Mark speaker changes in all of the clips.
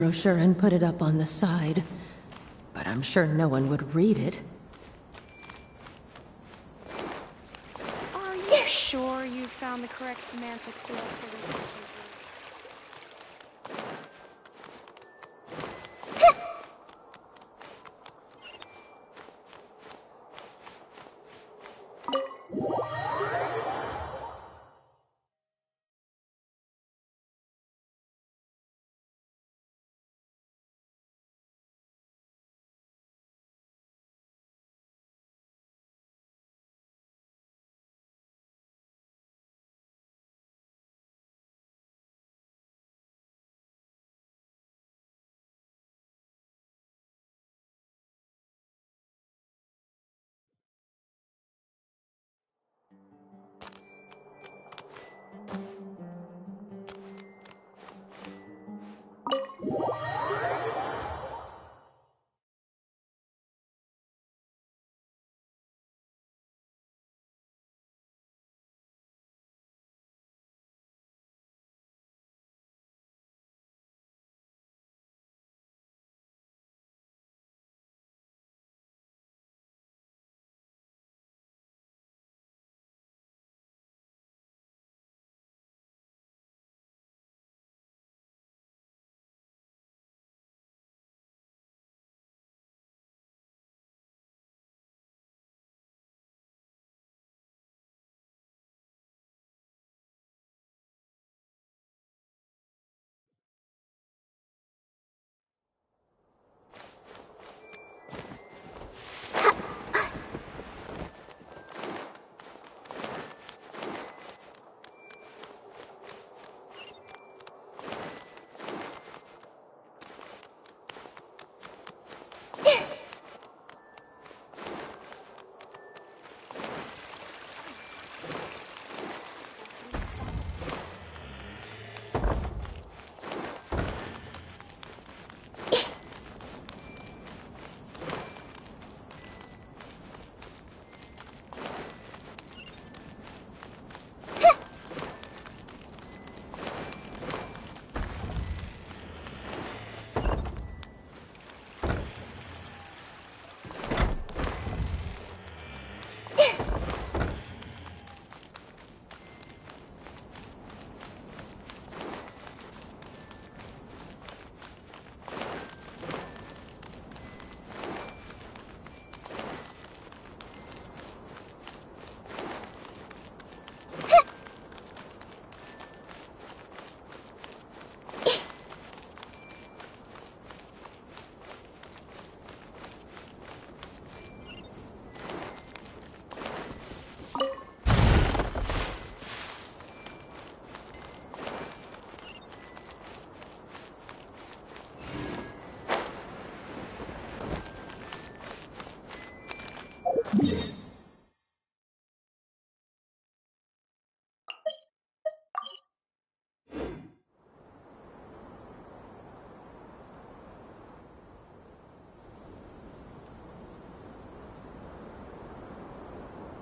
Speaker 1: brochure and put it up on the side, but I'm sure no one would read it.
Speaker 2: Are you sure you found the correct semantic field for this?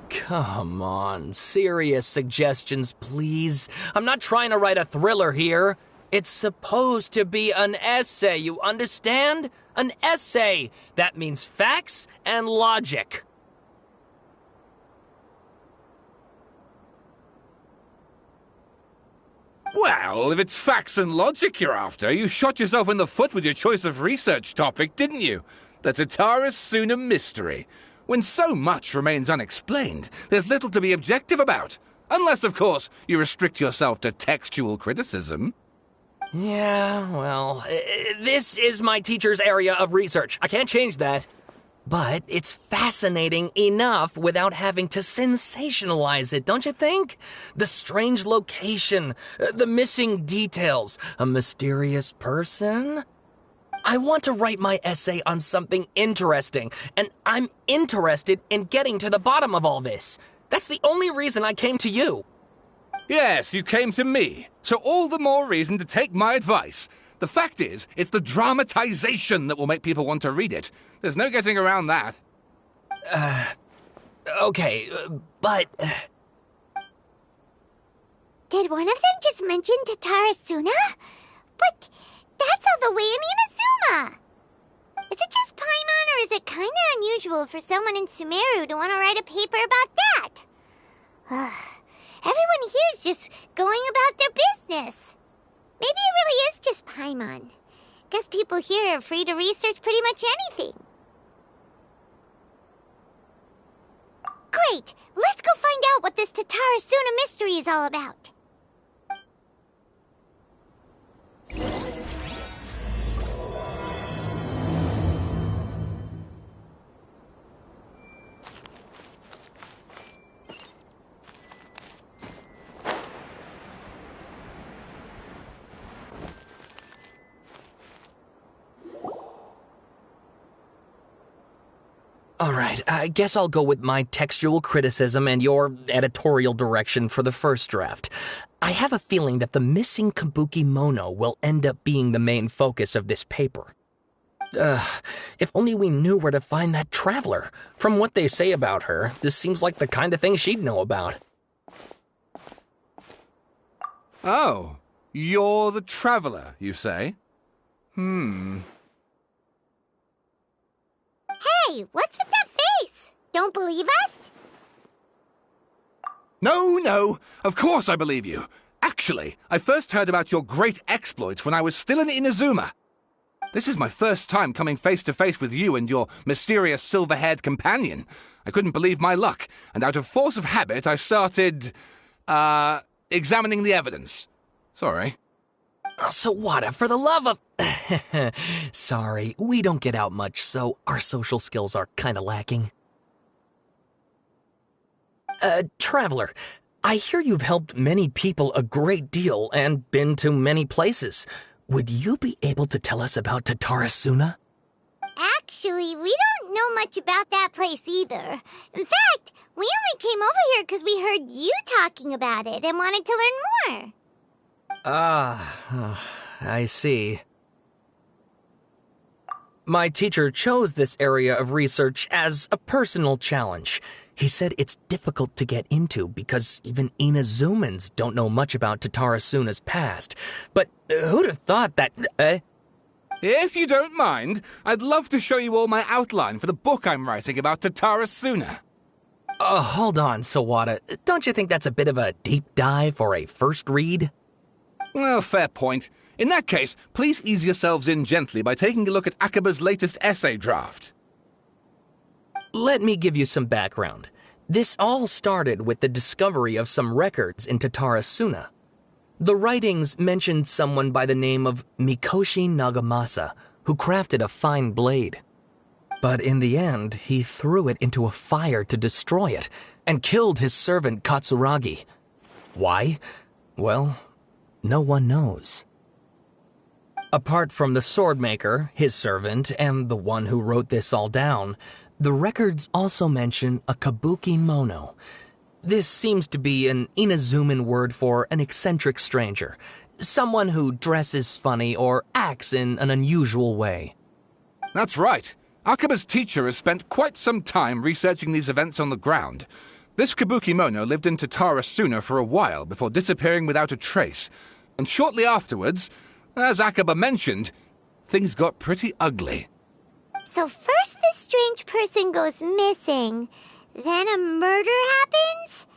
Speaker 3: Come on, serious suggestions, please. I'm not trying to write a thriller here. It's supposed to be an essay, you understand? An essay. That means facts and logic.
Speaker 4: Well, if it's facts and logic you're after, you shot yourself in the foot with your choice of research topic, didn't you? The Tataris Suna mystery. When so much remains unexplained, there's little to be objective about. Unless, of course, you restrict yourself to textual criticism.
Speaker 3: Yeah, well, this is my teacher's area of research. I can't change that. But it's fascinating enough without having to sensationalize it, don't you think? The strange location, the missing details, a mysterious person. I want to write my essay on something interesting, and I'm interested in getting to the bottom of all this. That's the only reason I came to you.
Speaker 4: Yes, you came to me, so all the more reason to take my advice. The fact is, it's the dramatization that will make people want to read it. There's no getting around that.
Speaker 3: Okay, but...
Speaker 5: Did one of them just mention Tataris Suna? But That's all the way in Inazuma! Is it just Paimon, or is it kinda unusual for someone in Sumeru to want to write a paper about that? Everyone here's just going about their business. Maybe it really is just Paimon. Guess people here are free to research pretty much anything. Great! Let's go find out what this Tatarasuna mystery is all about.
Speaker 3: All right, I guess I'll go with my textual criticism and your editorial direction for the first draft. I have a feeling that the missing Kabuki Mono will end up being the main focus of this paper. If only we knew where to find that traveler. From what they say about her, this seems like the kind of thing she'd know about.
Speaker 4: Oh, you're the traveler, you say?
Speaker 5: Hey, what's with that face? Don't believe us?
Speaker 4: No, of course I believe you. Actually, I first heard about your great exploits when I was still in Inazuma. This is my first time coming face to face with you and your mysterious silver-haired companion. I couldn't believe my luck, and out of force of habit, I started, examining the evidence. Sorry.
Speaker 3: Oh, Sawada, for the love of... Sorry, we don't get out much, so our social skills are kinda lacking. Traveler, I hear you've helped many people a great deal and been to many places. Would you be able to tell us about Tatarasuna?
Speaker 5: Actually, we don't know much about that place either. In fact, we only came over here because we heard you talking about it and wanted to learn more.
Speaker 3: I see. My teacher chose this area of research as a personal challenge. He said it's difficult to get into because even Inazumans don't know much about Tatarasuna's past. But who'd have thought that...
Speaker 4: If you don't mind, I'd love to show you all my outline for the book I'm writing about Tatarasuna.
Speaker 3: Hold on, Sawada. Don't you think that's a bit of a deep dive for a first read?
Speaker 4: Well, fair point. In that case, please ease yourselves in gently by taking a look at Akaba's latest essay draft.
Speaker 3: Let me give you some background. This all started with the discovery of some records in Tatarasuna. The writings mentioned someone by the name of Mikoshi Nagamasa, who crafted a fine blade. But in the end, he threw it into a fire to destroy it, and killed his servant Katsuragi. Why? Well, no one knows. Apart from the swordmaker, his servant, and the one who wrote this all down, the records also mention a Kabuki Mono. This seems to be an Inazuman word for an eccentric stranger, someone who dresses funny or acts in an unusual way.
Speaker 4: That's right. Akaba's teacher has spent quite some time researching these events on the ground. This Kabuki Mono lived in Tatarasuna for a while before disappearing without a trace. And shortly afterwards, as Akaba mentioned, things got pretty ugly.
Speaker 5: So first this strange person goes missing, then a murder happens?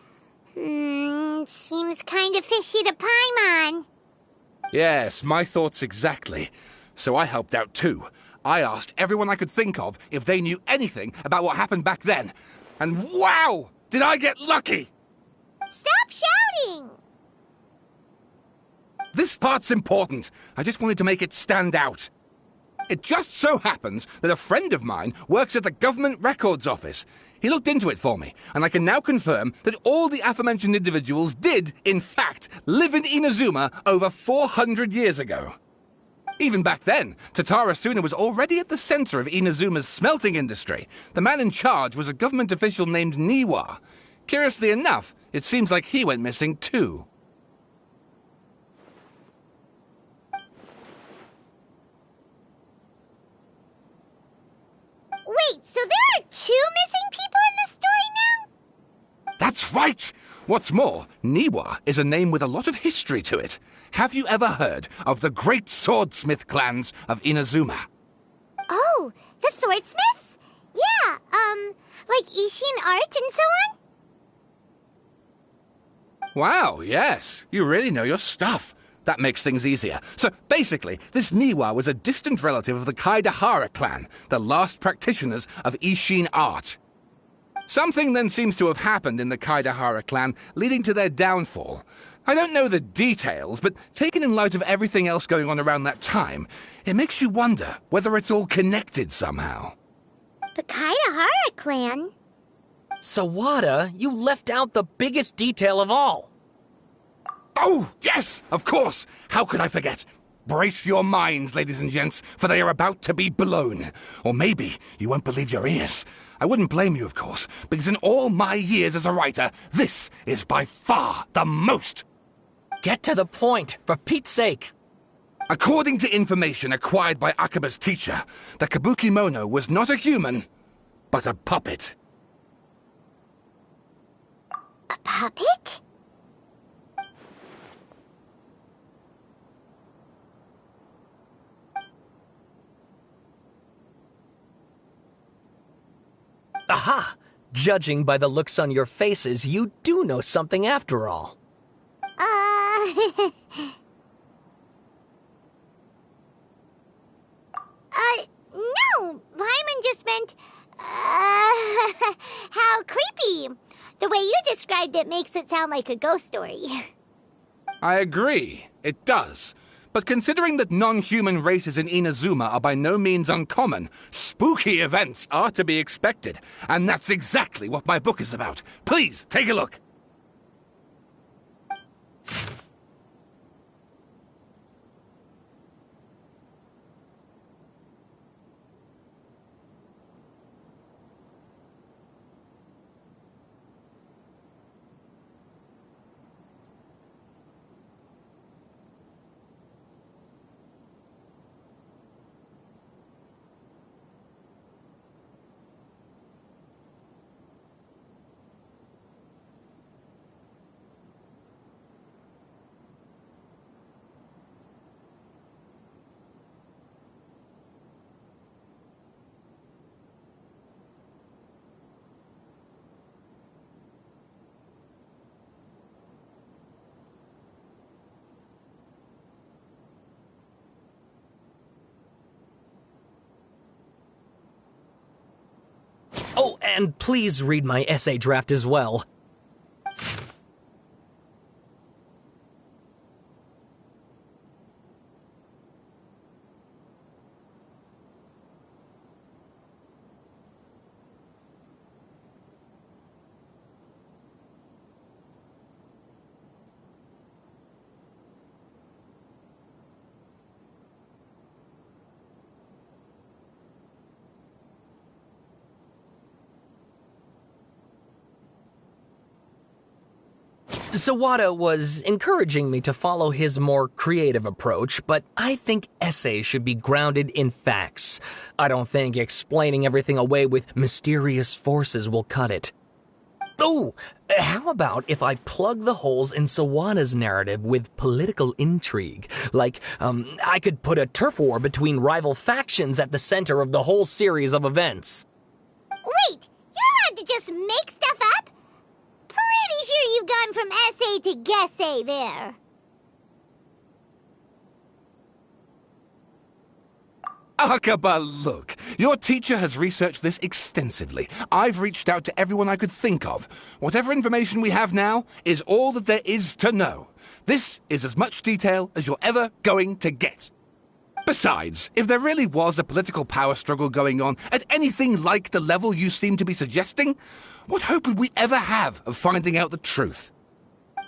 Speaker 5: Seems kind of fishy to Paimon.
Speaker 4: Yes, my thoughts exactly. So I helped out too. I asked everyone I could think of if they knew anything about what happened back then. And wow! Did I get lucky!
Speaker 5: Stop shouting!
Speaker 4: This part's important. I just wanted to make it stand out. It just so happens that a friend of mine works at the Government Records Office. He looked into it for me, and I can now confirm that all the aforementioned individuals did, in fact, live in Inazuma over 400 years ago. Even back then, Tatarasuna was already at the center of Inazuma's smelting industry. The man in charge was a government official named Niwa. Curiously enough, it seems like he went missing too.
Speaker 5: Wait, so there are two missing people in this story now?
Speaker 4: That's right! What's more, Niwa is a name with a lot of history to it. Have you ever heard of the great swordsmith clans of Inazuma?
Speaker 5: Oh, the swordsmiths? Yeah, like Ishin art and so on?
Speaker 4: Wow, yes. You really know your stuff. That makes things easier. So, basically, this Niwa was a distant relative of the Kaidahara clan, the last practitioners of Ishin art. Something then seems to have happened in the Kaidahara clan, leading to their downfall. I don't know the details, but taken in light of everything else going on around that time, it makes you wonder whether it's all connected somehow.
Speaker 5: The Kaidahara clan?
Speaker 3: Sawada, you left out the biggest detail of all.
Speaker 4: Oh, yes, of course. How could I forget? Brace your minds, ladies and gents, for they are about to be blown. Or maybe you won't believe your ears. I wouldn't blame you, of course, because in all my years as a writer, this is by far the most.
Speaker 3: Get to the point, for Pete's sake.
Speaker 4: According to information acquired by Akaba's teacher, the Kabukimono was not a human, but a puppet.
Speaker 5: A puppet?
Speaker 3: Aha! Judging by the looks on your faces, you do know something after all.
Speaker 5: No! Paimon just meant, how creepy. The way you described it makes it sound like a ghost story.
Speaker 4: I agree, it does. But considering that non-human races in Inazuma are by no means uncommon, spooky events are to be expected. And that's exactly what my book is about. Please, take a look.
Speaker 3: Oh, and please read my essay draft as well. Sawada was encouraging me to follow his more creative approach, but I think essays should be grounded in facts. I don't think explaining everything away with mysterious forces will cut it. Oh, how about if I plug the holes in Sawada's narrative with political intrigue? Like, I could put a turf war between rival factions at the center of the whole series of events.
Speaker 5: Wait, you're allowed to just make stuff up? Pretty sure you've gone from essay to guessay there.
Speaker 4: Akaba, look. Your teacher has researched this extensively. I've reached out to everyone I could think of. Whatever information we have now is all that there is to know. This is as much detail as you're ever going to get. Besides, if there really was a political power struggle going on at anything like the level you seem to be suggesting, what hope would we ever have of finding out the truth?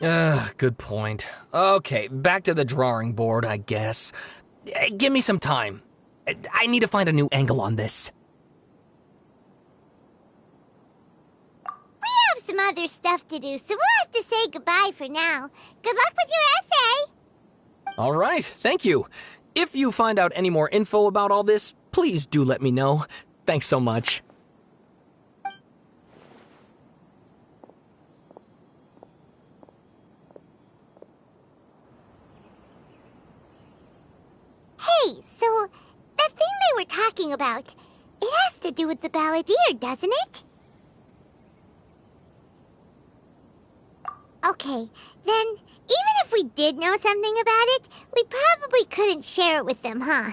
Speaker 3: Good point. Okay, back to the drawing board, I guess. Give me some time. I need to find a new angle on this.
Speaker 5: We have some other stuff to do, so we'll have to say goodbye for now. Good luck with your essay!
Speaker 3: All right, thank you. If you find out any more info about all this, please do let me know. Thanks so much.
Speaker 5: talking about. It has to do with the Balladeer, doesn't it? Okay, then, even if we did know something about it, we probably couldn't share it with them, huh?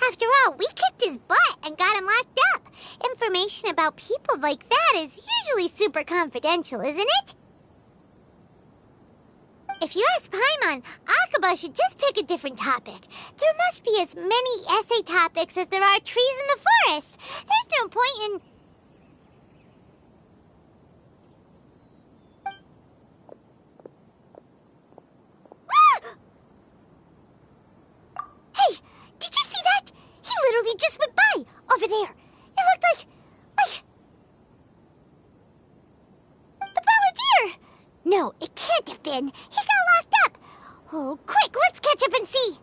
Speaker 5: After all, we kicked his butt and got him locked up. Information about people like that is usually super confidential, isn't it? If you ask Paimon, Akaba should just pick a different topic. There must be as many essay topics as there are trees in the forest. There's no point in... Hey, did you see that? He literally just went by, over there. It looked like... the Balladeer! No, it can't have been. He got locked up. Oh, quick, let's catch up and see.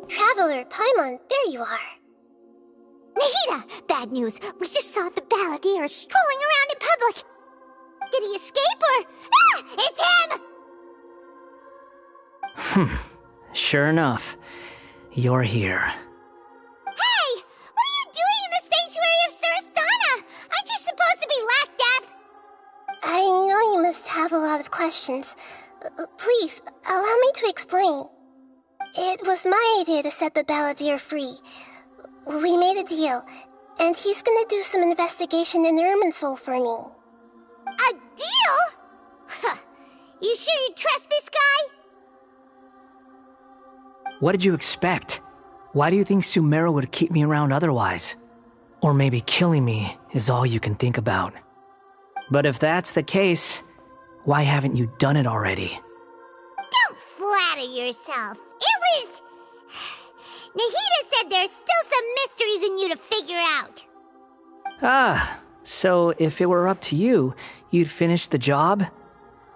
Speaker 5: Traveler, Paimon, there you are. Nahida! Bad news. We just saw the Balladeer strolling around in public. Did he escape or... Ah! It's him!
Speaker 6: Sure enough. You're here.
Speaker 5: Hey! What are you doing in the sanctuary of Suristana? Aren't you supposed to be locked up? I know you must have a lot of questions. Please, allow me to explain. It was my idea to set the Balladeer free. We made a deal, and he's gonna do some investigation in Irminsul for me. A deal? Huh. You sure you trust this guy?
Speaker 6: What did you expect? Why do you think Sumeru would keep me around otherwise? Or maybe killing me is all you can think about. But if that's the case, why haven't you done it already?
Speaker 5: Don't flatter yourself. It was... Nahida said there's still some mysteries in you to figure out.
Speaker 6: Ah, so if it were up to you, you'd finish the job?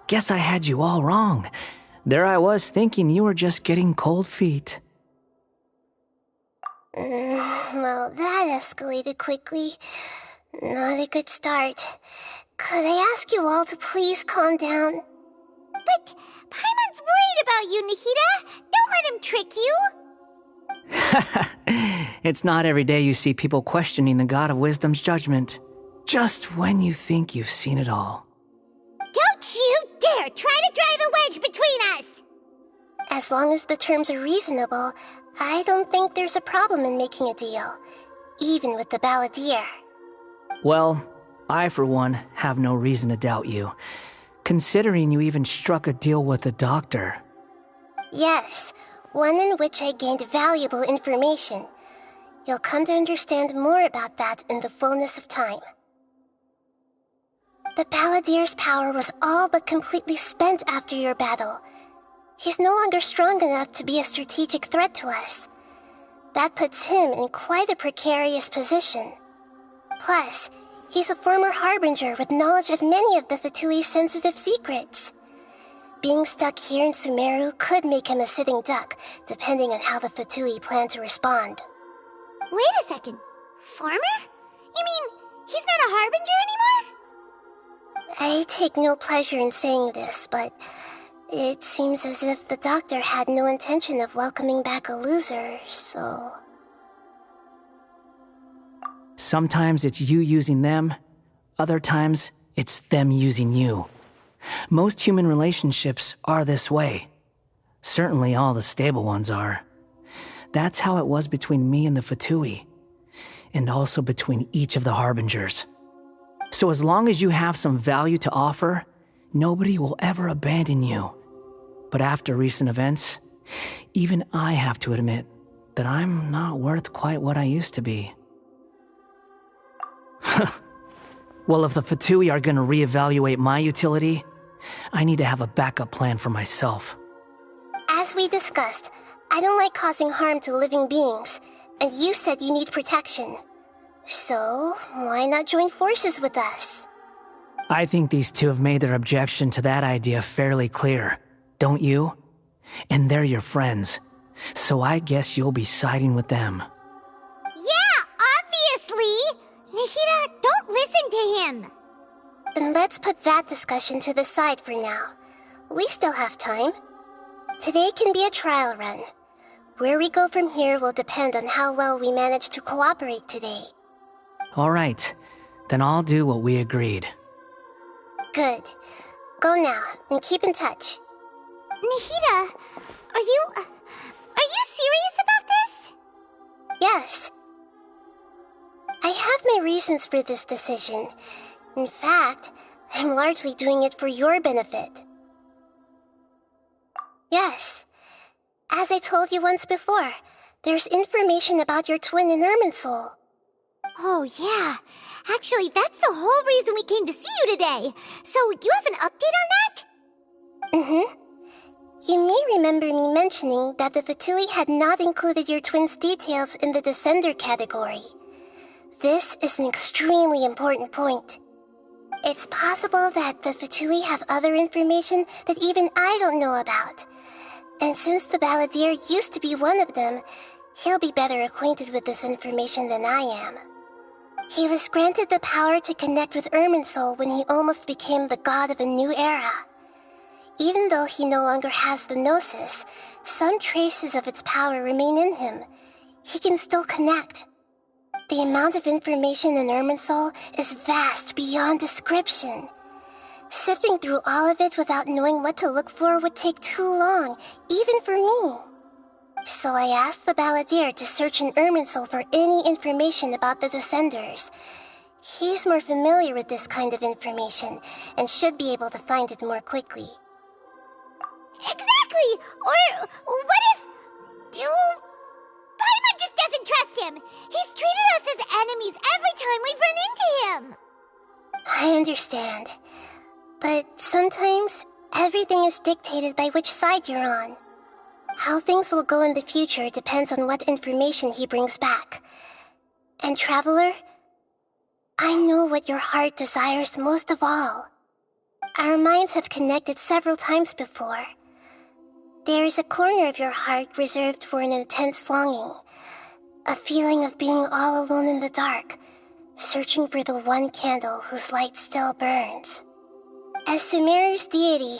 Speaker 6: Guess I had you all wrong. There I was thinking you were just getting cold feet.
Speaker 5: Well, that escalated quickly. Not a good start. Could I ask you all to please calm down? But Paimon's worried about you, Nahida. Don't let him trick you.
Speaker 6: It's not every day you see people questioning the God of Wisdom's judgment. Just when you think you've seen it all.
Speaker 5: Don't you dare try to drive a wedge between us! As long as the terms are reasonable, I don't think there's a problem in making a deal. Even with the Balladeer.
Speaker 6: Well, I for one have no reason to doubt you. Considering you even struck a deal with the doctor.
Speaker 5: Yes, one in which I gained valuable information. You'll come to understand more about that in the fullness of time. The Balladeer's power was all but completely spent after your battle. He's no longer strong enough to be a strategic threat to us. That puts him in quite a precarious position. Plus, he's a former Harbinger with knowledge of many of the Fatui's sensitive secrets. Being stuck here in Sumeru could make him a sitting duck, depending on how the Fatui plan to respond. Wait a second. Former? You mean he's not a Harbinger anymore? I take no pleasure in saying this, but it seems as if the doctor had no intention of welcoming back a loser, so...
Speaker 6: Sometimes it's you using them, other times it's them using you. Most human relationships are this way. Certainly all the stable ones are. That's how it was between me and the Fatui, and also between each of the Harbingers. So as long as you have some value to offer, nobody will ever abandon you. But after recent events, even I have to admit that I'm not worth quite what I used to be. Well, if the Fatui are gonna reevaluate my utility, I need to have a backup plan for myself.
Speaker 7: As we discussed, I don't like causing harm to living beings, and you said you need protection. So, why not join forces with us?
Speaker 6: I think these two have made their objection to that idea fairly clear, don't you? And they're your friends, so I guess you'll be siding with them.
Speaker 5: Yeah, obviously! Nahida, don't listen to him!
Speaker 7: Then let's put that discussion to the side for now. We still have time. Today can be a trial run. Where we go from here will depend on how well we manage to cooperate today.
Speaker 6: All right, then I'll do what we agreed.
Speaker 7: Good. Go now, and keep in touch.
Speaker 5: Nahida, are you serious about this?
Speaker 7: Yes. I have my reasons for this decision. In fact, I'm largely doing it for your benefit. Yes. As I told you once before, there's information about your twin in Irminsul.
Speaker 5: Oh, yeah. Actually, that's the whole reason we came to see you today. So, you have an update on that?
Speaker 7: Mm-hmm. You may remember me mentioning that the Fatui had not included your twin's details in the Descender category. This is an extremely important point. It's possible that the Fatui have other information that even I don't know about. And since the Balladeer used to be one of them, he'll be better acquainted with this information than I am. He was granted the power to connect with Irminsul when he almost became the god of a new era. Even though he no longer has the Gnosis, some traces of its power remain in him. He can still connect. The amount of information in Irminsul is vast beyond description. Sifting through all of it without knowing what to look for would take too long, even for me. So I asked the Balladeer to search in Irminsul for any information about the Descenders. He's more familiar with this kind of information, and should be able to find it more quickly.
Speaker 5: Exactly! Or what if... Paimon just doesn't trust him! He's treated us as enemies every time we've run into him!
Speaker 7: I understand. But sometimes, everything is dictated by which side you're on. How things will go in the future depends on what information he brings back. And Traveler, I know what your heart desires most of all. Our minds have connected several times before. There is a corner of your heart reserved for an intense longing. A feeling of being all alone in the dark, searching for the one candle whose light still burns. As Sumeru's deity,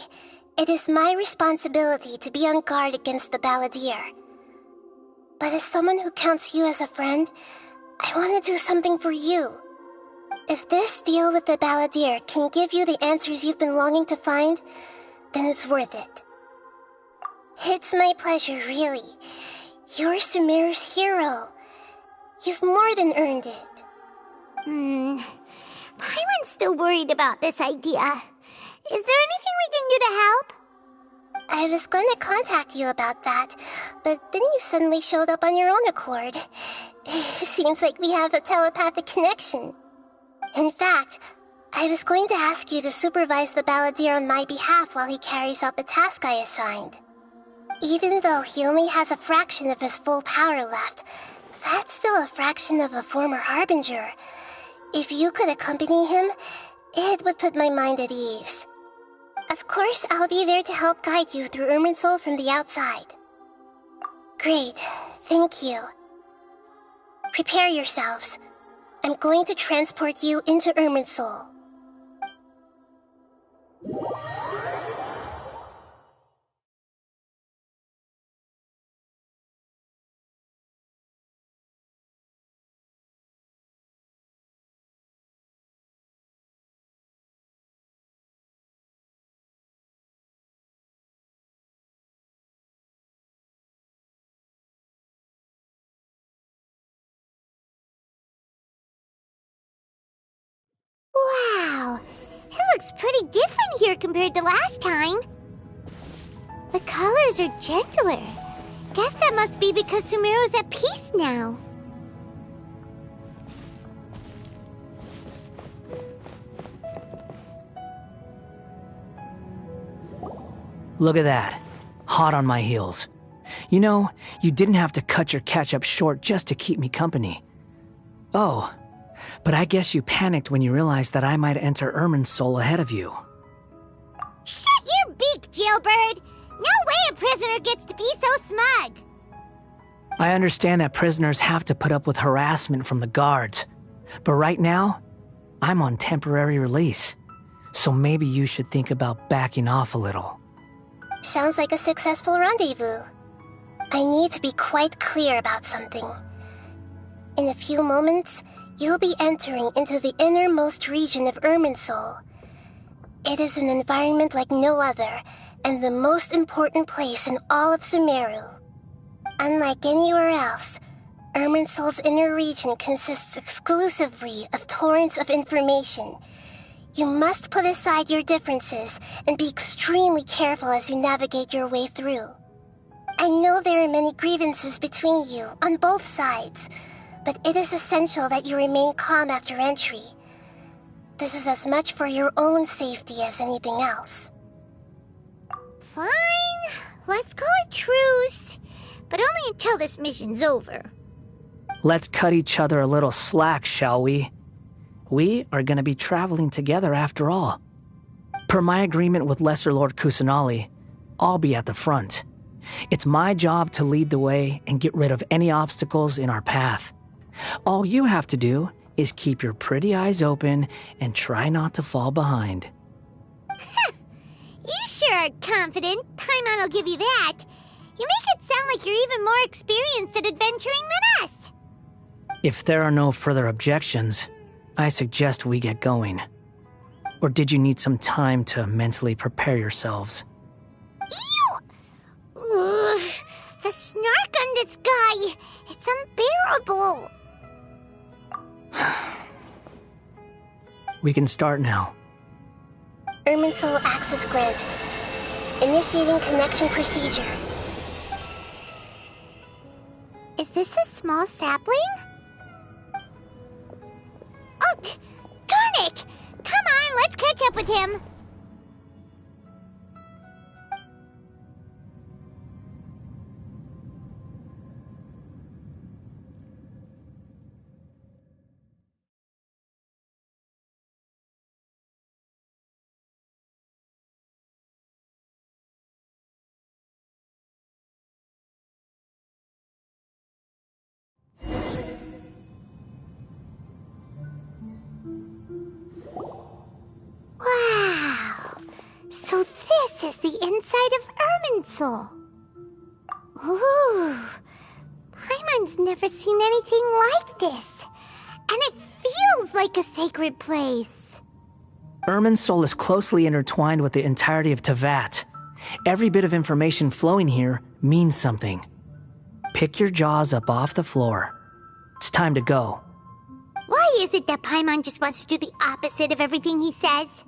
Speaker 7: it is my responsibility to be on guard against the Balladeer. But as someone who counts you as a friend, I want to do something for you. If this deal with the Balladeer can give you the answers you've been longing to find, then it's worth it. It's my pleasure, really. You're Sumeru's hero. You've more than earned it.
Speaker 5: Paimon's still worried about this idea. Is there anything we can do to help?
Speaker 7: I was going to contact you about that, but then you suddenly showed up on your own accord. Seems like we have a telepathic connection. In fact, I was going to ask you to supervise the Balladeer on my behalf while he carries out the task I assigned. Even though he only has a fraction of his full power left, that's still a fraction of a former Harbinger. If you could accompany him, it would put my mind at ease. Of course, I'll be there to help guide you through Irminsul from the outside. Great, thank you. Prepare yourselves. I'm going to transport you into Irminsul.
Speaker 5: looks pretty different here compared to last time. The colors are gentler. Guess that must be because Sumeru's at peace now.
Speaker 6: Look at that. Hot on my heels. You know, you didn't have to cut your catch-up short just to keep me company. Oh, but I guess you panicked when you realized that I might enter Irminsul ahead of you.
Speaker 5: Shut your beak, jailbird! No way a prisoner gets to be so smug!
Speaker 6: I understand that prisoners have to put up with harassment from the guards, but right now, I'm on temporary release, so maybe you should think about backing off a little.
Speaker 7: Sounds like a successful rendezvous. I need to be quite clear about something. In a few moments, you'll be entering into the innermost region of Irminsul. It is an environment like no other, and the most important place in all of Sumeru. Unlike anywhere else, Irminsul's inner region consists exclusively of torrents of information. You must put aside your differences and be extremely careful as you navigate your way through. I know there are many grievances between you on both sides, but it is essential that you remain calm after entry. This is as much for your own safety as anything else.
Speaker 5: Fine. Let's call it truce. But only until this mission's over.
Speaker 6: Let's cut each other a little slack, shall we? We are going to be traveling together after all. Per my agreement with Lesser Lord Kusanali, I'll be at the front. It's my job to lead the way and get rid of any obstacles in our path. All you have to do is keep your pretty eyes open and try not to fall behind.
Speaker 5: You sure are confident. Paimon will give you that. You make it sound like you're even more experienced at adventuring than us.
Speaker 6: If there are no further objections, I suggest we get going. Or did you need some time to mentally prepare yourselves?
Speaker 5: Ew! Ugh, the snark on this guy, it's unbearable.
Speaker 6: We can start now.
Speaker 7: Irminsul access granted. Initiating connection procedure.
Speaker 5: Is this a small sapling? Oh, darn it! Come on, let's catch up with him. Wow! So this is the inside of Irminsul. Ooh! Paimon's never seen anything like this. And it feels like a sacred place.
Speaker 6: Irminsul is closely intertwined with the entirety of Tevat. Every bit of information flowing here means something. Pick your jaws up off the floor. It's time to go.
Speaker 5: Why is it that Paimon just wants to do the opposite of everything he says?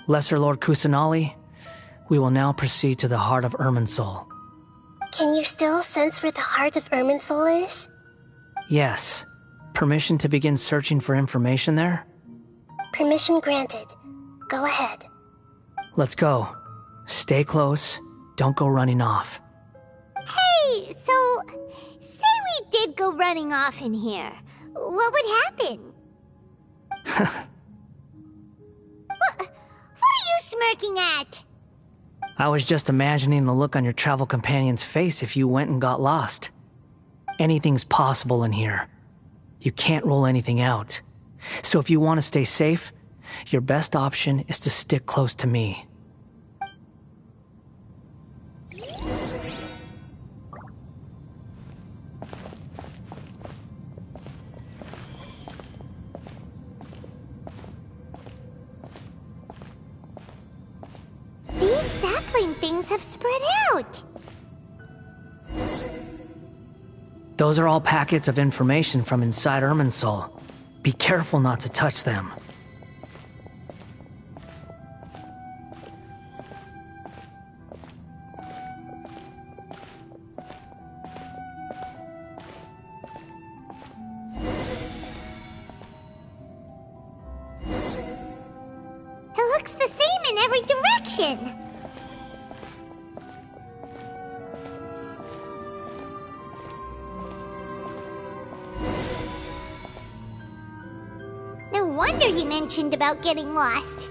Speaker 6: Lesser Lord Kusanali, we will now proceed to the heart of Irminsul.
Speaker 7: Can you still sense where the heart of Irminsul is?
Speaker 6: Yes. Permission to begin searching for information there?
Speaker 7: Permission granted. Go ahead.
Speaker 6: Let's go. Stay close. Don't go running off.
Speaker 5: Hey, so, say we did go running off in here. What would happen? What are you smirking at?
Speaker 6: I was just imagining the look on your travel companion's face if you went and got lost. Anything's possible in here. You can't rule anything out. So if you want to stay safe, your best option is to stick close to me.
Speaker 5: These sapling things have spread out.
Speaker 6: Those are all packets of information from inside Irminsul. Be careful not to touch them.
Speaker 5: It looks the same in every direction. No wonder he mentioned about getting lost.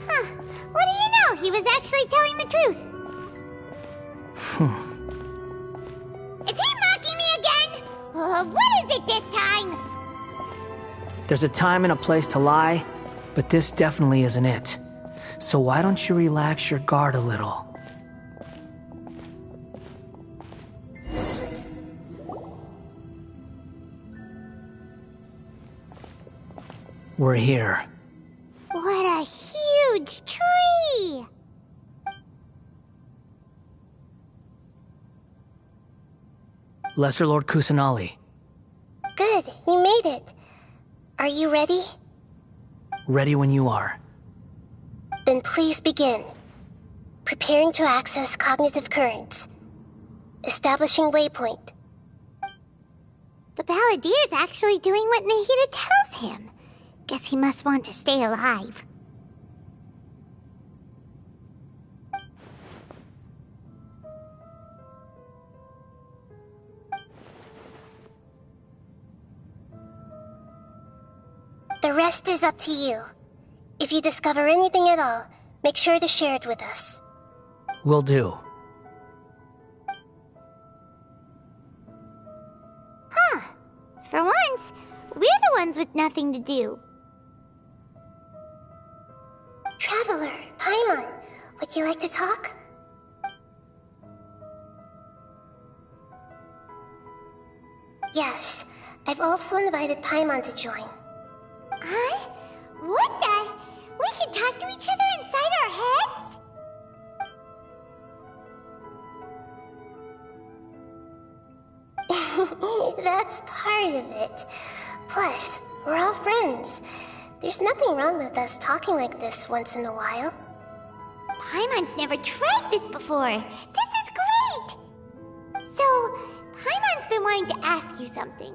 Speaker 5: Huh. What do you know? He was actually telling the truth. Is he mocking me again? What is it this time?
Speaker 6: There's a time and a place to lie, but this definitely isn't it. So why don't you relax your guard a little? We're here.
Speaker 5: What a huge tree!
Speaker 6: Lesser Lord Kusanali.
Speaker 7: Good, you made it. Are you ready?
Speaker 6: Ready when you are.
Speaker 7: Then please begin. Preparing to access cognitive currents. Establishing waypoint.
Speaker 5: The Balladier's actually doing what Nahida tells him. Guess he must want to stay alive.
Speaker 7: The rest is up to you. If you discover anything at all, make sure to share it with us.
Speaker 6: Will do.
Speaker 5: Huh. For once, we're the ones with nothing to do.
Speaker 7: Traveler, Paimon, would you like to talk? Yes, I've also invited Paimon to join.
Speaker 5: Huh? What the? We can talk to each other inside our heads?
Speaker 7: That's part of it. Plus, we're all friends. There's nothing wrong with us talking like this once in a while.
Speaker 5: Paimon's never tried this before. This is great! So, Paimon's been wanting to ask you something.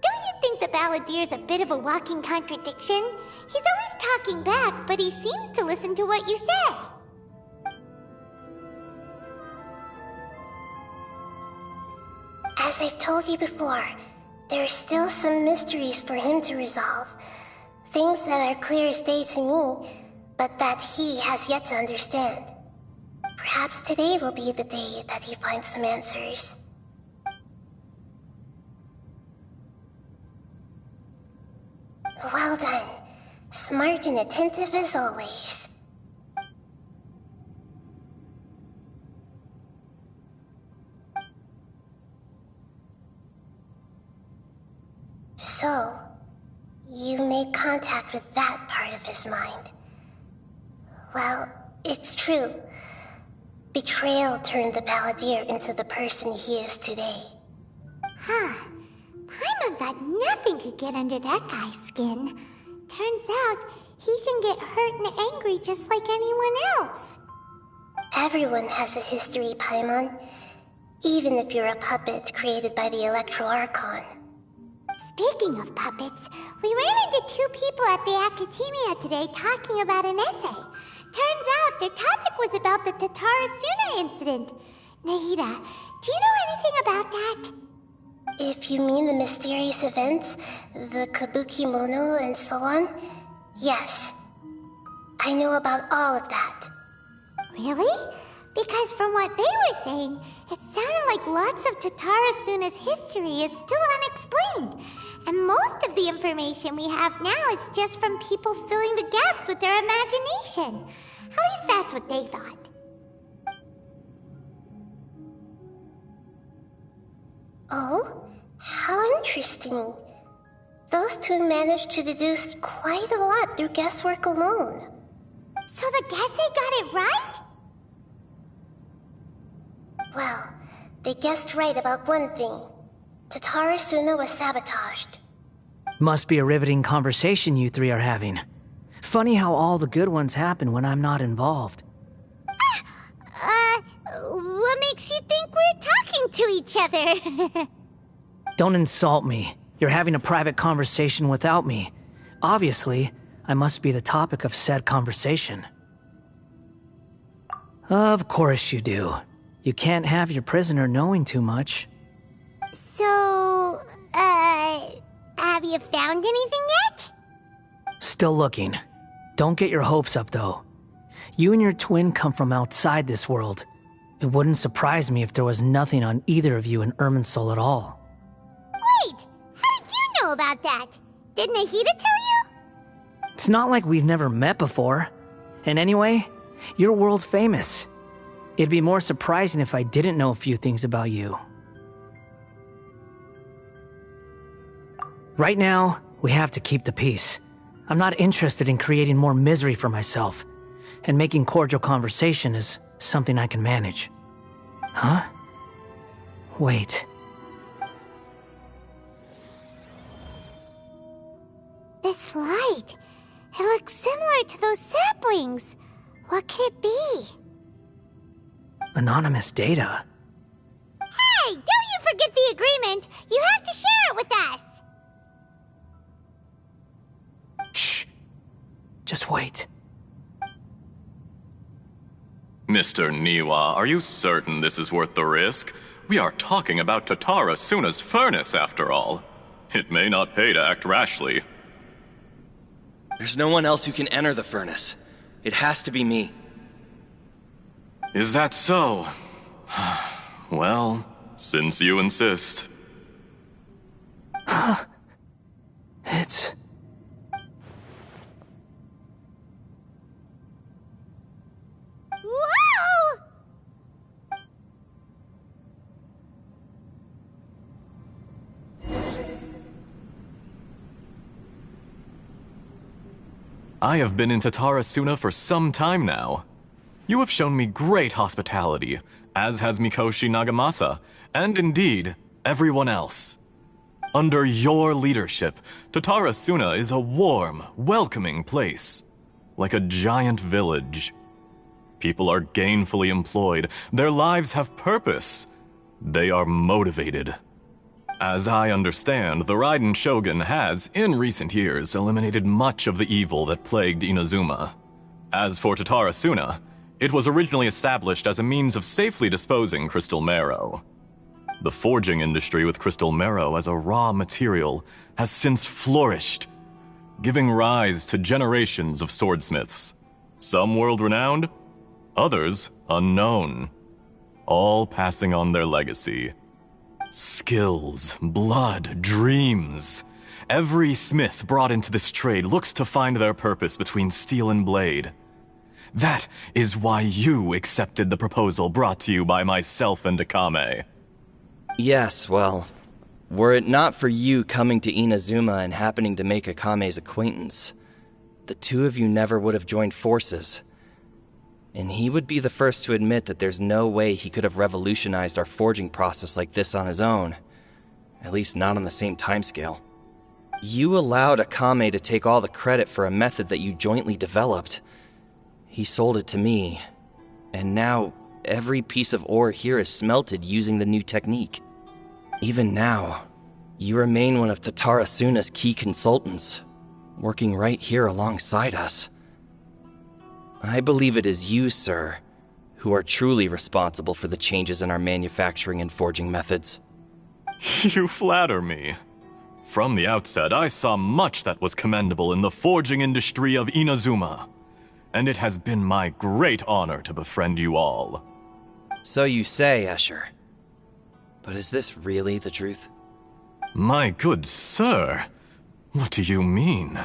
Speaker 5: Don't you think the Balladier's a bit of a walking contradiction? He's always talking back, but he seems to listen to what you say.
Speaker 7: As I've told you before, there are still some mysteries for him to resolve. Things that are clear as day to me, but that he has yet to understand. Perhaps today will be the day that he finds some answers. Well done. Smart and attentive as always. So, you made contact with that part of his mind. Well, it's true. Betrayal turned the Balladier into the person he is today.
Speaker 5: Huh. Paimon thought nothing could get under that guy's skin. Turns out, he can get hurt and angry just like anyone else.
Speaker 7: Everyone has a history, Paimon. Even if you're a puppet created by the Archon.
Speaker 5: Speaking of puppets, we ran into two people at the Academia today talking about an essay. Turns out their topic was about the Tatarasuna incident. Nahida, do you know anything about that?
Speaker 7: If you mean the mysterious events, the Kabuki Mono and so on, yes. I know about all of that.
Speaker 5: Really? Because from what they were saying, it sounded like lots of Tatarasuna's history is still unexplained. And most of the information we have now is just from people filling the gaps with their imagination. At least that's what they thought.
Speaker 7: Oh? How interesting. Those two managed to deduce quite a lot through guesswork alone.
Speaker 5: So the Gesse got it right?
Speaker 7: Well, they guessed right about one thing. Tatarasuna was sabotaged.
Speaker 6: Must be a riveting conversation you three are having. Funny how all the good ones happen when I'm not involved.
Speaker 5: What makes you think we're talking to each other?
Speaker 6: Don't insult me. You're having a private conversation without me. Obviously, I must be the topic of said conversation. Of course you do. You can't have your prisoner knowing too much.
Speaker 5: So, have you found anything yet?
Speaker 6: Still looking. Don't get your hopes up, though. You and your twin come from outside this world. It wouldn't surprise me if there was nothing on either of you in Irminsul at all.
Speaker 5: Wait! How did you know about that? Did Nahida tell you?
Speaker 6: It's not like we've never met before. And anyway, you're world famous. It'd be more surprising if I didn't know a few things about you. Right now, we have to keep the peace. I'm not interested in creating more misery for myself, and making cordial conversation is something I can manage. Huh? Wait.
Speaker 5: This light. It looks similar to those saplings. What could it be?
Speaker 6: Anonymous data.
Speaker 5: Hey, don't you forget the agreement! You have to share it with us!
Speaker 6: Shh. Just wait.
Speaker 8: Mr. Niwa, are you certain this is worth the risk? We are talking about Tatara Suna's furnace, after all. It may not pay to act rashly.
Speaker 9: There's no one else who can enter the furnace. It has to be me.
Speaker 8: Is that so? Well, since you insist.
Speaker 6: It's...
Speaker 5: Whoa!
Speaker 8: I have been in Tatara Suna for some time now. You have shown me great hospitality, as has Mikoshi Nagamasa, and indeed, everyone else. Under your leadership, Tatara Suna is a warm, welcoming place, like a giant village. People are gainfully employed, their lives have purpose, they are motivated. As I understand, the Raiden Shogun has, in recent years, eliminated much of the evil that plagued Inazuma. As for Tatara Suna, it was originally established as a means of safely disposing crystal marrow. The forging industry with crystal marrow as a raw material has since flourished, giving rise to generations of swordsmiths. Some world-renowned, others unknown, all passing on their legacy. Skills, blood, dreams. Every smith brought into this trade looks to find their purpose between steel and blade. That is why you accepted the proposal brought to you by myself and Akame.
Speaker 9: Yes, well, were it not for you coming to Inazuma and happening to make Akame's acquaintance, the two of you never would have joined forces. And he would be the first to admit that there's no way he could have revolutionized our forging process like this on his own. At least not on the same timescale. You allowed Akame to take all the credit for a method that you jointly developed. He sold it to me, and now every piece of ore here is smelted using the new technique. Even now, you remain one of Tatara Suna's key consultants, working right here alongside us. I believe it is you, sir, who are truly responsible for the changes in our manufacturing and forging methods.
Speaker 8: You flatter me. From the outset, I saw much that was commendable in the forging industry of Inazuma, and it has been my great honor to befriend you all.
Speaker 9: So you say, Escher. But is this really the truth?
Speaker 8: My good sir, what do you mean?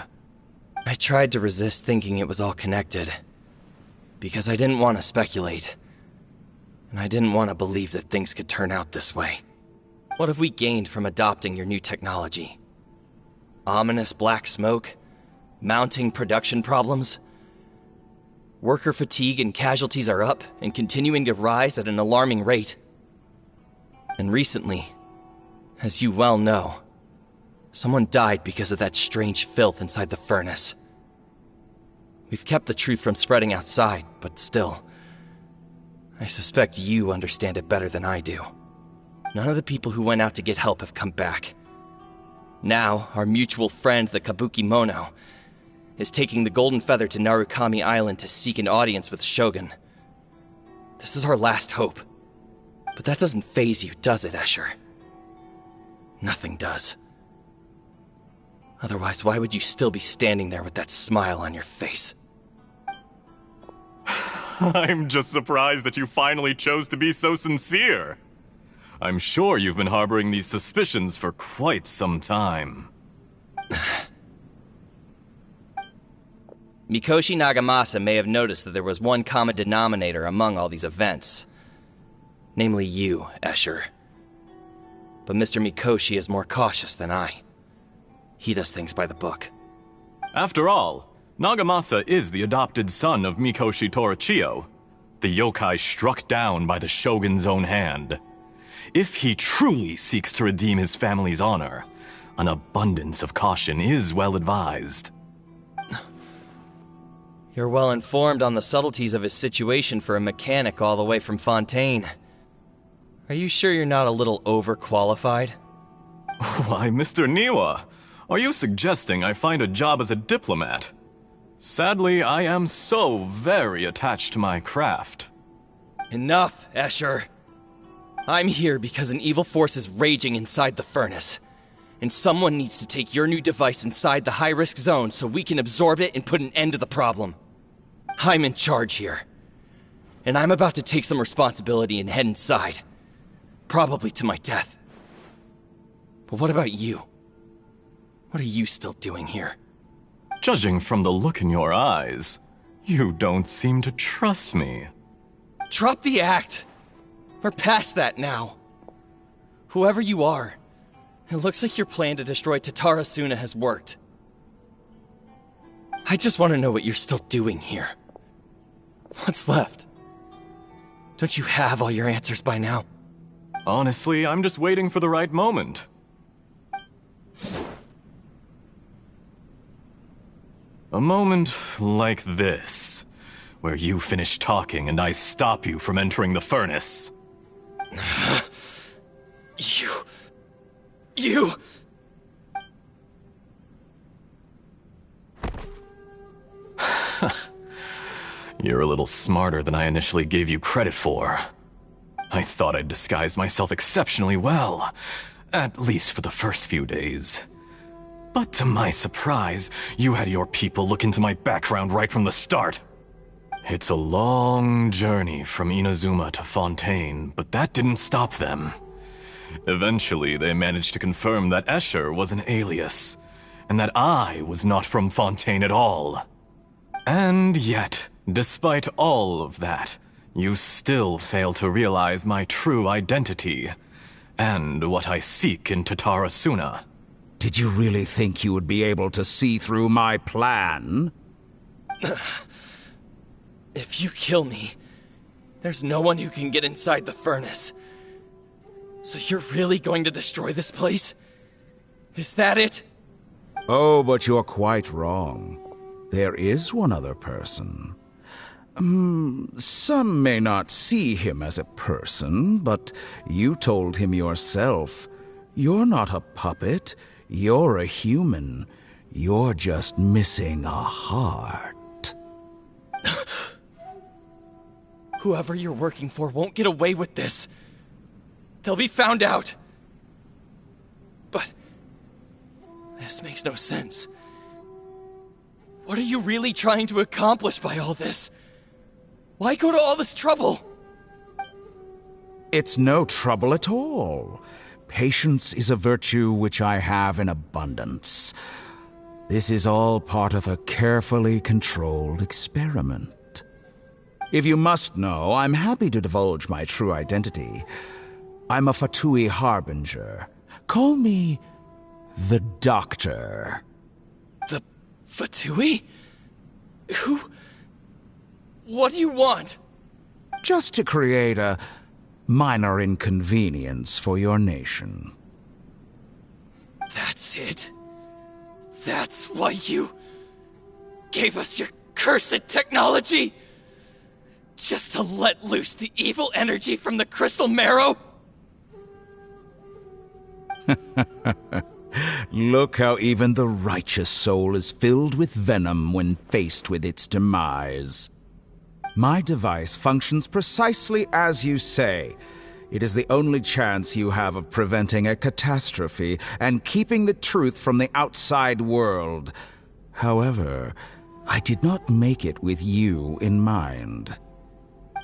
Speaker 9: I tried to resist thinking it was all connected, because I didn't want to speculate, and I didn't want to believe that things could turn out this way. What have we gained from adopting your new technology? Ominous black smoke? Mounting production problems? Worker fatigue and casualties are up and continuing to rise at an alarming rate. And recently, as you well know, Someone died because of that strange filth inside the furnace. We've kept the truth from spreading outside, but still, I suspect you understand it better than I do. None of the people who went out to get help have come back. Now, our mutual friend, the Kabuki Mono, is taking the Golden Feather to Narukami Island to seek an audience with Shogun. This is our last hope. But that doesn't faze you, does it, Escher? Nothing does. Otherwise, why would you still be standing there with that smile on your face?
Speaker 8: I'm just surprised that you finally chose to be so sincere. I'm sure you've been harboring these suspicions for quite some time.
Speaker 9: Mikoshi Nagamasa may have noticed that there was one common denominator among all these events. Namely you, Escher. But Mr. Mikoshi is more cautious than I. He does things by the book.
Speaker 8: After all, Nagamasa is the adopted son of Mikoshi Torachiyo, the yokai struck down by the Shogun's own hand. If he truly seeks to redeem his family's honor, an abundance of caution is well advised.
Speaker 9: You're well informed on the subtleties of his situation for a mechanic all the way from Fontaine. Are you sure you're not a little overqualified?
Speaker 8: Why, Mr. Niwa, are you suggesting I find a job as a diplomat? Sadly, I am so very attached to my craft.
Speaker 9: Enough, Escher. I'm here because an evil force is raging inside the furnace. And someone needs to take your new device inside the high-risk zone so we can absorb it and put an end to the problem. I'm in charge here. And I'm about to take some responsibility and head inside. Probably to my death. But what about you? What are you still doing here?
Speaker 8: Judging from the look in your eyes, you don't seem to trust me.
Speaker 9: Drop the act! We're past that now. Whoever you are, it looks like your plan to destroy Tatara Suna has worked. I just want to know what you're still doing here. What's left? Don't you have all your answers by now?
Speaker 8: Honestly, I'm just waiting for the right moment. A moment like this, where you finish talking and I stop you from entering the furnace.
Speaker 9: You...
Speaker 8: You're a little smarter than I initially gave you credit for. I thought I'd disguised myself exceptionally well, at least for the first few days. But to my surprise, you had your people look into my background right from the start. It's a long journey from Inazuma to Fontaine, but that didn't stop them. Eventually, they managed to confirm that Escher was an alias, and that I was not from Fontaine at all. And yet, despite all of that, you still fail to realize my true identity, and what I seek in Tatara Suna.
Speaker 10: Did you really think you would be able to see through my plan?
Speaker 9: If you kill me, there's no one who can get inside the furnace. So you're really going to destroy this place? Is that it?
Speaker 10: Oh, but you're quite wrong. There is one other person. Some may not see him as a person, but you told him yourself. You're not a puppet. You're a human. You're just missing a heart.
Speaker 9: Whoever you're working for won't get away with this. They'll be found out. But this makes no sense. What are you really trying to accomplish by all this? Why go to all this trouble?
Speaker 10: It's no trouble at all. Patience is a virtue which I have in abundance. This is all part of a carefully controlled experiment. If you must know, I'm happy to divulge my true identity. I'm a Fatui Harbinger. Call me the Doctor.
Speaker 9: The Fatui? Who? What do you want?
Speaker 10: Just to create a minor inconvenience for your nation.
Speaker 9: That's it. That's why you gave us your cursed technology? Just to let loose the evil energy from the crystal marrow?
Speaker 10: Look how even the righteous soul is filled with venom when faced with its demise. My device functions precisely as you say. It is the only chance you have of preventing a catastrophe and keeping the truth from the outside world. However, I did not make it with you in mind.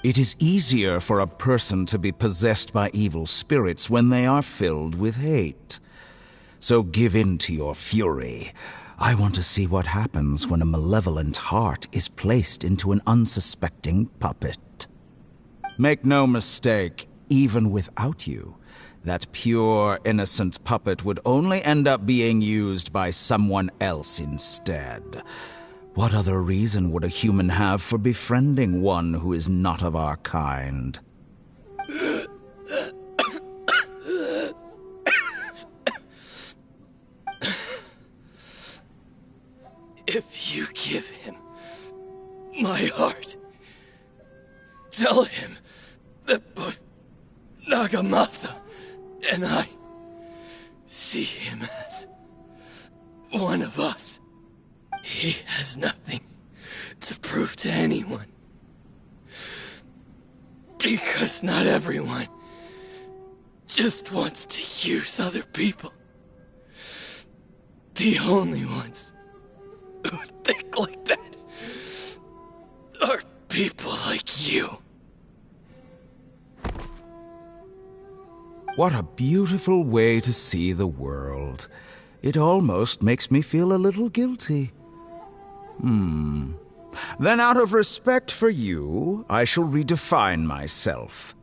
Speaker 10: It is easier for a person to be possessed by evil spirits when they are filled with hate. So give in to your fury. I want to see what happens when a malevolent heart is placed into an unsuspecting puppet. Make no mistake, even without you, that pure, innocent puppet would only end up being used by someone else instead. What other reason would a human have for befriending one who is not of our kind?
Speaker 9: If you give him my heart, tell him that both Nagamasa and I see him as one of us. He has nothing to prove to anyone. Because not everyone just wants to use other people. The only ones who think like that are people like you.
Speaker 10: What a beautiful way to see the world. It almost makes me feel a little guilty. Then out of respect for you, I shall redefine myself.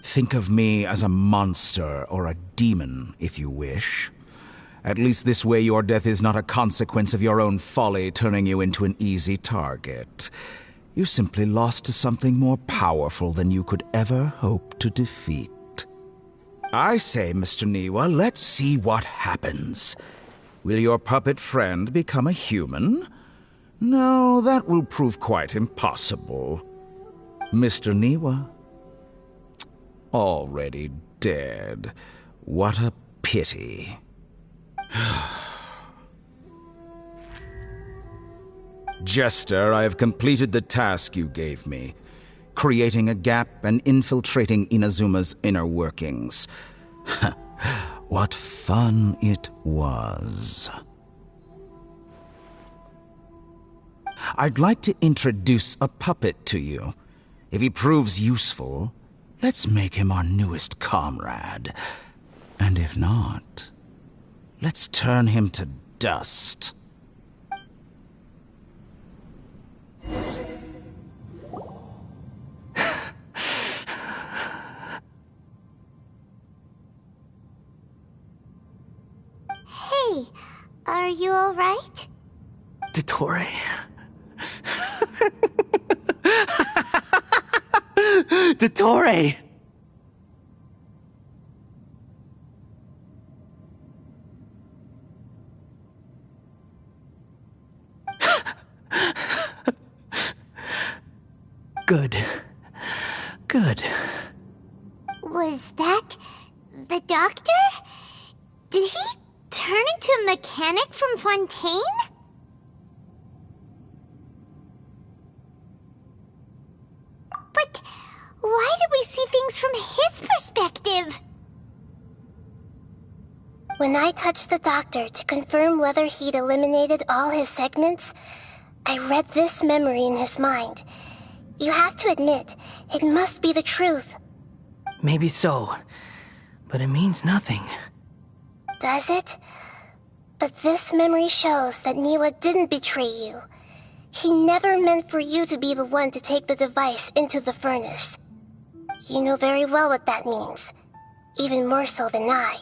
Speaker 10: Think of me as a monster or a demon, if you wish. At least this way your death is not a consequence of your own folly turning you into an easy target. You simply lost to something more powerful than you could ever hope to defeat. I say, Mr. Niwa, let's see what happens. Will your puppet friend become a human? No, that will prove quite impossible. Mr. Niwa? Already dead. What a pity. Jester, I have completed the task you gave me, creating a gap and infiltrating Inazuma's inner workings. What fun it was. I'd like to introduce a puppet to you. If he proves useful, let's make him our newest comrade. And if not, let's turn him to dust.
Speaker 5: Hey, are you alright?
Speaker 6: Dottore. Dottore! Good. Good.
Speaker 5: Was that the doctor? Did he turn into a mechanic from Fontaine? But why did we see things from his perspective?
Speaker 7: When I touched the doctor to confirm whether he'd eliminated all his segments, I read this memory in his mind. You have to admit, it must be the truth.
Speaker 6: Maybe so, but it means nothing.
Speaker 7: Does it? But this memory shows that Niwa didn't betray you. He never meant for you to be the one to take the device into the furnace. You know very well what that means. Even more so than I.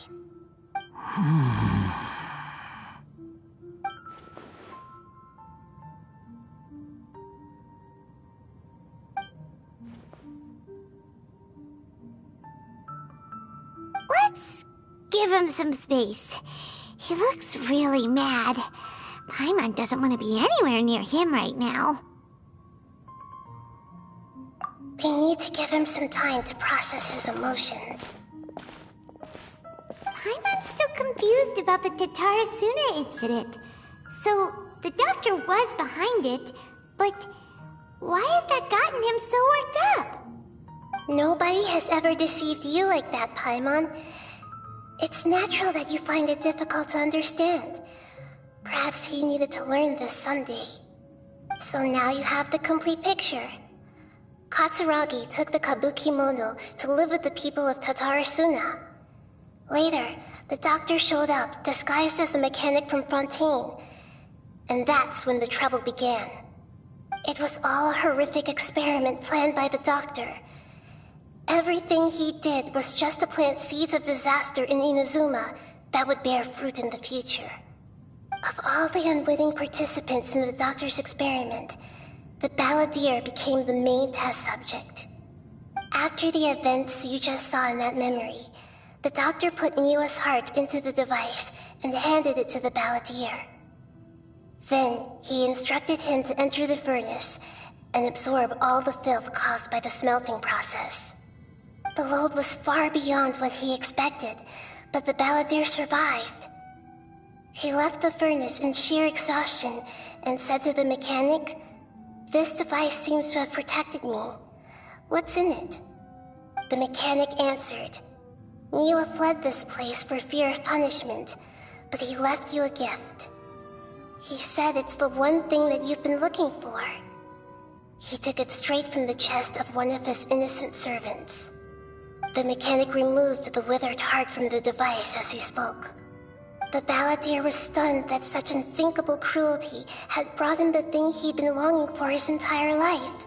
Speaker 5: Let's give him some space. He looks really mad. Paimon doesn't want to be anywhere near him right now.
Speaker 7: We need to give him some time to process his emotions.
Speaker 5: Paimon's still confused about the Tatarasuna incident. So, the doctor was behind it, but why has that gotten him so worked up?
Speaker 7: Nobody has ever deceived you like that, Paimon. It's natural that you find it difficult to understand. Perhaps he needed to learn this someday. So now you have the complete picture. Katsuragi took the Kabukimono to live with the people of Tatarasuna. Later, the doctor showed up, disguised as a mechanic from Fontaine. And that's when the trouble began. It was all a horrific experiment planned by the doctor. Everything he did was just to plant seeds of disaster in Inazuma that would bear fruit in the future. Of all the unwitting participants in the doctor's experiment, the balladeer became the main test subject. After the events you just saw in that memory, the doctor put Niwa's heart into the device and handed it to the balladeer. Then, he instructed him to enter the furnace and absorb all the filth caused by the smelting process. The load was far beyond what he expected, but the balladeer survived. He left the furnace in sheer exhaustion and said to the mechanic, "This device seems to have protected me. What's in it?" The mechanic answered, "Niwa fled this place for fear of punishment, but he left you a gift. He said it's the one thing that you've been looking for." He took it straight from the chest of one of his innocent servants. The mechanic removed the withered heart from the device as he spoke. The balladeer was stunned that such unthinkable cruelty had brought him the thing he'd been longing for his entire life.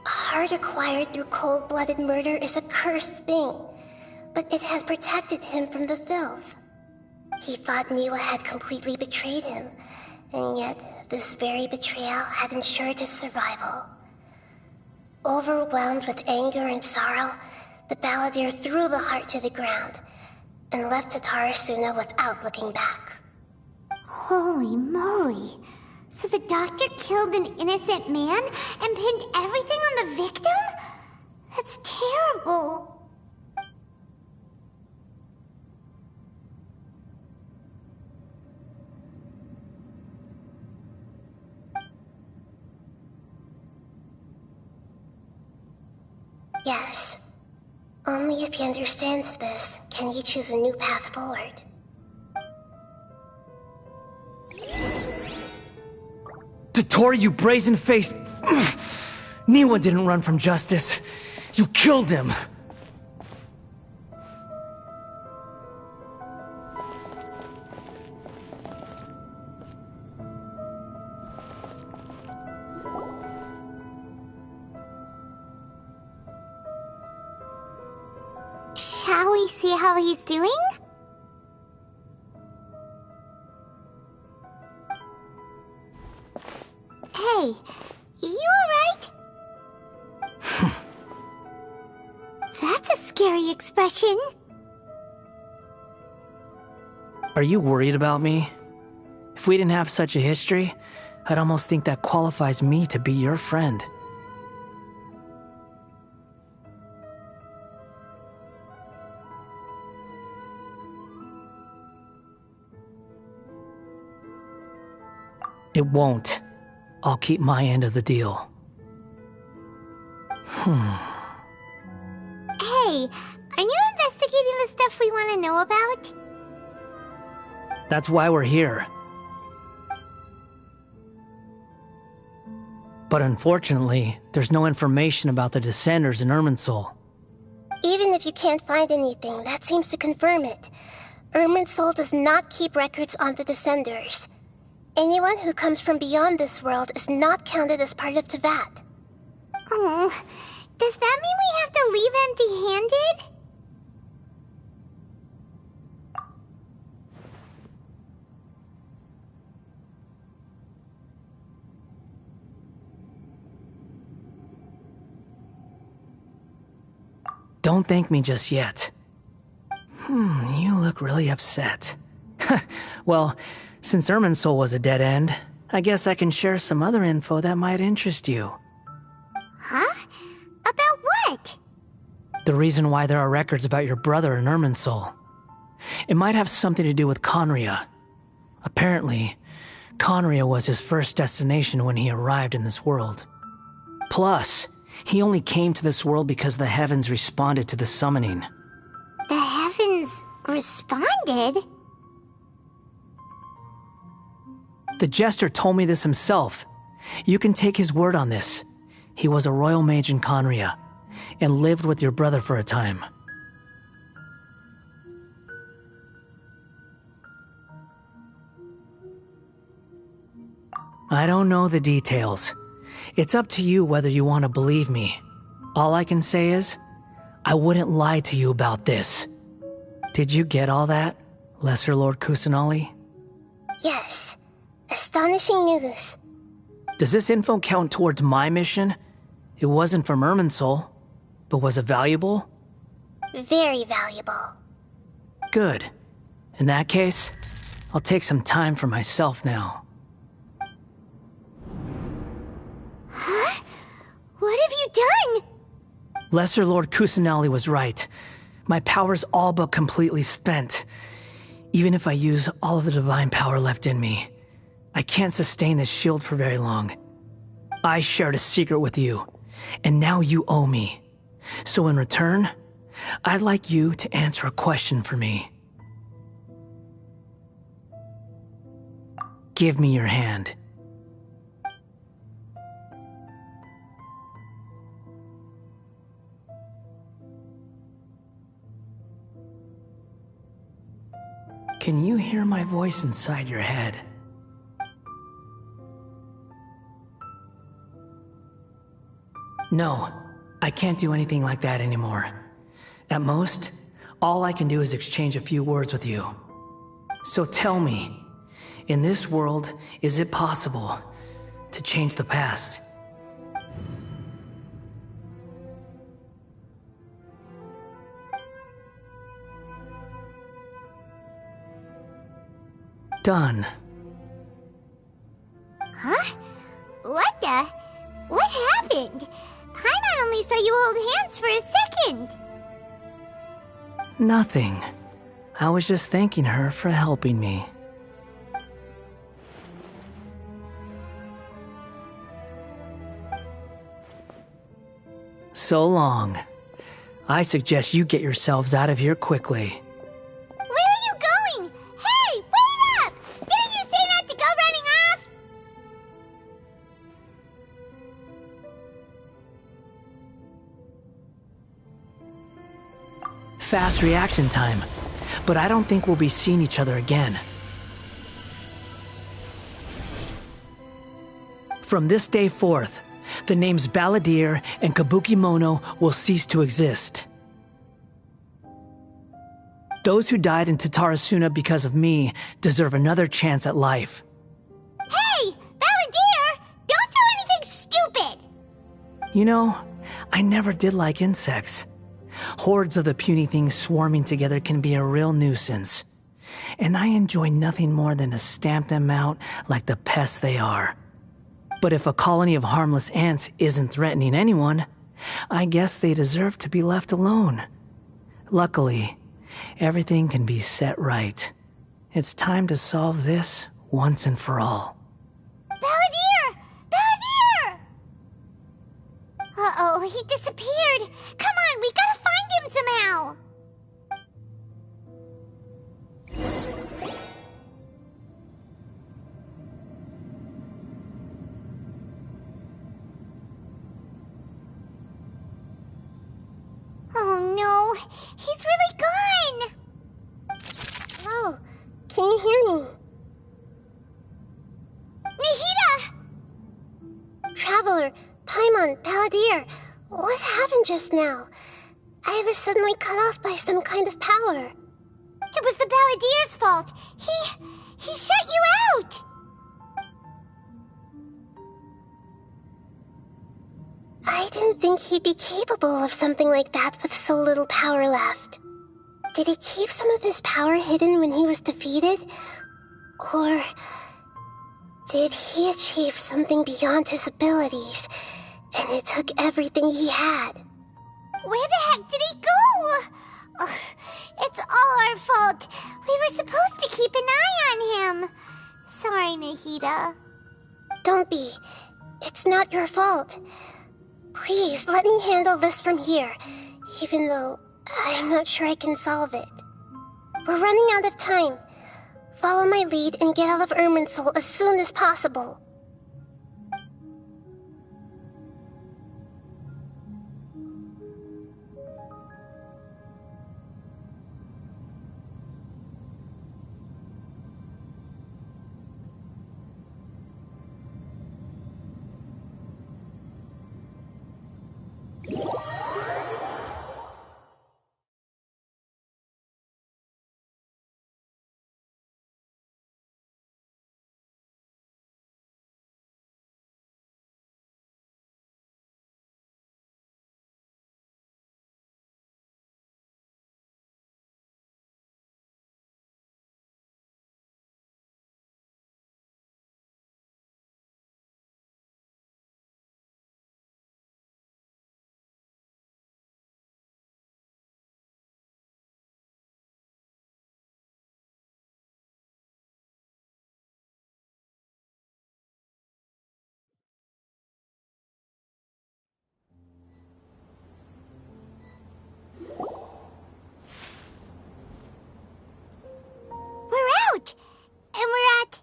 Speaker 7: A heart acquired through cold-blooded murder is a cursed thing, but it had protected him from the filth. He thought Niwa had completely betrayed him, and yet this very betrayal had ensured his survival. Overwhelmed with anger and sorrow, the balladeer threw the heart to the ground and left Tatarasuna without looking back.
Speaker 5: Holy moly. So the doctor killed an innocent man and pinned everything on the victim? That's terrible.
Speaker 7: Yes. Only if he understands this can he choose a new path forward.
Speaker 6: Tottori, you brazen-faced... Niwa didn't run from justice. You killed him.
Speaker 5: Shall we see how he's doing? Hey, you alright? That's a scary expression.
Speaker 6: Are you worried about me? If we didn't have such a history, I'd almost think that qualifies me to be your friend. It won't. I'll keep my end of the deal.
Speaker 5: Hey, are you investigating the stuff we want to know about?
Speaker 6: That's why we're here. But unfortunately, there's no information about the Descenders in Irminsul.
Speaker 7: Even if you can't find anything, that seems to confirm it. Irminsul does not keep records on the Descenders. Anyone who comes from beyond this world is not counted as part of Tevat.
Speaker 5: Oh, does that mean we have to leave empty-handed?
Speaker 6: Don't thank me just yet. You look really upset. Well, since Irminsul was a dead end, I guess I can share some other info that might interest you.
Speaker 5: Huh? About what?
Speaker 6: The reason why there are records about your brother in Irminsul. It might have something to do with Conria. Apparently, Conria was his first destination when he arrived in this world. Plus, he only came to this world because the heavens responded to the summoning.
Speaker 5: The heavens responded?
Speaker 6: The Jester told me this himself. You can take his word on this. He was a royal mage in Conria, and lived with your brother for a time. I don't know the details. It's up to you whether you want to believe me. All I can say is, I wouldn't lie to you about this. Did you get all that, Lesser Lord Kusanali?
Speaker 7: Yes. Astonishing news.
Speaker 6: Does this info count towards my mission? It wasn't from Irminsul, but was it valuable?
Speaker 7: Very valuable.
Speaker 6: Good. In that case, I'll take some time for myself now.
Speaker 5: Huh? What have you done?
Speaker 6: Lesser Lord Kusanali was right. My power's all but completely spent. Even if I use all of the divine power left in me, I can't sustain this shield for very long. I shared a secret with you, and now you owe me. So in return, I'd like you to answer a question for me. Give me your hand. Can you hear my voice inside your head? No, I can't do anything like that anymore. At most, all I can do is exchange a few words with you. So tell me, in this world, is it possible to change the past? Done.
Speaker 5: Huh? What the? What happened? Paimon only saw you hold hands for a second.
Speaker 6: Nothing. I was just thanking her for helping me. So long. I suggest you get yourselves out of here quickly.
Speaker 5: Where are you going? Hey, wait up! Didn't you say not to go running off?
Speaker 6: Fast reaction time, but I don't think we'll be seeing each other again. From this day forth, the names Balladeer and Kabukimono will cease to exist. Those who died in Tatarasuna because of me deserve another chance at life.
Speaker 5: Hey, Balladeer! Don't do anything stupid!
Speaker 6: You know, I never did like insects. Hordes of the puny things swarming together can be a real nuisance. And I enjoy nothing more than to stamp them out like the pests they are. But if a colony of harmless ants isn't threatening anyone, I guess they deserve to be left alone. Luckily, everything can be set right. It's time to solve this once and for all.
Speaker 5: Balladeer! Balladeer! Uh-oh, he disappeared. Come on, we gotta find him somehow. Oh no, he's really gone!
Speaker 7: Oh, can you hear me?
Speaker 5: Nahida!
Speaker 7: Traveler, Paimon, Balladeer, what happened just now? I was suddenly cut off by some kind of power.
Speaker 5: It was the Balladeer's fault. He shut you out!
Speaker 7: I didn't think he'd be capable of something like that with so little power left. Did he keep some of his power hidden when he was defeated? Or did he achieve something beyond his abilities, and it took everything he had?
Speaker 5: Where the heck did he go? Ugh, it's all our fault. We were supposed to keep an eye on him. Sorry, Nahida.
Speaker 7: Don't be. It's not your fault. Please, let me handle this from here, even though I'm not sure I can solve it. We're running out of time. Follow my lead and get out of Irminsul as soon as possible.
Speaker 5: We're out! And we're at,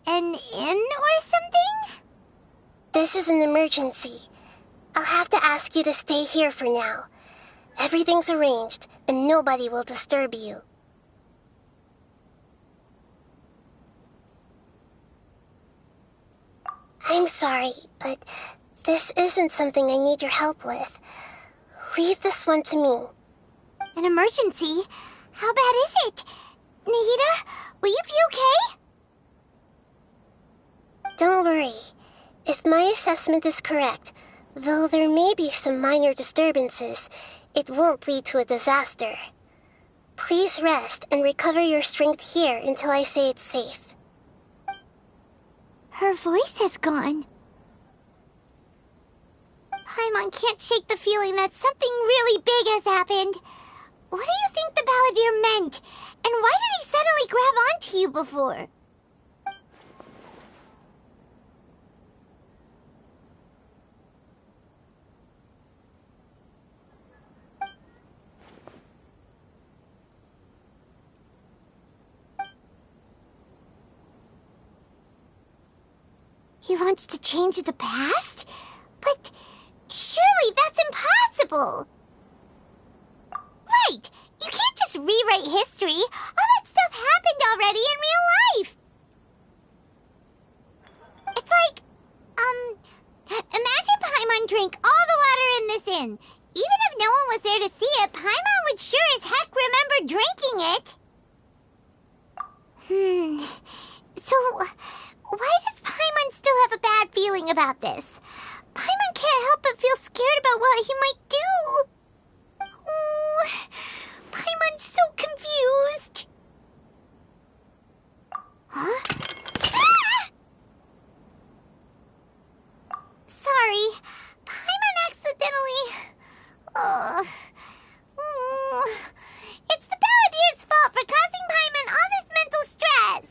Speaker 5: an inn or something?
Speaker 7: This is an emergency. I'll have to ask you to stay here for now. Everything's arranged, and nobody will disturb you. I'm sorry, but this isn't something I need your help with. Leave this one to me.
Speaker 5: An emergency? How bad is it? Nahida, will you be okay?
Speaker 7: Don't worry. If my assessment is correct, though there may be some minor disturbances, it won't lead to a disaster. Please rest and recover your strength here until I say it's safe.
Speaker 5: Her voice has gone. Paimon can't shake the feeling that something really big has happened. What do you think the Balladeer meant? And why did he suddenly grab onto you before? He wants to change the past? But surely that's impossible! Right! You can't just rewrite history! All that stuff happened already in real life! It's like, imagine Paimon drank all the water in this inn. Even if no one was there to see it, Paimon would sure as heck remember drinking it! So, why does Paimon still have a bad feeling about this? Paimon can't help but feel scared about what he might do. Oh, Paimon's so confused. Huh? Ah! Sorry, Paimon accidentally... It's the Balladeer's fault for causing Paimon all this mental stress.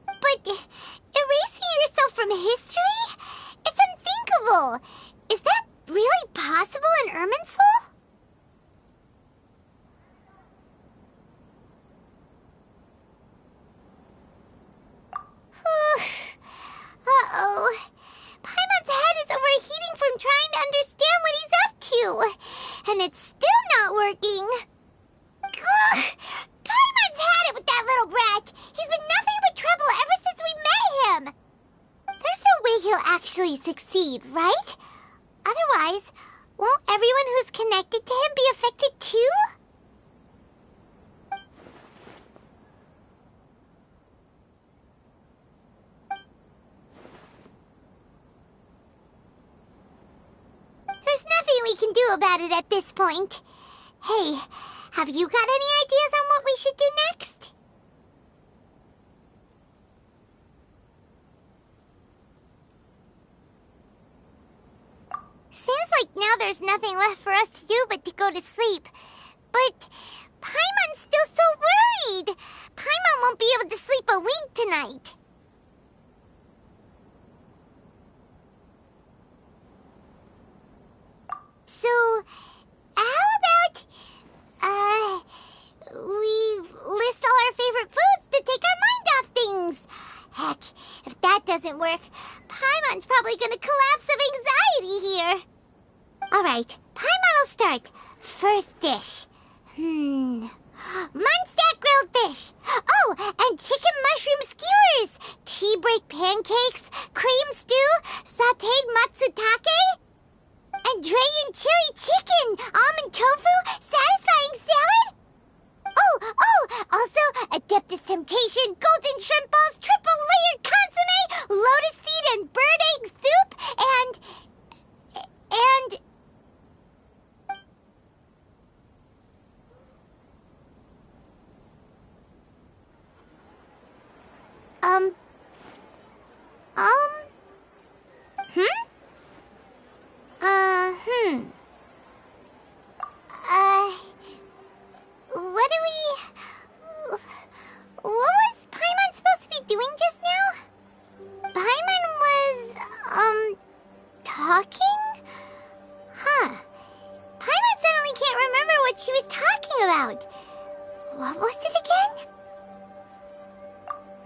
Speaker 5: But erasing yourself from history? It's unthinkable. Is that really possible in Irminsul? Uh-oh. Paimon's head is overheating from trying to understand what he's up to. And it's still not working. Ugh! Paimon's had it with that little brat. He's been nothing but trouble ever since we met him. There's no way he'll actually succeed, right? Otherwise, won't everyone who's connected to him be affected too? There's nothing we can do about it at this point. Hey, have you got any ideas on what we should do next? Seems like now there's nothing left for us to do but to go to sleep. But Paimon's still so worried. Paimon won't be able to sleep a wink tonight. So, how about, we list all our favorite foods to take our mind off things? Heck, if that doesn't work, Paimon's probably gonna collapse of anxiety here. Alright, Paimon will start. First dish. Munstack grilled fish. Oh, and chicken mushroom skewers. Tea break pancakes, cream stew, sauteed matsutake, and Drayan chili chicken, almond tofu, satisfying salad. Also, Adeptus Temptation, golden shrimp balls, triple layered consomme, lotus seed and bird egg soup, and... What was Paimon supposed to be doing just now? Paimon was, talking? Huh. Paimon suddenly can't remember what she was talking about. What was it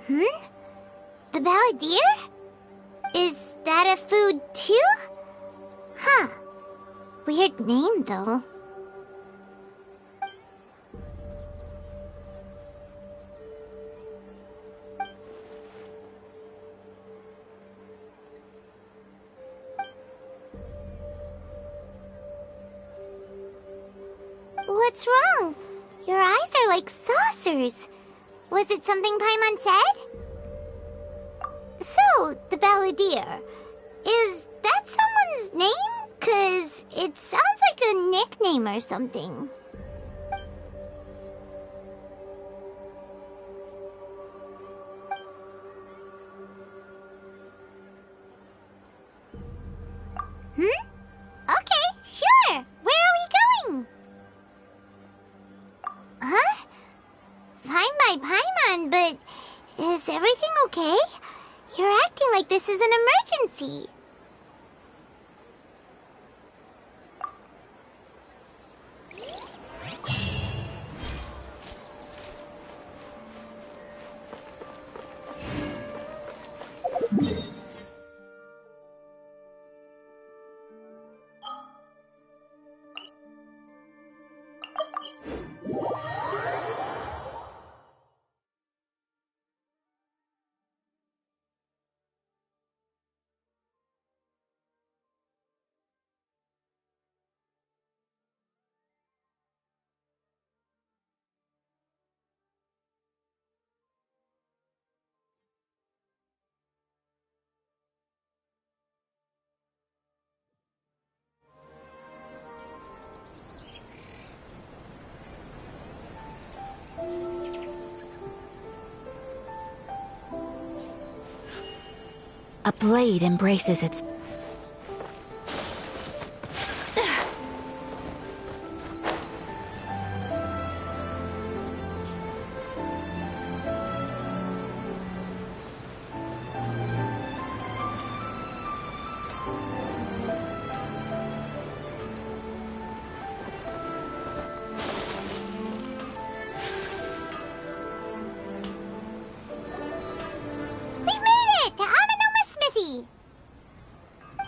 Speaker 5: again? The balladeer? Is that a food too? Huh. Weird name, though. What's wrong? Your eyes are like saucers. Was it something Paimon said? So, the balladeer. Is that someone's name? 'Cause it sounds like a nickname or something. Okay, sure. Where are we going? Huh? Fine by Paimon, but is everything okay? You're acting like this is an emergency.
Speaker 11: A blade embraces its...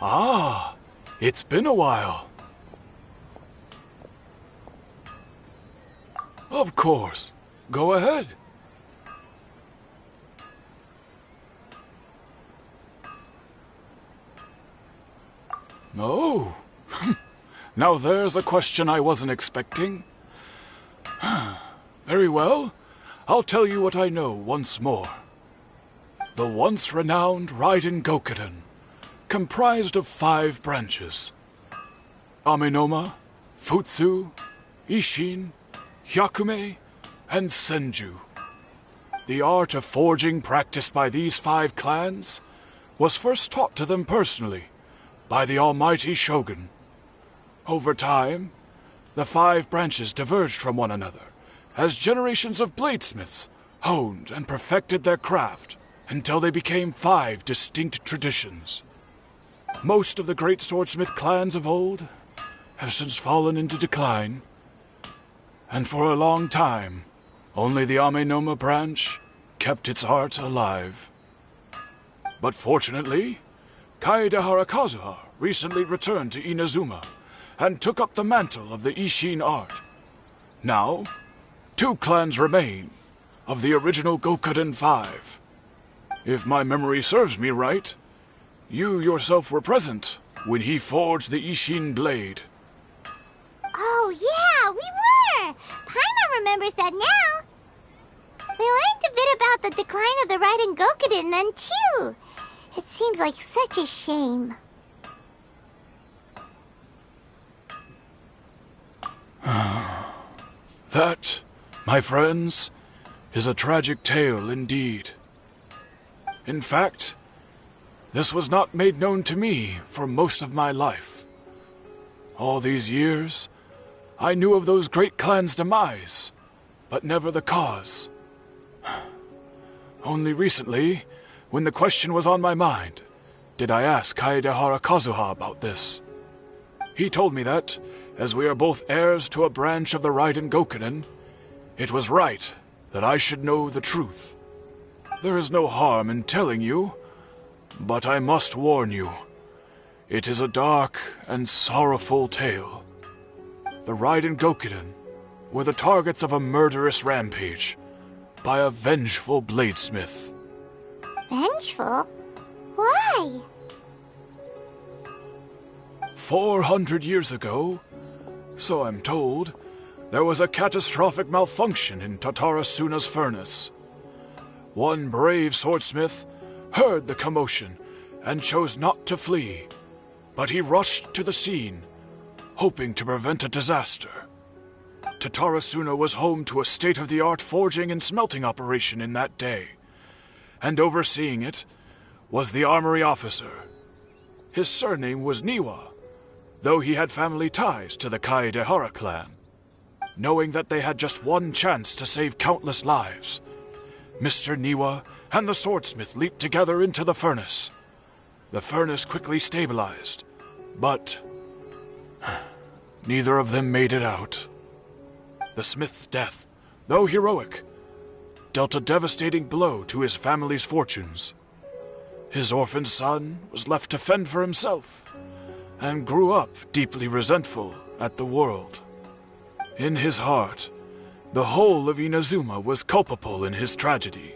Speaker 12: Ah, it's been a while. Of course. Go ahead. Oh. Now there's a question I wasn't expecting. Very well. I'll tell you what I know once more. The once renowned Raiden Gokuden, comprised of 5 branches: Aminoma, Futsu, Ishin, Hyakume, and Senju. The art of forging practiced by these 5 clans was first taught to them personally by the almighty Shogun. Over time, the 5 branches diverged from one another as generations of bladesmiths honed and perfected their craft until they became 5 distinct traditions. Most of the great swordsmith clans of old have since fallen into decline, and for a long time, only the Amenoma branch kept its art alive. But fortunately, Kaedehara Kazuha recently returned to Inazuma and took up the mantle of the Ishin art. Now, 2 clans remain of the original Gokuden 5. If my memory serves me right, you yourself were present when he forged the Ishin blade.
Speaker 5: Oh, yeah, we were! Paimon remembers that now. We learned a bit about the decline of the Raiden Gokuden then, too. It seems like such a shame.
Speaker 12: That, my friends, is a tragic tale indeed. In fact, this was not made known to me for most of my life. All these years, I knew of those great clans' demise, but never the cause. Only recently, when the question was on my mind, did I ask Kaedehara Kazuha about this. He told me that, as we are both heirs to a branch of the Raiden Gokuden, it was right that I should know the truth. There is no harm in telling you, but I must warn you. It is a dark and sorrowful tale. The Raiden Gokuden were the targets of a murderous rampage by a vengeful bladesmith.
Speaker 5: Vengeful? Why?
Speaker 12: 400 years ago, so I'm told, there was a catastrophic malfunction in Tatarasuna's furnace. One brave swordsmith heard the commotion and chose not to flee, but he rushed to the scene, hoping to prevent a disaster. Tatarasuna was home to a state-of-the-art forging and smelting operation in that day, and overseeing it was the armory officer. His surname was Niwa, though he had family ties to the Kaedehara clan. Knowing that they had just one chance to save countless lives, Mr. Niwa and the swordsmith leaped together into the furnace. The furnace quickly stabilized, but neither of them made it out. The smith's death, though heroic, dealt a devastating blow to his family's fortunes. His orphaned son was left to fend for himself, and grew up deeply resentful at the world. In his heart, the whole of Inazuma was culpable in his tragedy.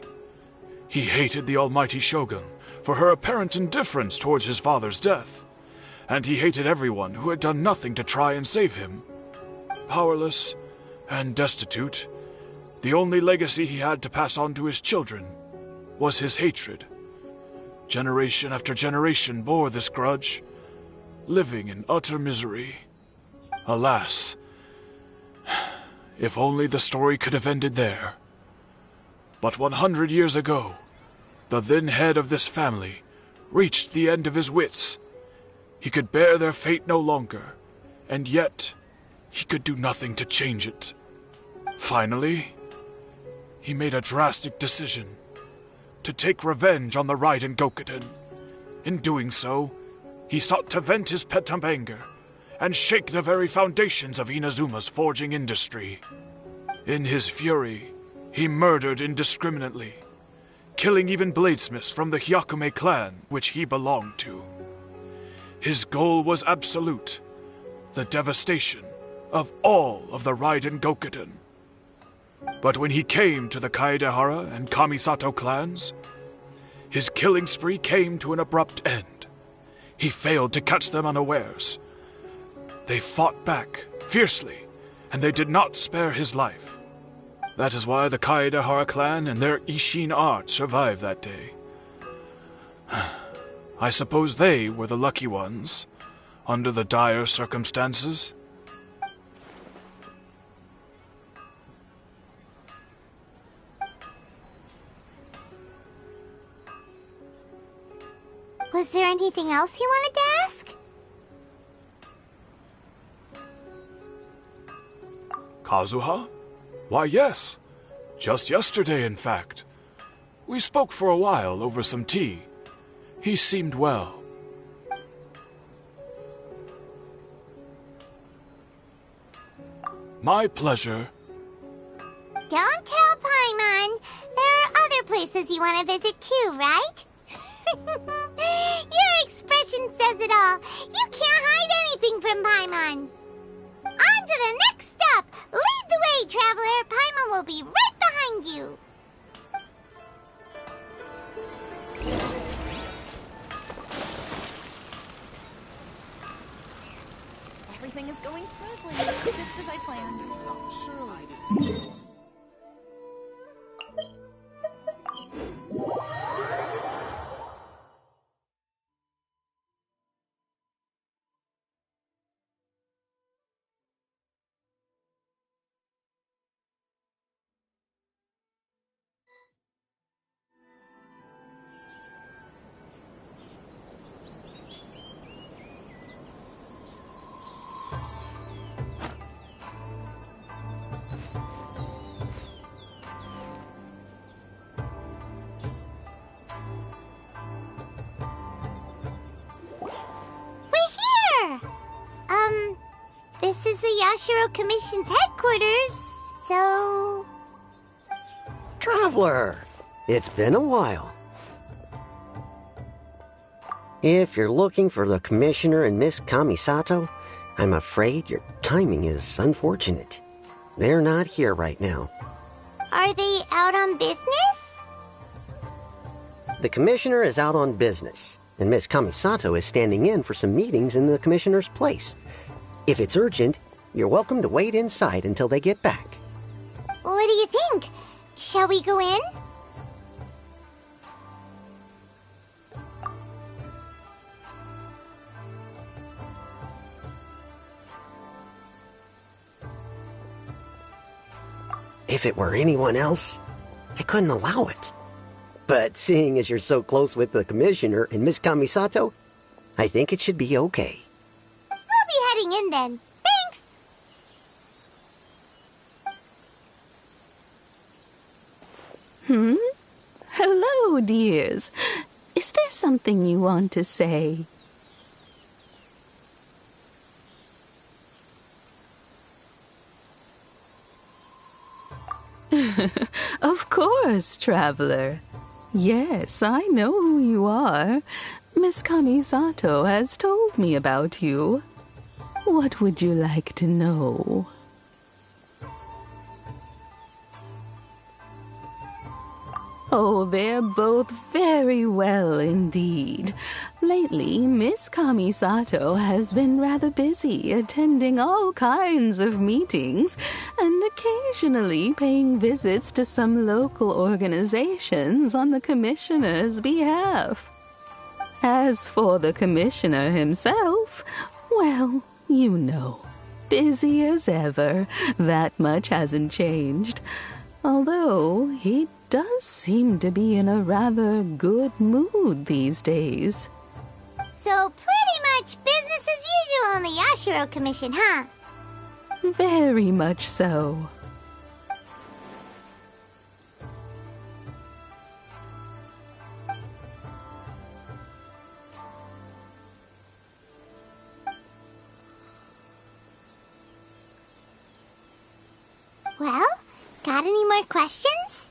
Speaker 12: He hated the almighty Shogun for her apparent indifference towards his father's death, and he hated everyone who had done nothing to try and save him. Powerless and destitute, the only legacy he had to pass on to his children was his hatred. Generation after generation bore this grudge, living in utter misery. Alas, if only the story could have ended there. But 100 years ago, the then head of this family reached the end of his wits. He could bear their fate no longer, and yet he could do nothing to change it. Finally, he made a drastic decision to take revenge on the Raiden Gokuden. In doing so, he sought to vent his pent-up anger and shake the very foundations of Inazuma's forging industry. In his fury, he murdered indiscriminately, killing even bladesmiths from the Hyakume clan which he belonged to. His goal was absolute, the devastation of all of the Raiden Gokuden. But when he came to the Kaedehara and Kamisato clans, his killing spree came to an abrupt end. He failed to catch them unawares. They fought back fiercely, and they did not spare his life. That is why the Kaedehara clan and their Ishin art survived that day. I suppose they were the lucky ones, under the dire circumstances.
Speaker 5: Was there anything else you wanted to ask?
Speaker 12: Kazuha? Why, yes. Just yesterday, in fact. We spoke for a while over some tea. He seemed well. My pleasure.
Speaker 5: Don't tell Paimon. There are other places you want to visit too, right? Your expression says it all. You can't hide anything from Paimon. On to the next stop. Lead the way, traveler. Paimon will be right behind you.
Speaker 13: Everything is going smoothly, just as I planned. Surely.
Speaker 5: This is the Yashiro Commission's headquarters, so...
Speaker 14: Traveler! It's been a while. If you're looking for the Commissioner and Miss Kamisato, I'm afraid your timing is unfortunate. They're not here right now.
Speaker 5: Are they out on business?
Speaker 14: The Commissioner is out on business, and Miss Kamisato is standing in for some meetings in the Commissioner's place. If it's urgent, you're welcome to wait inside until they get back.
Speaker 5: What do you think? Shall we go in?
Speaker 14: If it were anyone else, I couldn't allow it. But seeing as you're so close with the Commissioner and Miss Kamisato, I think it should be okay.
Speaker 5: We'll be heading in then. Thanks!
Speaker 15: Hello, dears. Is there something you want to say? Of course, traveler. Yes, I know who you are. Miss Kamisato has told me about you. What would you like to know? Oh, they're both very well indeed. Lately, Miss Kamisato has been rather busy attending all kinds of meetings and occasionally paying visits to some local organizations on the Commissioner's behalf. As for the Commissioner himself, well, you know, busy as ever. That much hasn't changed. Although he does seem to be in a rather good mood these days.
Speaker 5: So pretty much business as usual in the Yashiro Commission, huh?
Speaker 15: Very much so.
Speaker 5: Well, got any more questions?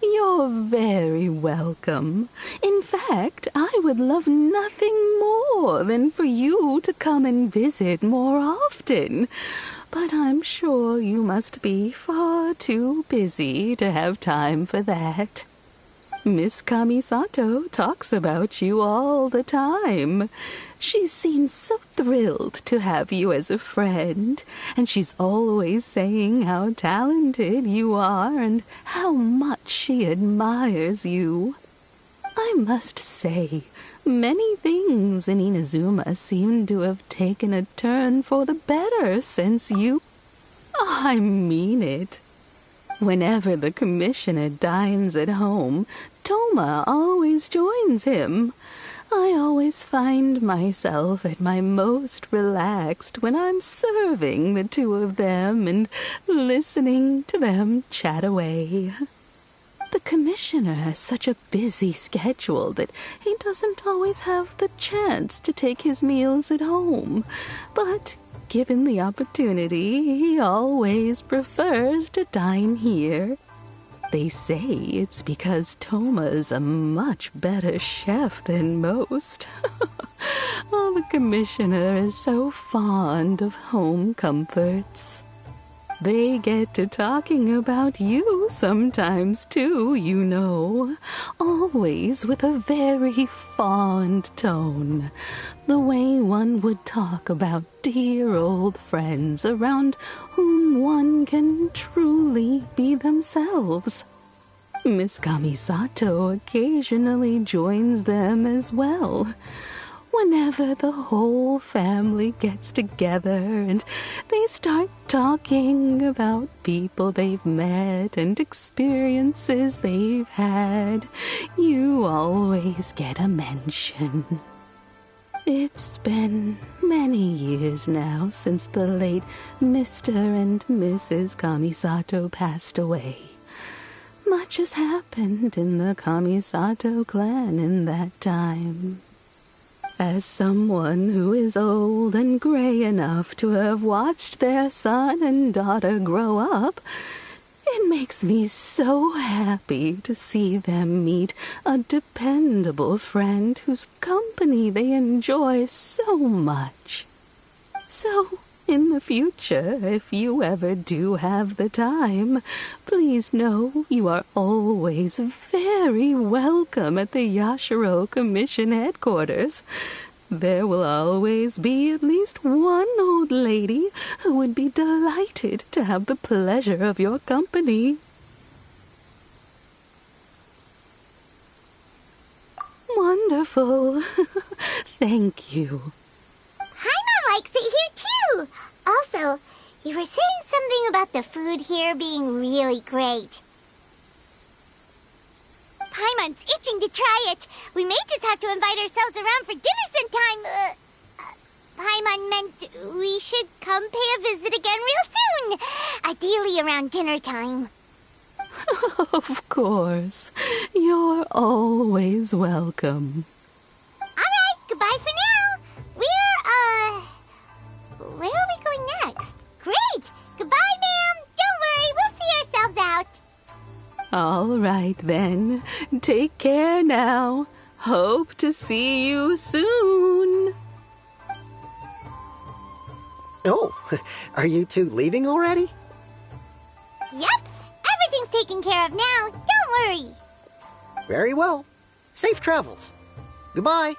Speaker 15: You're very welcome. In fact, I would love nothing more than for you to come and visit more often. But I'm sure you must be far too busy to have time for that. Miss Kamisato talks about you all the time. She seems so thrilled to have you as a friend, and she's always saying how talented you are and how much she admires you. I must say, many things in Inazuma seem to have taken a turn for the better since you... I mean it. Whenever the commissioner dines at home, Toma always joins him. I always find myself at my most relaxed when I'm serving the two of them and listening to them chat away. The commissioner has such a busy schedule that he doesn't always have the chance to take his meals at home, but given the opportunity, he always prefers to dine here. They say it's because Toma's a much better chef than most. Oh, the commissioner is so fond of home comforts. They get to talking about you sometimes, too, you know. Always with a very fond tone. The way one would talk about dear old friends around whom one can truly be themselves. Miss Kamisato occasionally joins them as well. Whenever the whole family gets together and they start talking about people they've met and experiences they've had, you always get a mention. It's been many years now since the late Mr. and Mrs. Kamisato passed away. Much has happened in the Kamisato clan in that time. As someone who is old and gray enough to have watched their son and daughter grow up, it makes me so happy to see them meet a dependable friend whose company they enjoy so much. So, in the future, if you ever do have the time, please know you are always very welcome at the Yashiro Commission headquarters. There will always be at least one old lady who would be delighted to have the pleasure of your company. Wonderful. Thank you.
Speaker 5: Paimon likes it here too. Also, you were saying something about the food here being really great. Paimon's itching to try it. We may just have to invite ourselves around for dinner sometime. Paimon meant we should come pay a visit again real soon. Ideally around dinner time.
Speaker 15: Of course. You're always welcome.
Speaker 5: Alright, goodbye for now. Where are we going next? Great! Goodbye, ma'am! Don't worry, we'll see ourselves out.
Speaker 15: All right, then. Take care now. Hope to see you soon.
Speaker 14: Oh, are you two leaving already?
Speaker 5: Yep, everything's taken care of now. Don't worry.
Speaker 14: Very well. Safe travels. Goodbye.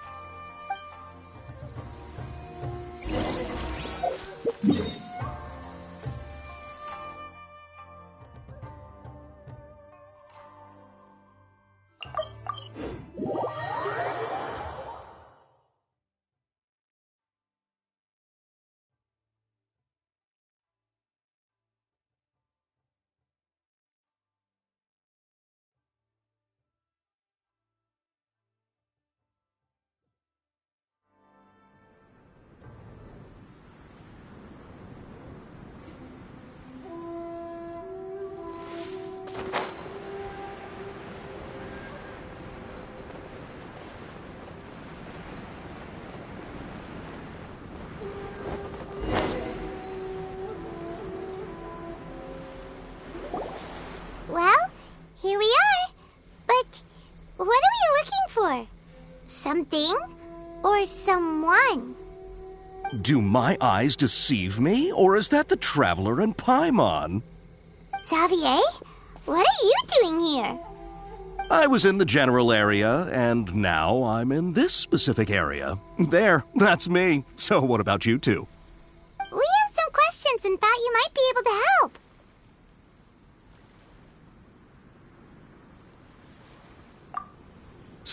Speaker 5: Well, here we are. But what are we looking for? Something or someone?
Speaker 16: Do my eyes deceive me, or is that the Traveler and Paimon?
Speaker 5: Xavier, what are you doing here?
Speaker 16: I was in the general area, and now I'm in this specific area. There, that's me. So what about you two?
Speaker 5: We have some questions and thought you might be able to help.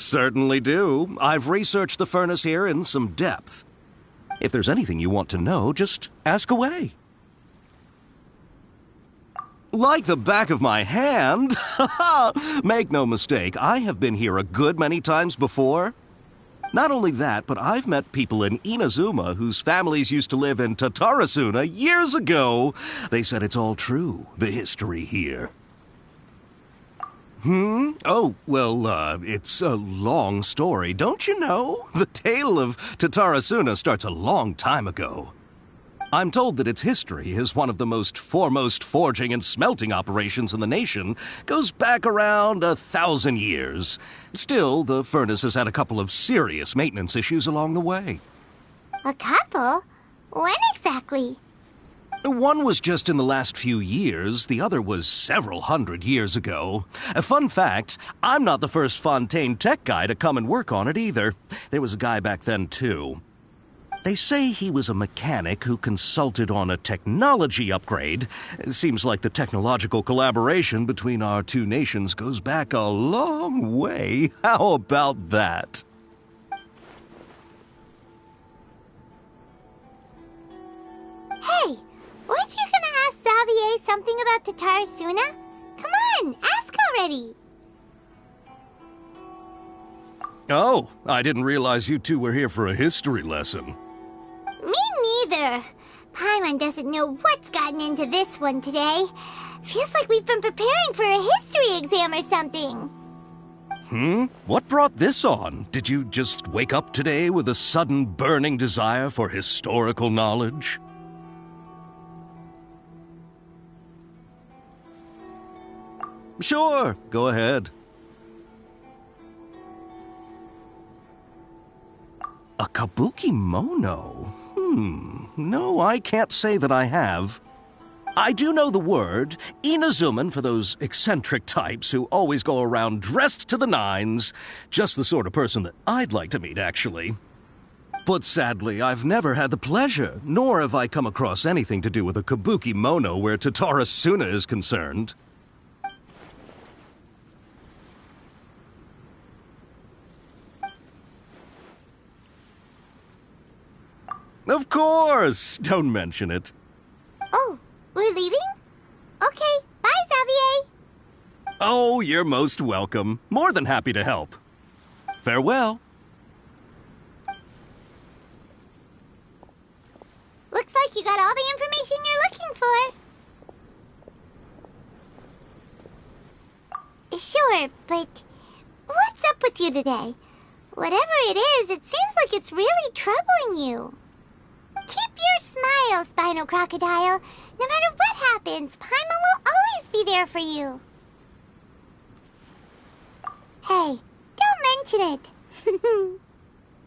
Speaker 16: Certainly do. I've researched the furnace here in some depth. If there's anything you want to know, just ask away. Like the back of my hand. Make no mistake, I have been here a good many times before. Not only that, but I've met people in Inazuma whose families used to live in Tatarasuna years ago. They said it's all true, the history here. Oh, well, it's a long story, don't you know? The tale of Tatarasuna starts a long time ago. I'm told that its history is one of the most foremost forging and smelting operations in the nation, goes back around 1,000 years. Still, the furnace has had a couple of serious maintenance issues along the way.
Speaker 5: A couple? When exactly?
Speaker 16: One was just in the last few years, the other was several hundred years ago. A fun fact, I'm not the first Fontaine tech guy to come and work on it either. There was a guy back then, too. They say he was a mechanic who consulted on a technology upgrade. It seems like the technological collaboration between our two nations goes back a long way. How about that?
Speaker 5: Hey, weren't you gonna ask Xavier something about Tatarasuna? Come on, ask already!
Speaker 16: Oh, I didn't realize you two were here for a history lesson.
Speaker 5: Me neither. Paimon doesn't know what's gotten into this one today. Feels like we've been preparing for a history exam or something.
Speaker 16: What brought this on? Did you just wake up today with a sudden burning desire for historical knowledge? Sure, go ahead. A kabuki mono? No, I can't say that I have. I do know the word, Inazuman for those eccentric types who always go around dressed to the nines. Just the sort of person that I'd like to meet, actually. But sadly, I've never had the pleasure, nor have I come across anything to do with a kabuki mono where Tatarasuna is concerned. Of course! Don't mention it.
Speaker 5: Oh, we're leaving? Okay, bye, Xavier.
Speaker 16: Oh, you're most welcome. More than happy to help. Farewell.
Speaker 5: Looks like you got all the information you're looking for. Sure, but what's up with you today? Whatever it is, it seems like it's really troubling you. Keep your smile, Spinal Crocodile. No matter what happens, Paimon will always be there for you. Hey, don't mention it.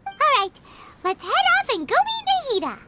Speaker 5: Alright, let's head off and go meet Nahida.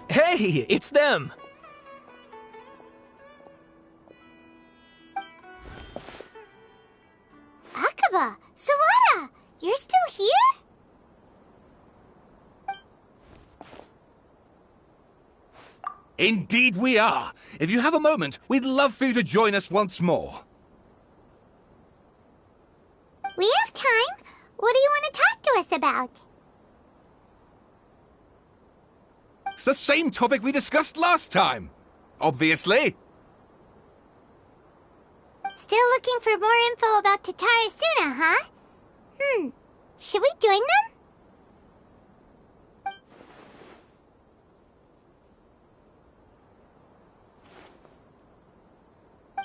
Speaker 3: Hey, it's them!
Speaker 5: Akaba, Sawada, you're still here?
Speaker 4: Indeed we are. If you have a moment, we'd love for you to join us once more.
Speaker 5: We have time. What do you want this about?
Speaker 4: It's the same topic we discussed last time. Obviously.
Speaker 5: Still looking for more info about Tatarasuna, huh? Should we join them?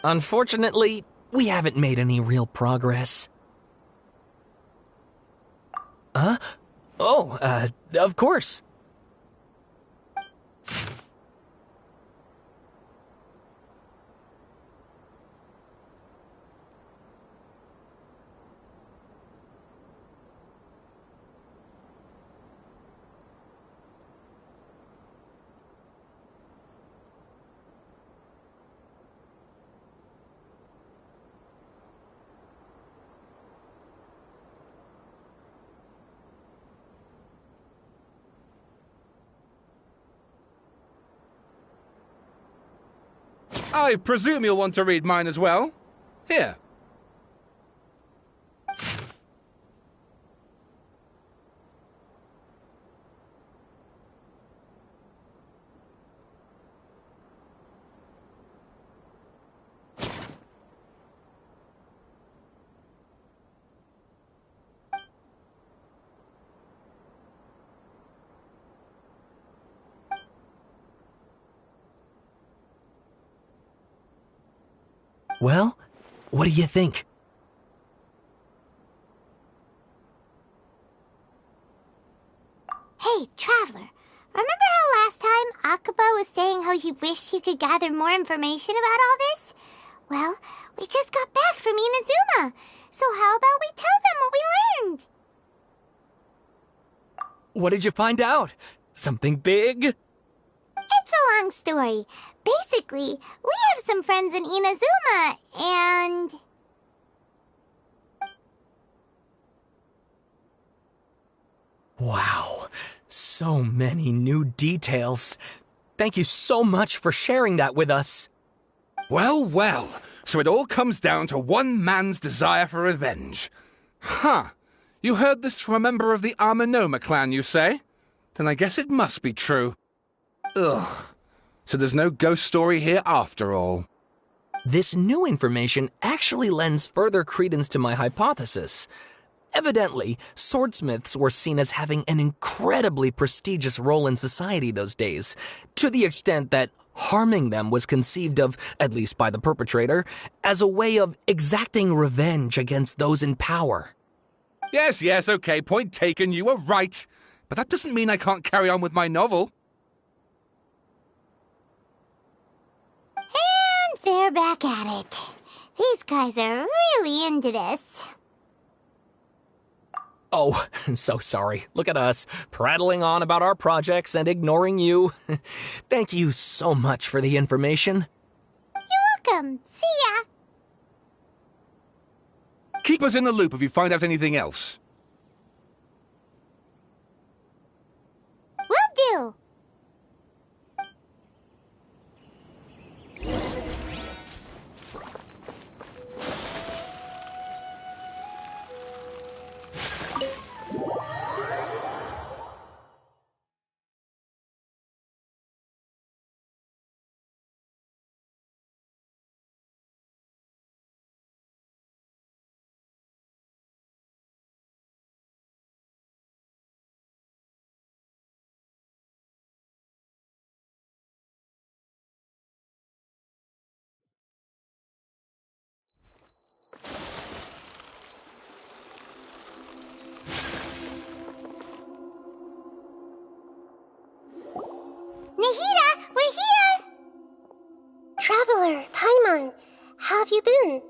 Speaker 3: Unfortunately, we haven't made any real progress. Huh? Oh, of course.
Speaker 4: I presume you'll want to read mine as well. Here.
Speaker 3: Well, what do you think?
Speaker 5: Hey, Traveler. Remember how last time Akaba was saying how he wished he could gather more information about all this? Well, we just got back from Inazuma. So how about we tell them what we learned?
Speaker 3: What did you find out? Something big?
Speaker 5: It's a long story. Basically, we have some friends in Inazuma, and...
Speaker 3: Wow, so many new details. Thank you so much for sharing that with us.
Speaker 4: Well, well, so it all comes down to one man's desire for revenge. Huh. You heard this from a member of the Armanoma clan, you say? Then I guess it must be true. Ugh. So there's no ghost story here after all.
Speaker 3: This new information actually lends further credence to my hypothesis. Evidently, swordsmiths were seen as having an incredibly prestigious role in society those days, to the extent that harming them was conceived of, at least by the perpetrator, as a way of exacting revenge against those in power.
Speaker 4: Yes, okay, point taken, you were right. But that doesn't mean I can't carry on with my novel.
Speaker 5: And they're back at it. These guys are really into this.
Speaker 3: Oh, so sorry. Look at us, prattling on about our projects and ignoring you. Thank you so much for the information.
Speaker 5: You're welcome. See ya.
Speaker 4: Keep us in the loop if you find out anything else.
Speaker 5: Will do. Nahida, we're here!
Speaker 7: Traveler, Paimon, how have you been?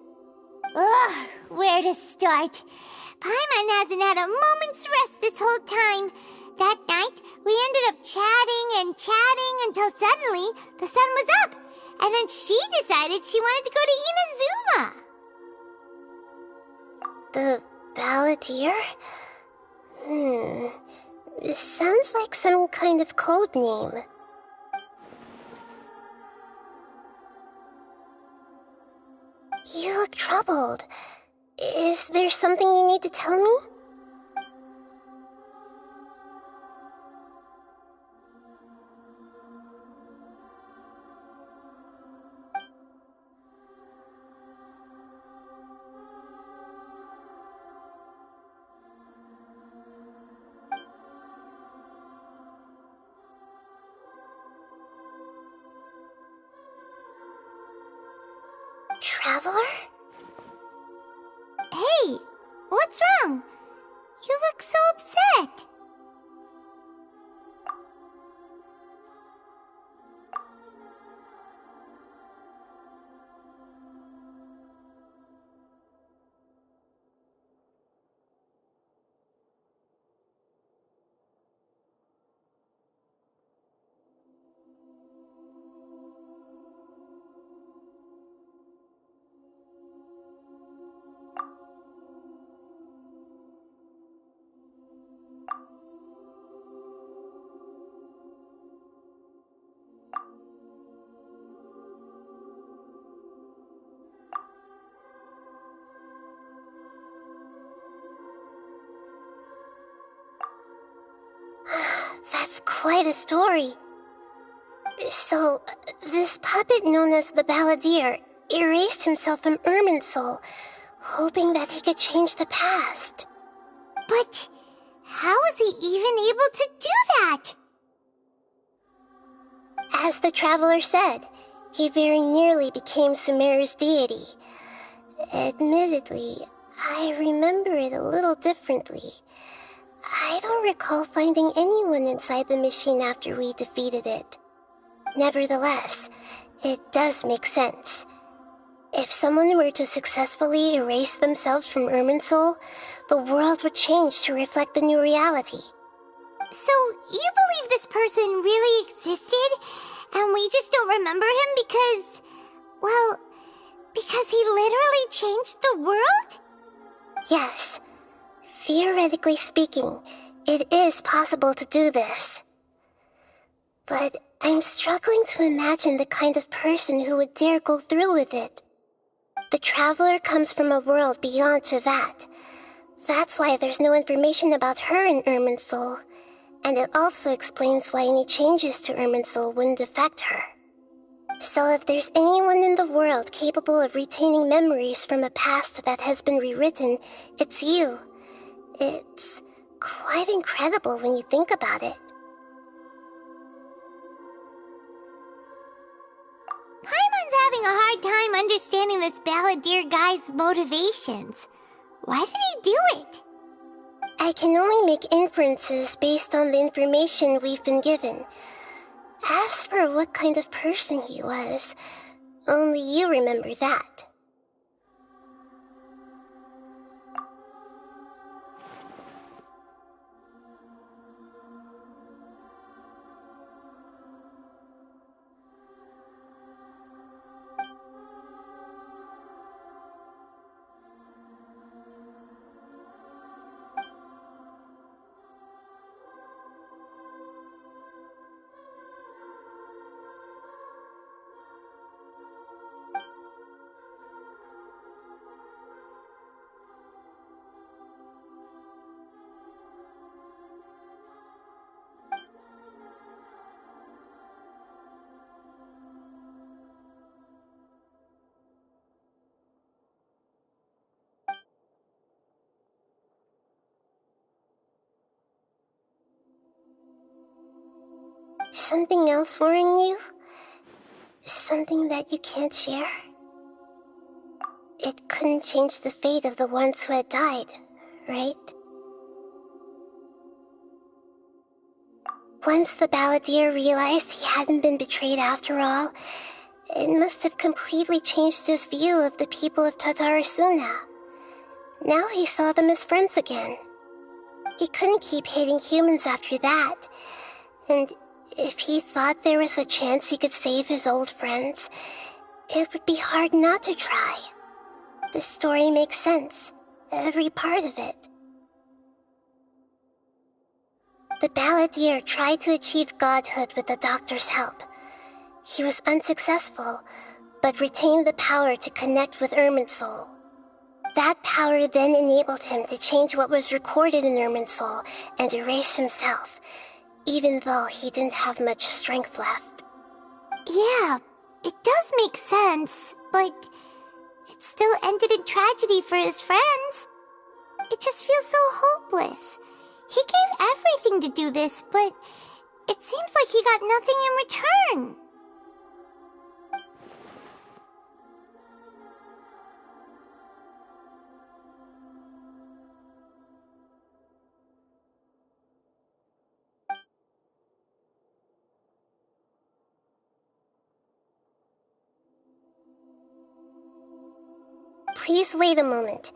Speaker 5: Ugh, where to start? Paimon hasn't had a moment's rest this whole time. That night, we ended up chatting and chatting until suddenly the sun was up. And then she decided she wanted to go to Inazuma.
Speaker 7: The Balladeer? This sounds like some kind of code name. You look troubled. Is there something you need to tell me? Traveler?
Speaker 5: Hey, what's wrong? You look so upset.
Speaker 7: That's quite a story. So, this puppet known as the Balladeer erased himself from Irminsul, hoping that he could change the past.
Speaker 5: But how was he even able to do that?
Speaker 7: As the Traveler said, he very nearly became Sumeru's deity. Admittedly, I remember it a little differently. I don't recall finding anyone inside the machine after we defeated it. Nevertheless, it does make sense. If someone were to successfully erase themselves from Irminsul, the world would change to reflect the new reality.
Speaker 5: So, you believe this person really existed, and we just don't remember him because... well, because he literally changed the world?
Speaker 7: Yes. Theoretically speaking, it is possible to do this. But I'm struggling to imagine the kind of person who would dare go through with it. The Traveler comes from a world beyond to that. That's why there's no information about her in Irminsul, and it also explains why any changes to Irminsul wouldn't affect her. So if there's anyone in the world capable of retaining memories from a past that has been rewritten, it's you. It's quite incredible when you think about it.
Speaker 5: Paimon's having a hard time understanding this Balladeer guy's motivations. Why did he do it?
Speaker 7: I can only make inferences based on the information we've been given. As for what kind of person he was, only you remember that. Something else worrying you? Something that you can't share? It couldn't change the fate of the ones who had died, right? Once the Balladeer realized he hadn't been betrayed after all, it must have completely changed his view of the people of Tatarasuna. Now he saw them as friends again. He couldn't keep hating humans after that, and if he thought there was a chance he could save his old friends, it would be hard not to try. The story makes sense, every part of it. The Balladeer tried to achieve godhood with the doctor's help. He was unsuccessful, but retained the power to connect with Irminsul. That power then enabled him to change what was recorded in Irminsul and erase himself, even though he didn't have much strength left.
Speaker 5: Yeah, it does make sense, but it still ended in tragedy for his friends. It just feels so hopeless. He gave everything to do this, but it seems like he got nothing in return.
Speaker 7: Please wait a moment.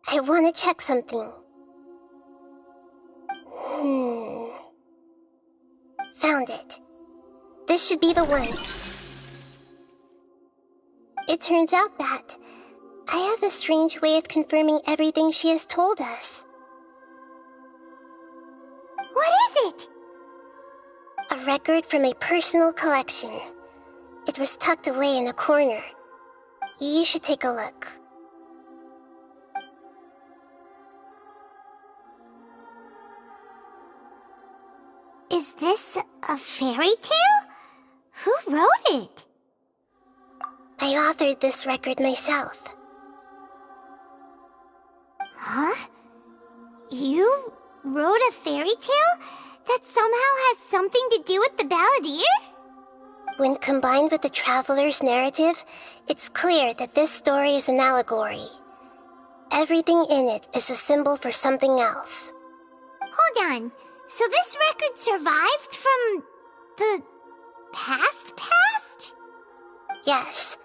Speaker 7: I want to check something. Found it. This should be the one. It turns out that I have a strange way of confirming everything she has told us.
Speaker 5: What is it?
Speaker 7: A record from a personal collection. It was tucked away in a corner. You should take a look.
Speaker 5: Is this a fairy tale? Who wrote it?
Speaker 7: I authored this record myself.
Speaker 5: Huh? You wrote a fairy tale that somehow has something to do with the Balladeer?
Speaker 7: When combined with the Traveler's narrative, it's clear that this story is an allegory. Everything in it is a symbol for something else.
Speaker 5: Hold on. So this record survived from the past?
Speaker 7: Yes.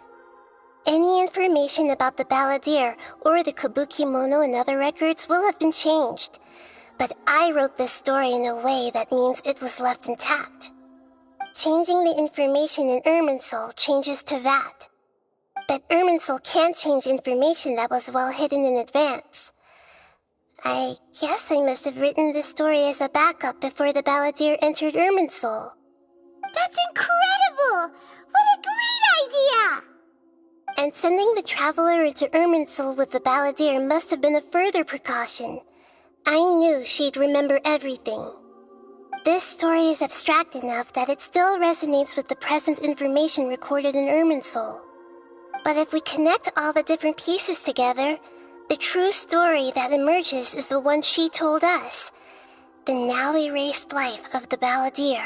Speaker 7: Any information about the Balladeer or the Kabukimono and other records will have been changed. But I wrote this story in a way that means it was left intact. Changing the information in Irminsul changes to that. But Irminsul can't change information that was well hidden in advance. I guess I must have written this story as a backup before the Balladeer entered Irminsul.
Speaker 5: That's incredible! What a great idea!
Speaker 7: And sending the Traveler into Irminsul with the Balladeer must have been a further precaution. I knew she'd remember everything. This story is abstract enough that it still resonates with the present information recorded in Irminsul. But if we connect all the different pieces together, the true story that emerges is the one she told us, the now erased life of the Balladeer.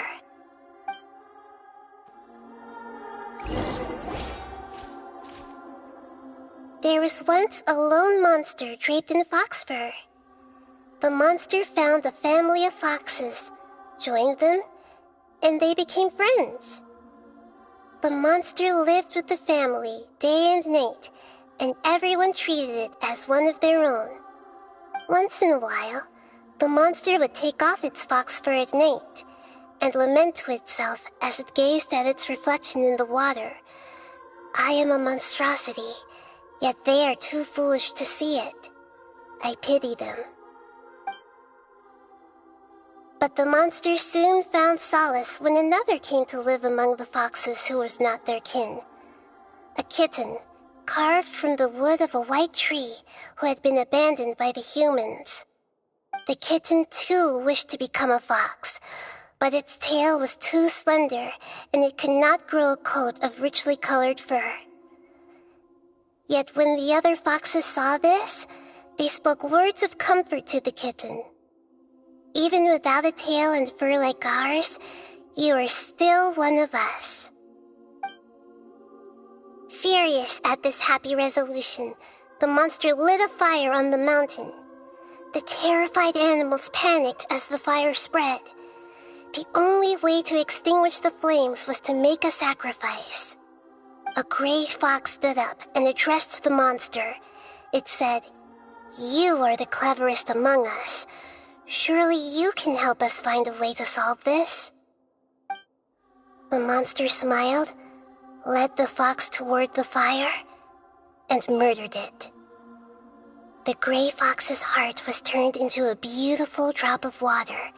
Speaker 7: There was once a lone monster draped in fox fur. The monster found a family of foxes, joined them, and they became friends. The monster lived with the family day and night, and everyone treated it as one of their own. Once in a while, the monster would take off its fox fur at night and lament to itself as it gazed at its reflection in the water. I am a monstrosity, yet they are too foolish to see it. I pity them. But the monster soon found solace when another came to live among the foxes who was not their kin. A kitten, carved from the wood of a white tree who had been abandoned by the humans. The kitten too wished to become a fox, but its tail was too slender and it could not grow a coat of richly colored fur. Yet when the other foxes saw this, they spoke words of comfort to the kitten. Even without a tail and fur like ours, you are still one of us. Furious at this happy resolution, the monster lit a fire on the mountain. The terrified animals panicked as the fire spread. The only way to extinguish the flames was to make a sacrifice. A gray fox stood up and addressed the monster. It said, "You are the cleverest among us. Surely you can help us find a way to solve this." The monster smiled, led the fox toward the fire, and murdered it. The gray fox's heart was turned into a beautiful drop of water,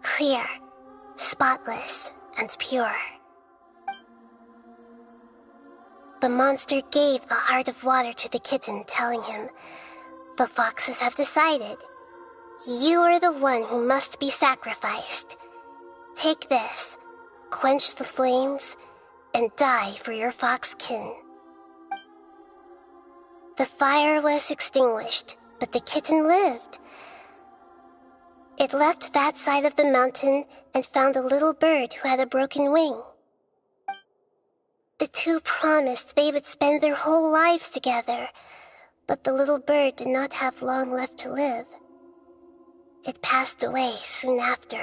Speaker 7: clear, spotless, and pure. The monster gave the heart of water to the kitten, telling him, "The foxes have decided. You are the one who must be sacrificed. Take this, quench the flames, and die for your fox kin." The fire was extinguished, but the kitten lived. It left that side of the mountain and found a little bird who had a broken wing. The two promised they would spend their whole lives together, but the little bird did not have long left to live. It passed away soon after.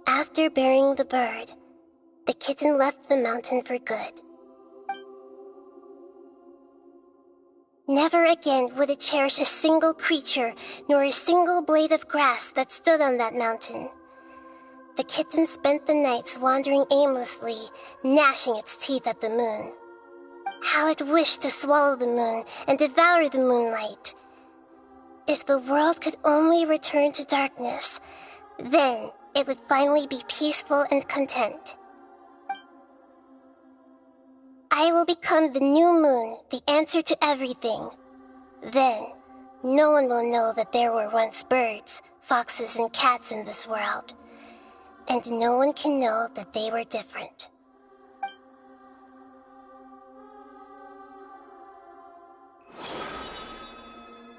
Speaker 7: After burying the bird, the kitten left the mountain for good. Never again would it cherish a single creature, nor a single blade of grass that stood on that mountain. The kitten spent the nights wandering aimlessly, gnashing its teeth at the moon. How it wished to swallow the moon and devour the moonlight. If the world could only return to darkness, then it would finally be peaceful and content. I will become the new moon, the answer to everything. Then, no one will know that there were once birds, foxes, and cats in this world. And no one can know that they were different.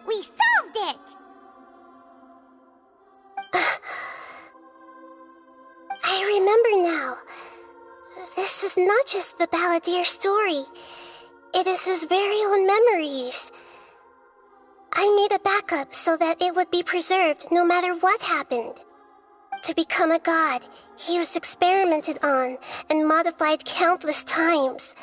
Speaker 5: We solved it!
Speaker 7: I remember now. This is not just the Balladeer story. It is his very own memories. I made a backup so that it would be preserved no matter what happened. To become a god, he was experimented on and modified countless times.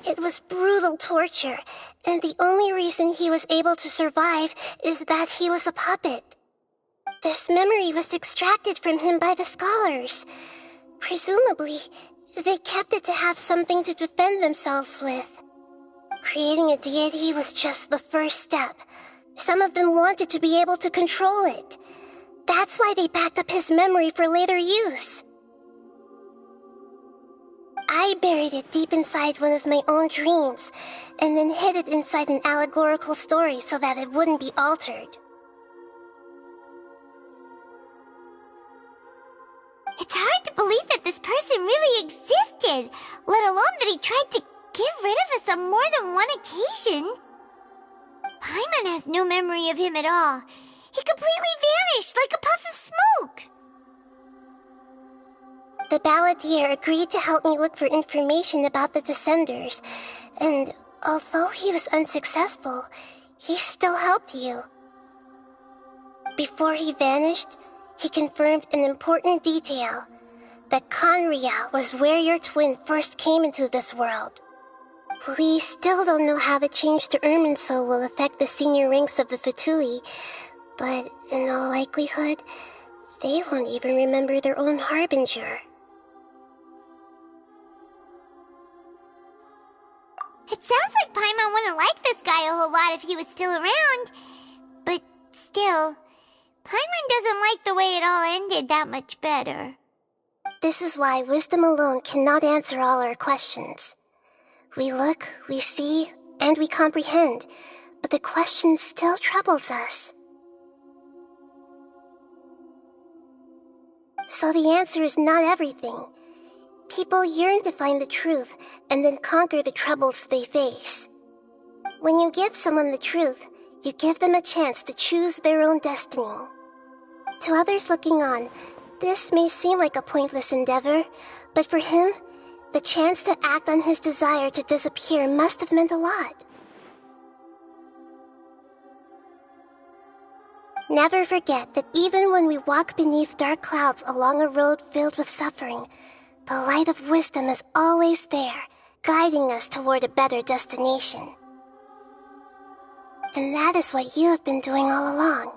Speaker 7: It was brutal torture, and the only reason he was able to survive is that he was a puppet. This memory was extracted from him by the scholars. Presumably, they kept it to have something to defend themselves with. Creating a deity was just the first step. Some of them wanted to be able to control it. That's why they backed up his memory for later use. I buried it deep inside one of my own dreams, and then hid it inside an allegorical story so that it wouldn't be altered.
Speaker 5: It's hard to believe that this person really existed, let alone that he tried to get rid of us on more than one occasion. Paimon has no memory of him at all. He completely vanished like a puff of smoke.
Speaker 7: The Balladeer agreed to help me look for information about the Descenders, and although he was unsuccessful, he still helped you. Before he vanished, he confirmed an important detail, that Conria was where your twin first came into this world. We still don't know how the change to Irminsul will affect the senior ranks of the Fatui, but in all likelihood, they won't even remember their own Harbinger.
Speaker 5: It sounds like Paimon wouldn't like this guy a whole lot if he was still around. But still, Paimon doesn't like the way it all ended that much better.
Speaker 7: This is why wisdom alone cannot answer all our questions. We look, we see, and we comprehend, but the question still troubles us. So the answer is not everything. People yearn to find the truth and then conquer the troubles they face. When you give someone the truth, you give them a chance to choose their own destiny. To others looking on, this may seem like a pointless endeavor, but for him, the chance to act on his desire to disappear must have meant a lot. Never forget that even when we walk beneath dark clouds along a road filled with suffering, the light of wisdom is always there, guiding us toward a better destination. And that is what you have been doing all along.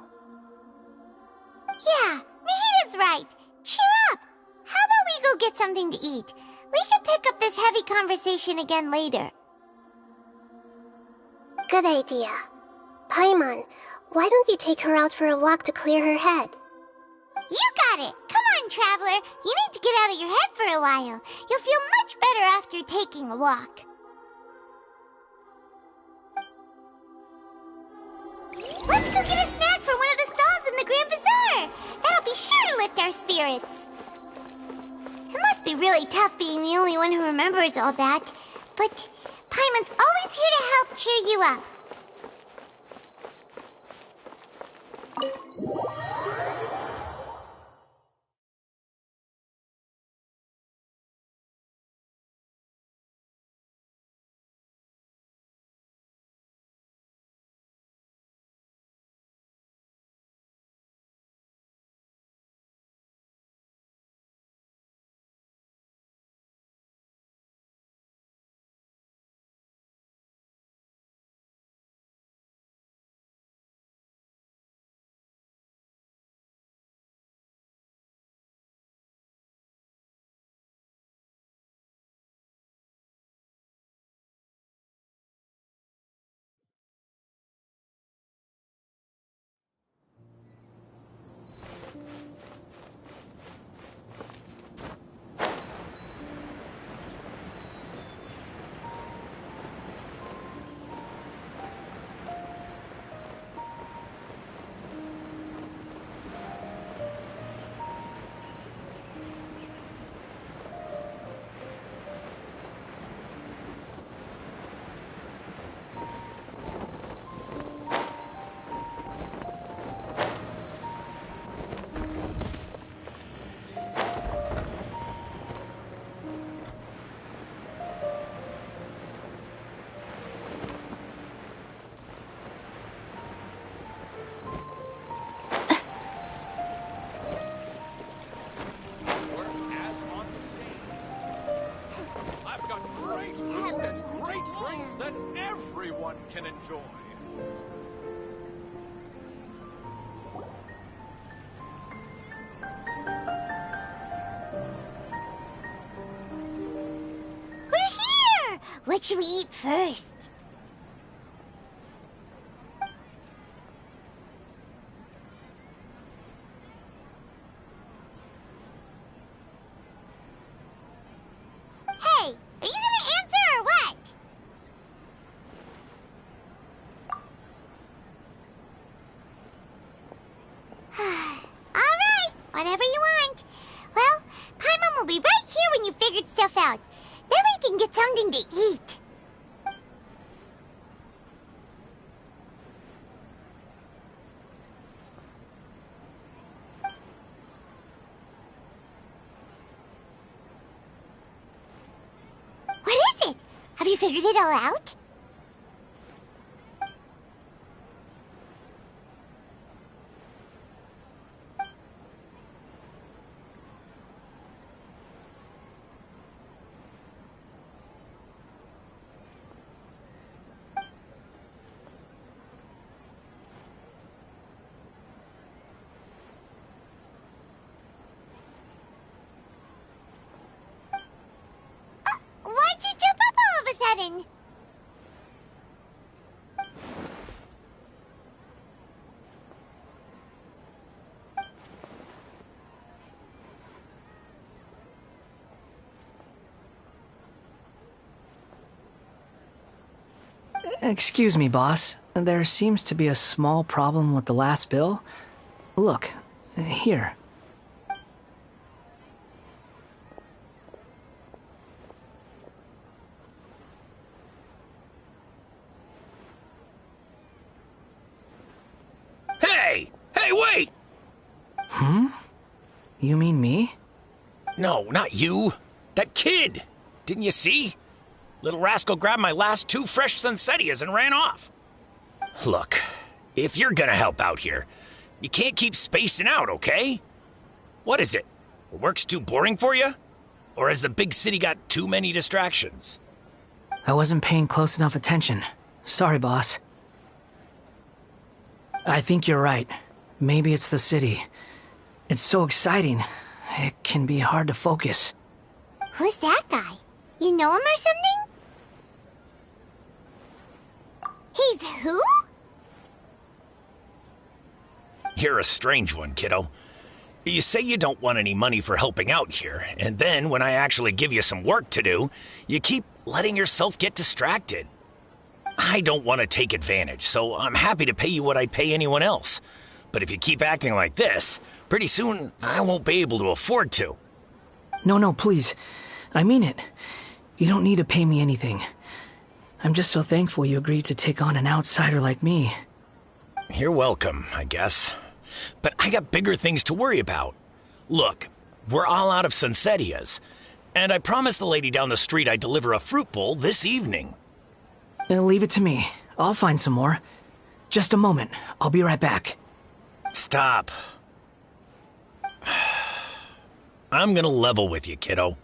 Speaker 5: Yeah, Nahida's right. Cheer up! How about we go get something to eat? We can pick up this heavy conversation again later.
Speaker 7: Good idea. Paimon, why don't you take her out for a walk to clear her head?
Speaker 5: You got it! Come on, Traveler! You need to get out of your head for a while. You'll feel much better after taking a walk. Let's go get a snack from one of the stalls in the Grand Bazaar! That'll be sure to lift our spirits. It must be really tough being the only one who remembers all that. But Paimon's always here to help cheer you up.
Speaker 12: everyone can enjoy.
Speaker 5: We're here! What should we eat first? Hey, are you gonna answer or what? Alright, whatever you want. Well, Paimon will be right here when you figured stuff out. Then we can get something to eat. What is it? Have you figured it all out? Why'd you jump up all of a sudden?
Speaker 6: Excuse me, boss. There seems to be a small problem with the last bill. Look, here.
Speaker 3: Hey! Hey, wait!
Speaker 6: Hmm? You mean me?
Speaker 3: No, not you. That kid! Didn't you see? Little rascal grabbed my last 2 fresh Sunsettias and ran off. Look, if you're gonna help out here, you can't keep spacing out, okay? What is it? Work's too boring for you? Or has the big city got too many distractions?
Speaker 6: I wasn't paying close enough attention. Sorry, boss. I think you're right. Maybe it's the city. It's so exciting. It can be hard to focus.
Speaker 5: Who's that guy? You know him or something? He's who?
Speaker 3: You're a strange one, kiddo. You say you don't want any money for helping out here, and then when I actually give you some work to do, you keep letting yourself get distracted. I don't want to take advantage, so I'm happy to pay you what I'd pay anyone else. But if you keep acting like this, pretty soon I won't be able to afford to.
Speaker 6: No, please. I mean it. You don't need to pay me anything. I'm just so thankful you agreed to take on an outsider like me.
Speaker 3: You're welcome, I guess. But I got bigger things to worry about. Look, we're all out of Sunsettias, and I promised the lady down the street I'd deliver a fruit bowl this evening.
Speaker 6: Leave it to me. I'll find some more. Just a moment. I'll be right back.
Speaker 3: Stop. I'm gonna level with you, kiddo.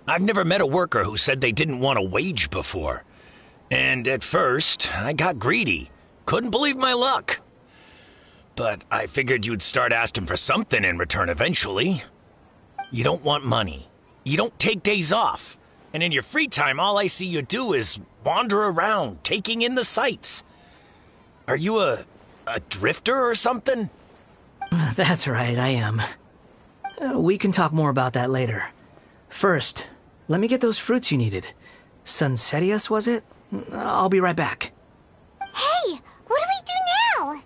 Speaker 3: I've never met a worker who said they didn't want a wage before. And at first, I got greedy. Couldn't believe my luck. But I figured you'd start asking for something in return eventually. You don't want money. You don't take days off. And in your free time, all I see you do is wander around, taking in the sights. Are you a drifter or something?
Speaker 6: That's right, I am. We can talk more about that later. First, let me get those fruits you needed. Sunsettias, was it? I'll be right back.
Speaker 5: Hey, what do we do now?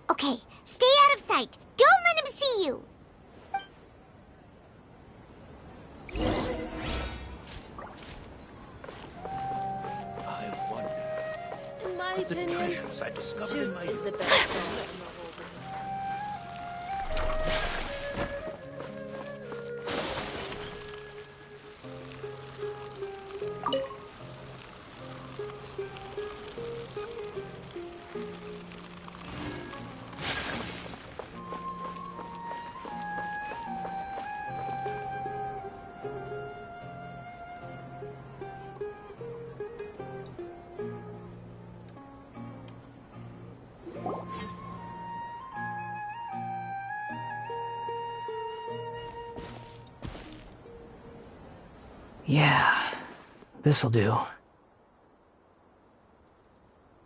Speaker 5: Okay, stay out of sight. Don't let him see you.
Speaker 17: I wonder.
Speaker 13: In my
Speaker 17: the
Speaker 13: opinion,
Speaker 17: treasures I discovered in
Speaker 13: Shoots
Speaker 17: my
Speaker 13: is the
Speaker 17: youth.
Speaker 13: best one.
Speaker 6: Yeah, this'll do.
Speaker 5: Even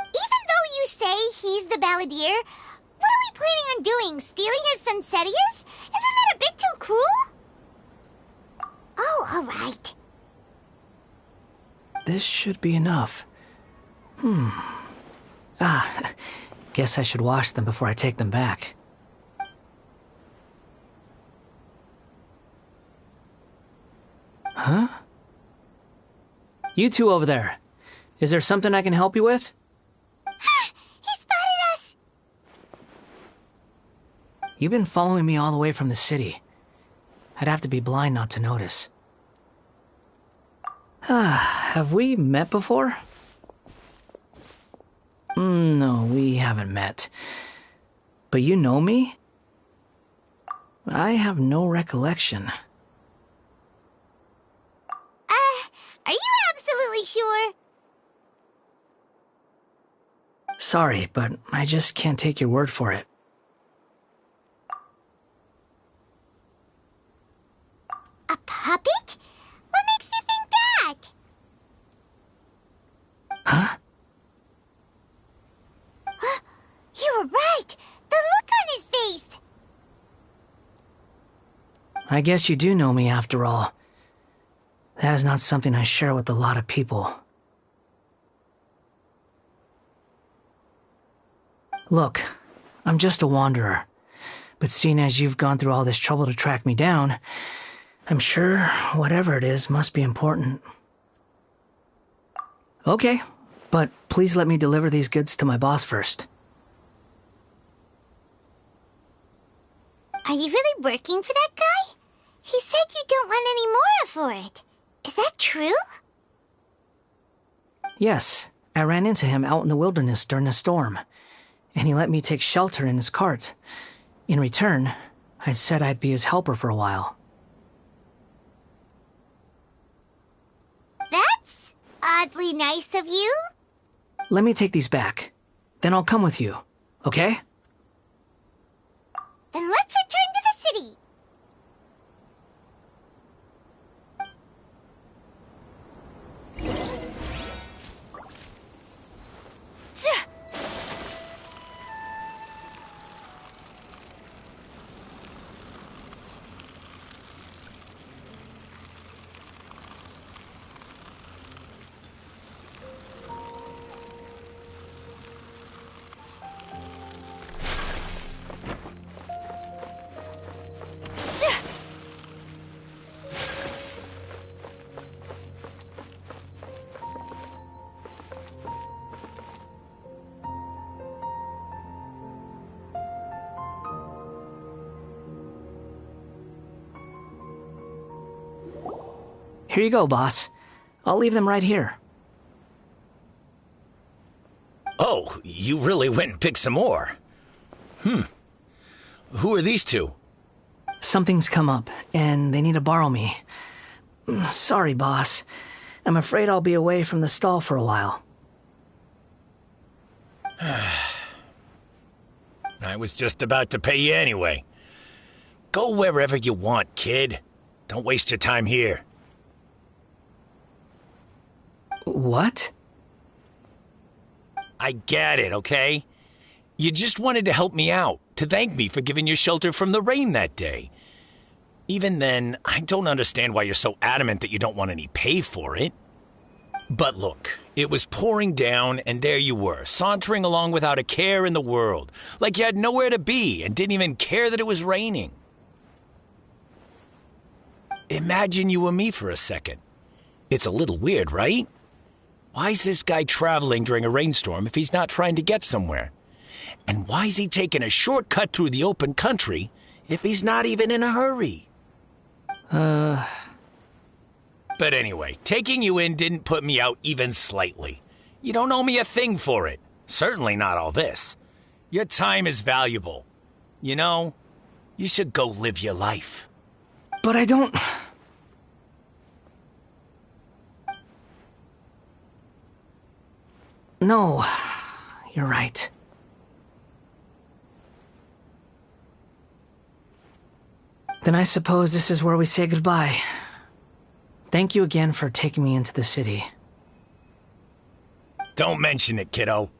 Speaker 5: though you say he's the balladeer, what are we planning on doing? Stealing his Sunsetias? Isn't that a bit too cruel? Oh, alright.
Speaker 6: This should be enough. Guess I should wash them before I take them back. Huh? You two over there. Is there something I can help you with?
Speaker 5: He spotted us!
Speaker 6: You've been following me all the way from the city. I'd have to be blind not to notice. Have we met before? No, we haven't met. But you know me? I have no recollection.
Speaker 5: Are you absolutely sure?
Speaker 6: Sorry, but I just can't take your word for it.
Speaker 5: A puppet? What makes you think that?
Speaker 6: Huh?
Speaker 5: You were right! The look on his face!
Speaker 6: I guess you do know me after all. That is not something I share with a lot of people. Look, I'm just a wanderer. But seeing as you've gone through all this trouble to track me down, I'm sure whatever it is must be important. Okay, but please let me deliver these goods to my boss first.
Speaker 5: Are you really working for that guy? He said you don't want any more for it. Is that true?
Speaker 6: Yes, I ran into him out in the wilderness during a storm, and he let me take shelter in his cart. In return, I said I'd be his helper for a while.
Speaker 5: That's oddly nice of you.
Speaker 6: Let me take these back. Then I'll come with you, okay?
Speaker 5: Then let's return to the city.
Speaker 6: Here you go, boss. I'll leave them right here.
Speaker 18: Oh, you really went and picked some more. Who are these two?
Speaker 6: Something's come up, and they need to borrow me. Sorry, boss. I'm afraid I'll be away from the stall for a while.
Speaker 18: I was just about to pay you anyway. Go wherever you want, kid. Don't waste your time here.
Speaker 6: What?
Speaker 18: I get it, okay? You just wanted to help me out, to thank me for giving you shelter from the rain that day. Even then, I don't understand why you're so adamant that you don't want any pay for it. But look, it was pouring down, and there you were, sauntering along without a care in the world, like you had nowhere to be and didn't even care that it was raining. Imagine you were me for a second. It's a little weird, right? Why's this guy traveling during a rainstorm if he's not trying to get somewhere? And why's he taking a shortcut through the open country if he's not even in a hurry? But anyway, taking you in didn't put me out even slightly. You don't owe me a thing for it. Certainly not all this. Your time is valuable. You know, you should go live your life.
Speaker 6: But I don't... No, you're right. Then I suppose this is where we say goodbye. Thank you again for taking me into the city.
Speaker 18: Don't mention it, kiddo.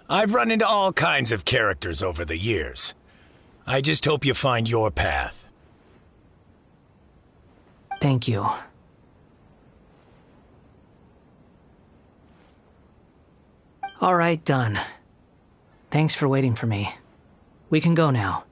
Speaker 18: I've run into all kinds of characters over the years. I just hope you find your path.
Speaker 6: Thank you. All right, done. Thanks for waiting for me. We can go now.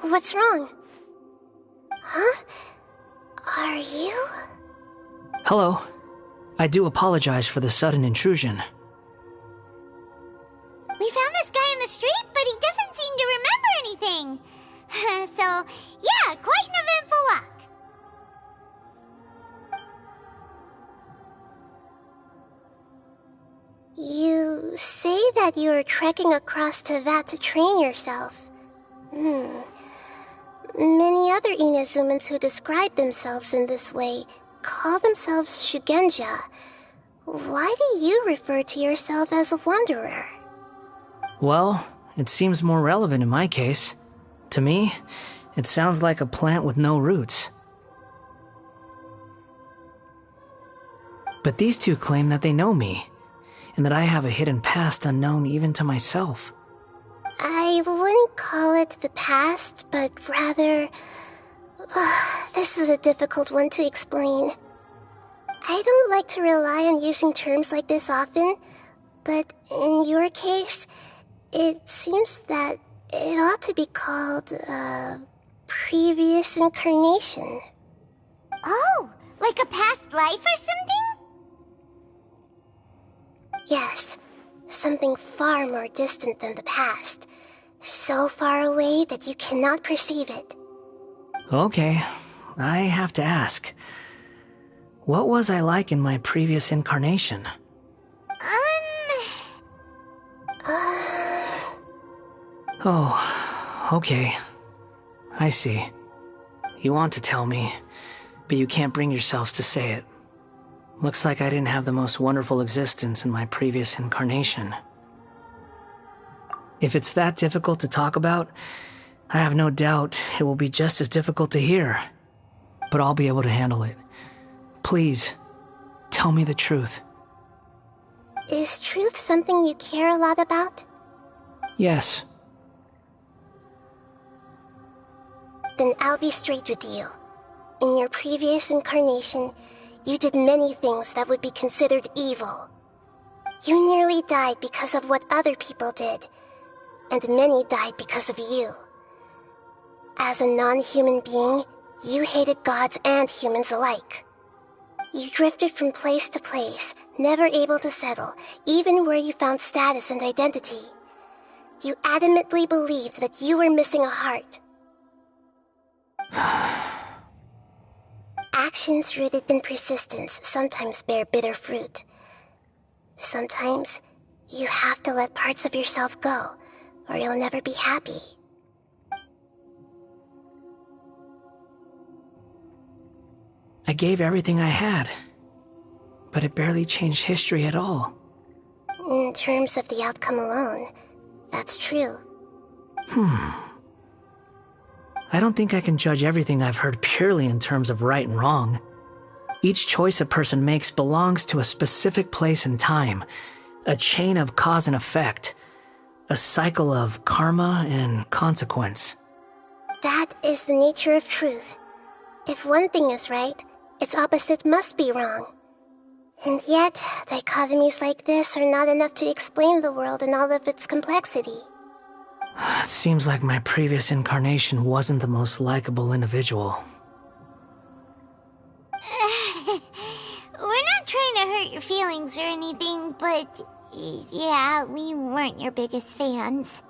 Speaker 7: What's wrong? Huh? Are you?
Speaker 6: Hello. I do apologize for the sudden intrusion.
Speaker 5: We found this guy in the street, but he doesn't seem to remember anything. So, yeah, quite an eventful walk.
Speaker 7: You say that you are trekking across Teyvat to train yourself. Many other Inazumans who describe themselves in this way call themselves Shugenja. Why do you refer to yourself as a wanderer?
Speaker 6: Well, it seems more relevant in my case. To me, it sounds like a plant with no roots. But these two claim that they know me, and that I have a hidden past unknown even to myself.
Speaker 7: I wouldn't call it the past, but rather... this is a difficult one to explain. I don't like to rely on using terms like this often, but in your case, it seems that it ought to be called, previous incarnation.
Speaker 5: Oh, like a past life or something?
Speaker 7: Yes, something far more distant than the past. So far away that you cannot perceive it.
Speaker 6: Okay, I have to ask. What was I like in my previous incarnation? Oh, okay. I see. You want to tell me, but you can't bring yourselves to say it. Looks like I didn't have the most wonderful existence in my previous incarnation. If it's that difficult to talk about, I have no doubt it will be just as difficult to hear. But I'll be able to handle it. Please, tell me the truth.
Speaker 7: Is truth something you care a lot about?
Speaker 6: Yes.
Speaker 7: Then I'll be straight with you. In your previous incarnation, you did many things that would be considered evil. You nearly died because of what other people did, and many died because of you. As a non-human being, you hated gods and humans alike. You drifted from place to place, never able to settle, even where you found status and identity. You adamantly believed that you were missing a heart. Actions rooted in persistence sometimes bear bitter fruit. Sometimes, you have to let parts of yourself go, or you'll never be happy.
Speaker 6: I gave everything I had, but it barely changed history at all.
Speaker 7: In terms of the outcome alone, that's true.
Speaker 6: I don't think I can judge everything I've heard purely in terms of right and wrong. Each choice a person makes belongs to a specific place and time, a chain of cause and effect, a cycle of karma and consequence.
Speaker 7: That is the nature of truth. If one thing is right, its opposite must be wrong. And yet, dichotomies like this are not enough to explain the world in all of its complexity.
Speaker 6: It seems like my previous incarnation wasn't the most likable individual.
Speaker 5: We're not trying to hurt your feelings or anything, but yeah, we weren't your biggest fans.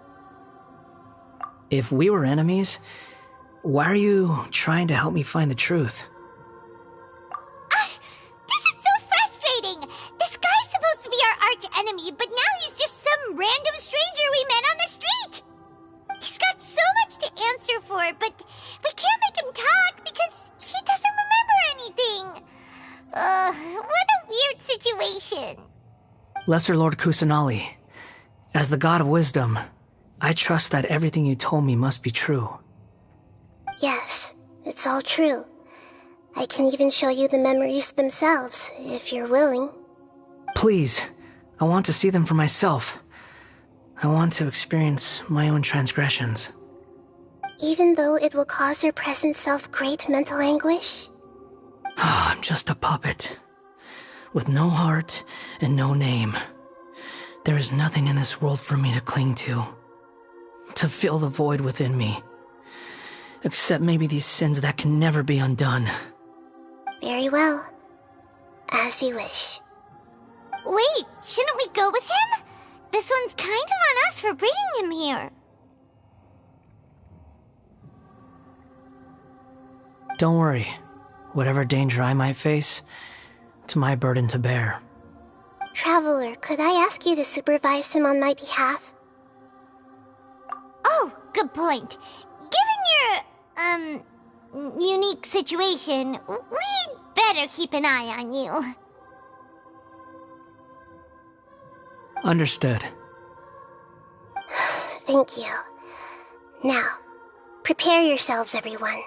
Speaker 6: If we were enemies, why are you trying to help me find the truth?
Speaker 5: This is so frustrating! This guy's supposed to be our arch enemy, but now he's just some random stranger we met on the street! He's got so much to answer for, but we can't make him talk because he doesn't remember anything. What a weird situation.
Speaker 6: Lesser Lord Kusanali, as the god of wisdom, I trust that everything you told me must be true.
Speaker 7: Yes, it's all true. I can even show you the memories themselves, if you're willing.
Speaker 6: Please, I want to see them for myself. I want to experience my own transgressions.
Speaker 7: Even though it will cause your present self great mental anguish?
Speaker 6: I'm just a puppet, with no heart and no name. There is nothing in this world for me to cling to fill the void within me. Except maybe these sins that can never be undone.
Speaker 7: Very well. As you wish.
Speaker 5: Wait, shouldn't we go with him? This one's kind of on us for bringing him here.
Speaker 6: Don't worry. Whatever danger I might face, it's my burden to bear.
Speaker 7: Traveler, could I ask you to supervise him on my behalf?
Speaker 5: Oh, good point. Given your, unique situation, we'd better keep an eye on you.
Speaker 6: Understood.
Speaker 7: Thank you. Now, prepare yourselves, everyone.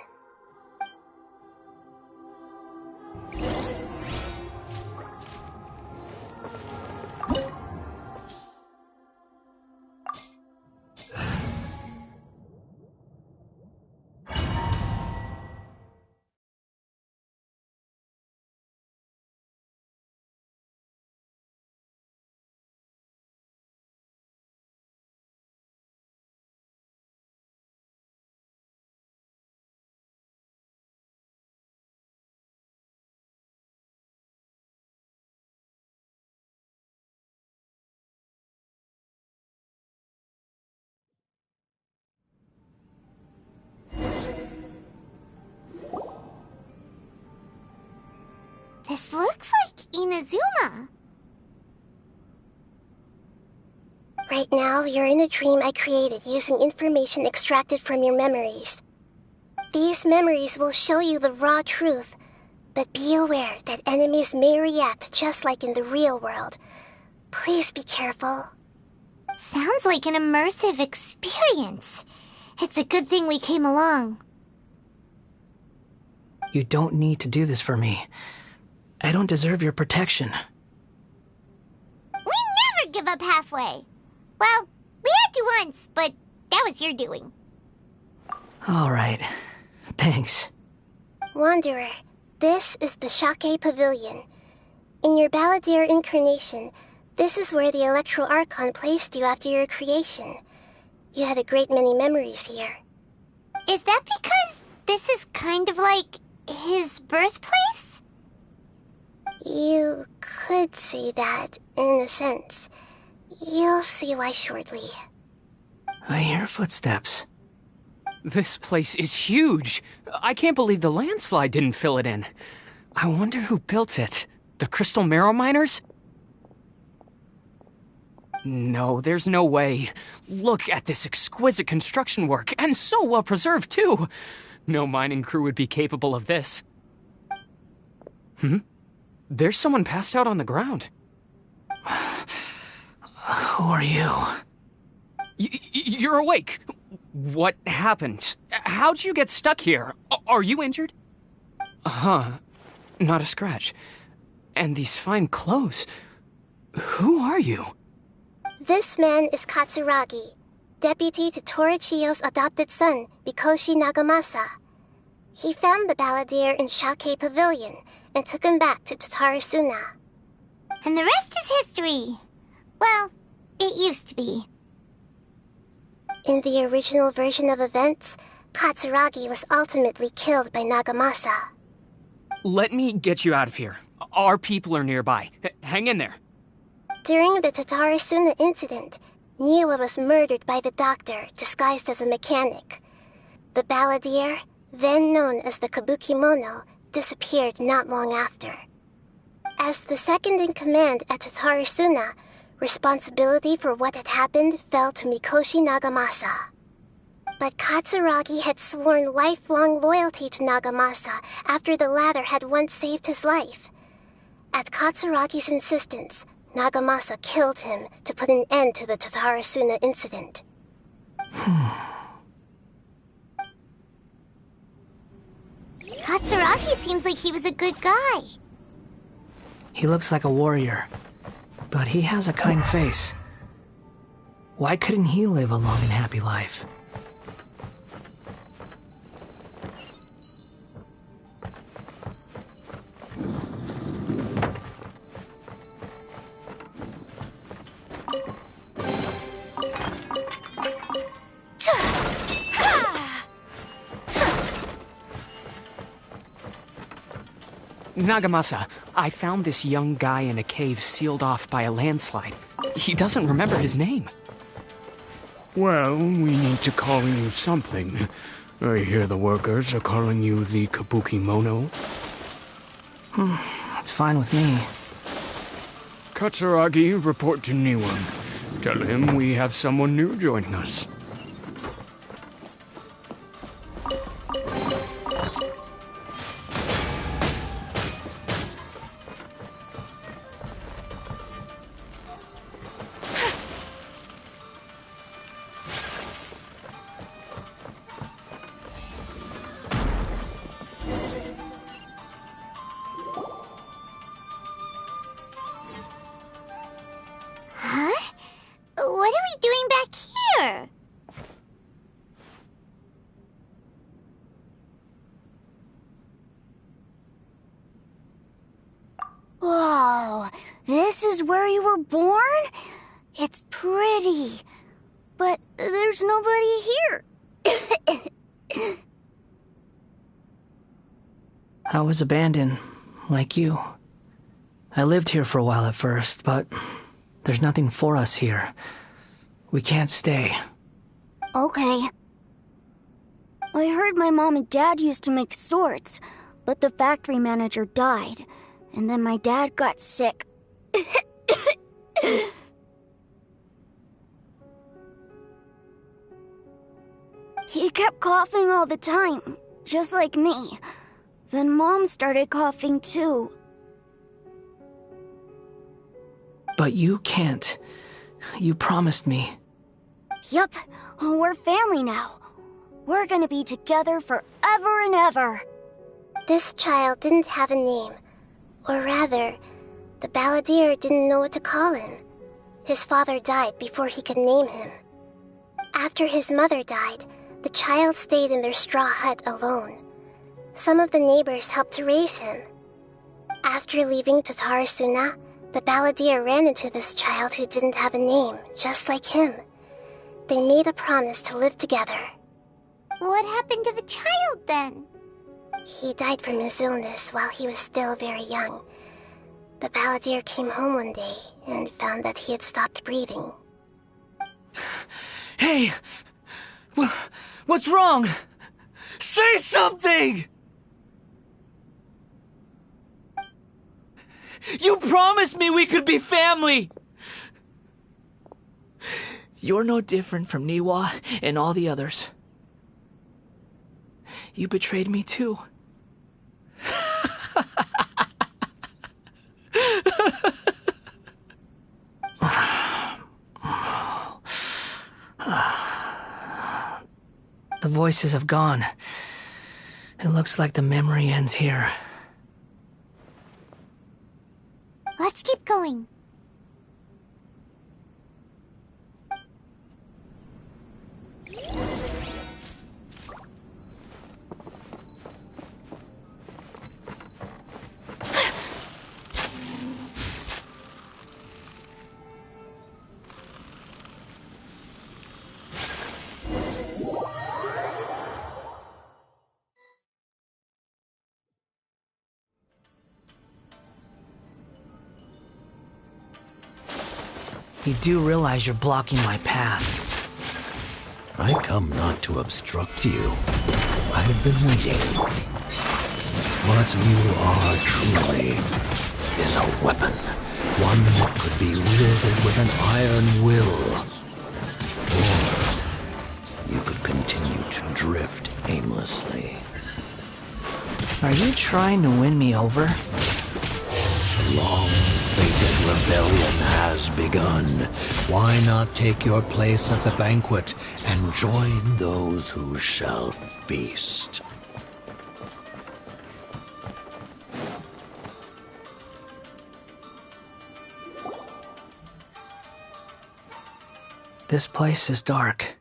Speaker 5: This looks like Inazuma.
Speaker 7: Right now, you're in a dream I created using information extracted from your memories. These memories will show you the raw truth, but be aware that enemies may react just like in the real world. Please be careful.
Speaker 5: Sounds like an immersive experience. It's a good thing we came along.
Speaker 6: You don't need to do this for me. I don't deserve your protection.
Speaker 5: We never give up halfway. Well, we had to once, but that was your doing.
Speaker 6: All right. Thanks.
Speaker 7: Wanderer, this is the Shake Pavilion. In your Balladeer incarnation, this is where the Electro Archon placed you after your creation. You had a great many memories here.
Speaker 5: Is that because this is kind of like his birthplace?
Speaker 7: You could say that, in a sense. You'll see why shortly.
Speaker 6: I hear footsteps.
Speaker 19: This place is huge. I can't believe the landslide didn't fill it in. I wonder who built it. The Crystal Marrow Miners? No, there's no way. Look at this exquisite construction work, and so well preserved, too. No mining crew would be capable of this. There's someone passed out on the ground.
Speaker 6: Who are you?
Speaker 19: You're awake. What happened? How'd you get stuck here? Are you injured? Not a scratch. And these fine clothes. Who are you?
Speaker 7: This man is Katsuragi, deputy to Torichiyo's adopted son, Mikoshi Nagamasa. He found the balladeer in Shake Pavilion and took him back to Tatarasuna.
Speaker 5: And the rest is history. Well, it used to be.
Speaker 7: In the original version of events, Katsuragi was ultimately killed by Nagamasa.
Speaker 19: Let me get you out of here. Our people are nearby. Hang in there.
Speaker 7: During the Tatarasuna incident, Niwa was murdered by the doctor disguised as a mechanic. The balladeer, then known as the Kabukimono, disappeared not long after. As the second in command at Tatarasuna, responsibility for what had happened fell to Mikoshi Nagamasa. But Katsuragi had sworn lifelong loyalty to Nagamasa after the latter had once saved his life. At Katsuragi's insistence, Nagamasa killed him to put an end to the Tatarasuna incident.
Speaker 5: Katsuragi seems like he was a good guy.
Speaker 6: He looks like a warrior, but he has a kind face. Why couldn't he live a long and happy life?
Speaker 19: Nagamasa, I found this young guy in a cave sealed off by a landslide. He doesn't remember his name.
Speaker 20: Well, we need to call you something. I hear the workers are calling you the Kabukimono.
Speaker 6: That's fine with me.
Speaker 20: Katsuragi, report to Niwa. Tell him we have someone new joining us.
Speaker 5: What are we doing back here?
Speaker 2: Whoa, this is where you were born? It's pretty, but there's nobody here.
Speaker 6: I was abandoned, like you. I lived here for a while at first, but there's nothing for us here. We can't stay.
Speaker 2: Okay. I heard my mom and dad used to make swords, but the factory manager died, and then my dad got sick. He kept coughing all the time, just like me. Then Mom started coughing too.
Speaker 6: But you can't. You promised me.
Speaker 2: Yup, we're family now. We're gonna be together forever and ever.
Speaker 7: This child didn't have a name. Or rather, the balladeer didn't know what to call him. His father died before he could name him. After his mother died, the child stayed in their straw hut alone. Some of the neighbors helped to raise him. After leaving Tatarasuna, the balladeer ran into this child who didn't have a name, just like him. They made a promise to live together.
Speaker 5: What happened to the child then?
Speaker 7: He died from his illness while he was still very young. The balladeer came home one day and found that he had stopped breathing.
Speaker 6: Hey! What's wrong? Say something! You promised me we could be family! You're no different from Niwa and all the others. You betrayed me too. The voices have gone. It looks like the memory ends here.
Speaker 5: Let's keep going.
Speaker 6: You do realize you're blocking my path.
Speaker 2: I come not to obstruct you. I have been waiting. What you are truly is a weapon. One that could be wielded with an iron will. Or you could continue to drift aimlessly.
Speaker 6: Are you trying to win me over?
Speaker 2: Long-fated rebellion has begun. Why not take your place at the banquet and join those who shall feast?
Speaker 6: This place is dark.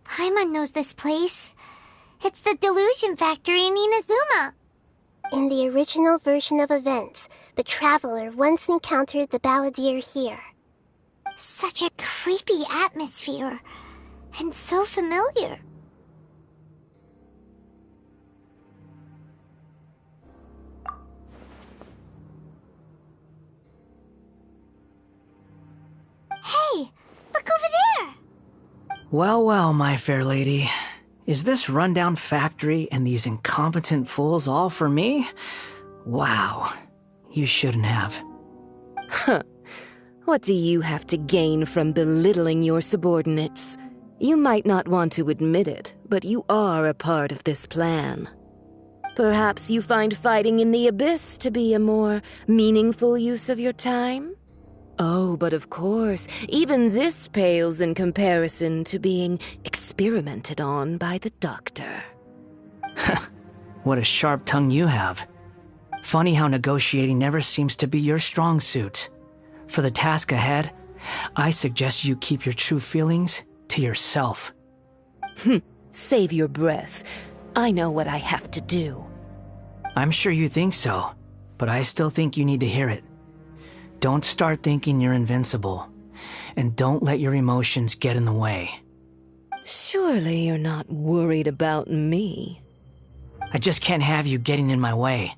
Speaker 5: Paimon knows this place. It's the Delusion Factory in Inazuma.
Speaker 7: In the original version of events, the Traveler once encountered the Balladeer here.
Speaker 5: Such a creepy atmosphere. And so familiar. Hey! Look over there!
Speaker 6: Well, well, my fair lady. Is this rundown factory and these incompetent fools all for me? Wow. You shouldn't have.
Speaker 21: Huh. What do you have to gain from belittling your subordinates? You might not want to admit it, but you are a part of this plan. Perhaps you find fighting in the Abyss to be a more meaningful use of your time? Oh, but of course, even this pales in comparison to being experimented on by the doctor.
Speaker 6: What a sharp tongue you have. Funny how negotiating never seems to be your strong suit. For the task ahead, I suggest you keep your true feelings to yourself.
Speaker 21: Save your breath. I know what I have to do.
Speaker 6: I'm sure you think so, but I still think you need to hear it. Don't start thinking you're invincible, and don't let your emotions get in the way.
Speaker 21: Surely you're not worried about me.
Speaker 6: I just can't have you getting in my way.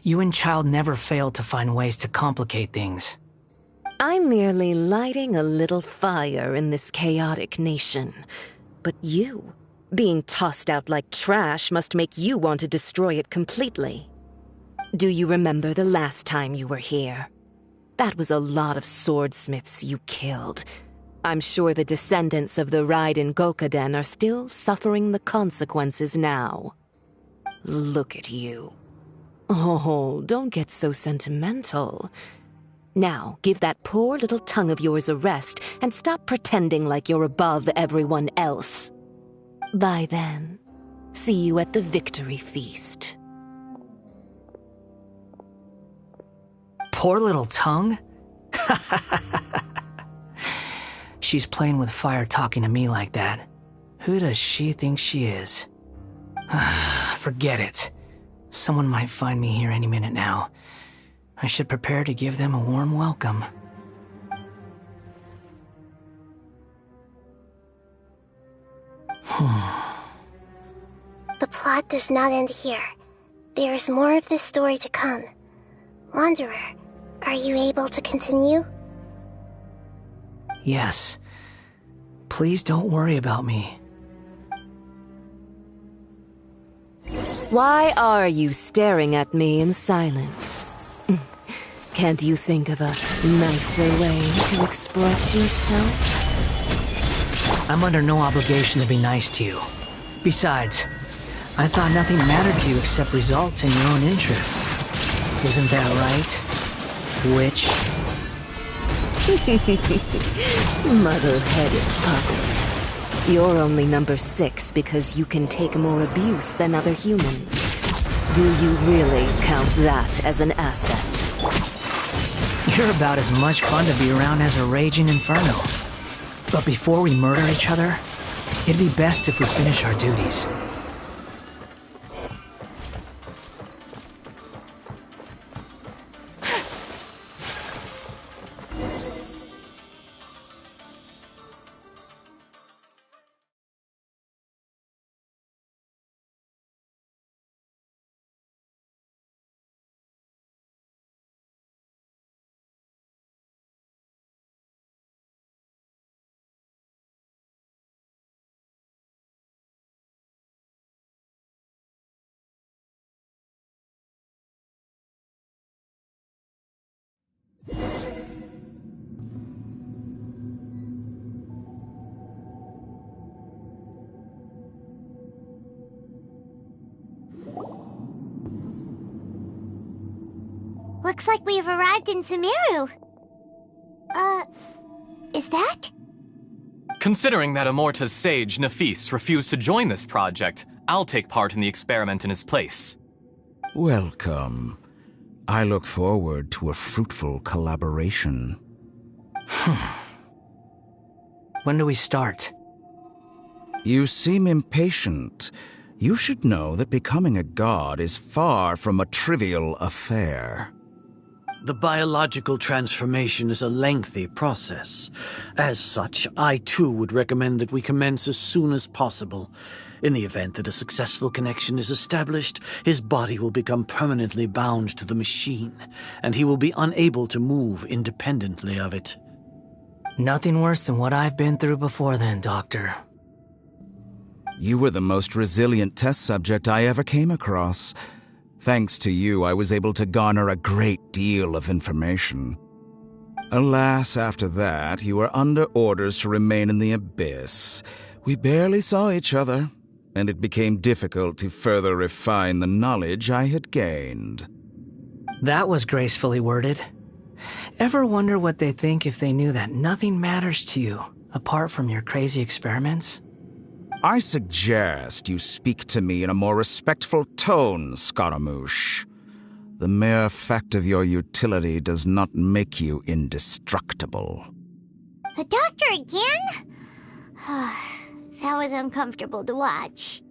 Speaker 6: You and Child never failed to find ways to complicate things.
Speaker 21: I'm merely lighting a little fire in this chaotic nation. But you, being tossed out like trash, must make you want to destroy it completely. Do you remember the last time you were here? That was a lot of swordsmiths you killed. I'm sure the descendants of the Raiden Gokaden are still suffering the consequences now. Look at you. Oh, don't get so sentimental. Now, give that poor little tongue of yours a rest and stop pretending like you're above everyone else. Bye then. See you at the victory feast.
Speaker 6: Poor little tongue? She's playing with fire talking to me like that. Who does she think she is? Forget it. Someone might find me here any minute now. I should prepare to give them a warm welcome.
Speaker 7: The plot does not end here. There is more of this story to come. Wanderer, are you able to continue?
Speaker 6: Yes. Please don't worry about me.
Speaker 21: Why are you staring at me in silence? Can't you think of a nicer way to express yourself?
Speaker 6: I'm under no obligation to be nice to you. Besides, I thought nothing mattered to you except results and your own interests. Isn't that right? Witch?
Speaker 21: Muddle-headed puppet. You're only number 6 because you can take more abuse than other humans. Do you really count that as an asset?
Speaker 6: You're about as much fun to be around as a raging inferno. But before we murder each other, it'd be best if we finish our duties.
Speaker 5: Looks like we've arrived in Sumeru. Is that?
Speaker 8: Considering that Amorta's sage, Nafis, refused to join this project, I'll take part in the experiment in his place.
Speaker 10: Welcome. I look forward to a fruitful collaboration.
Speaker 6: When do we start?
Speaker 10: You seem impatient. You should know that becoming a god is far from a trivial affair.
Speaker 1: The biological transformation is a lengthy process. As such, I too would recommend that we commence as soon as possible. In the event that a successful connection is established, his body will become permanently bound to the machine, and he will be unable to move independently of it.
Speaker 6: Nothing worse than what I've been through before then, Doctor.
Speaker 10: You were the most resilient test subject I ever came across. Thanks to you, I was able to garner a great deal of information. Alas, after that, you were under orders to remain in the Abyss. We barely saw each other, and it became difficult to further refine the knowledge I had gained.
Speaker 6: That was gracefully worded. Ever wonder what they think if they knew that nothing matters to you, apart from your crazy experiments?
Speaker 10: I suggest you speak to me in a more respectful tone, Scaramouche. The mere fact of your utility does not make you indestructible.
Speaker 5: The doctor again? That was uncomfortable to watch.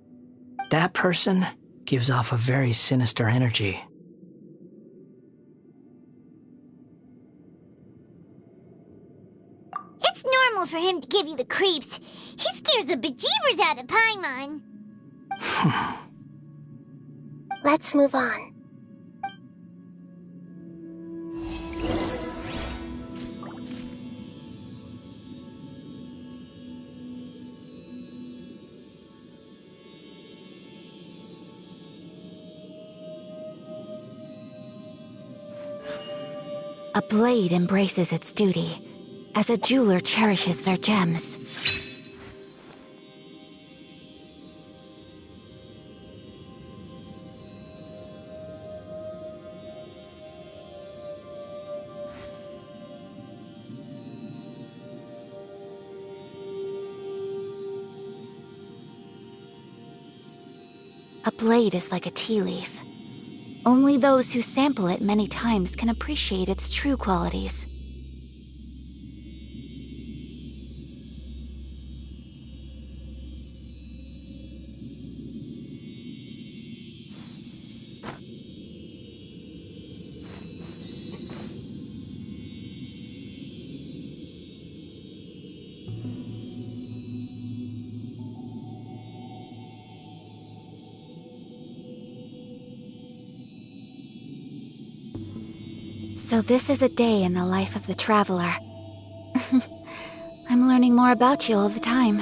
Speaker 6: That person gives off a very sinister energy.
Speaker 5: It's normal for him to give you the creeps. He scares the bejeebers out of Paimon.
Speaker 7: Let's move on.
Speaker 11: A blade embraces its duty, as a jeweler cherishes their gems. A blade is like a tea leaf. Only those who sample it many times can appreciate its true qualities. So this is a day in the life of the Traveler. I'm learning more about you all the time.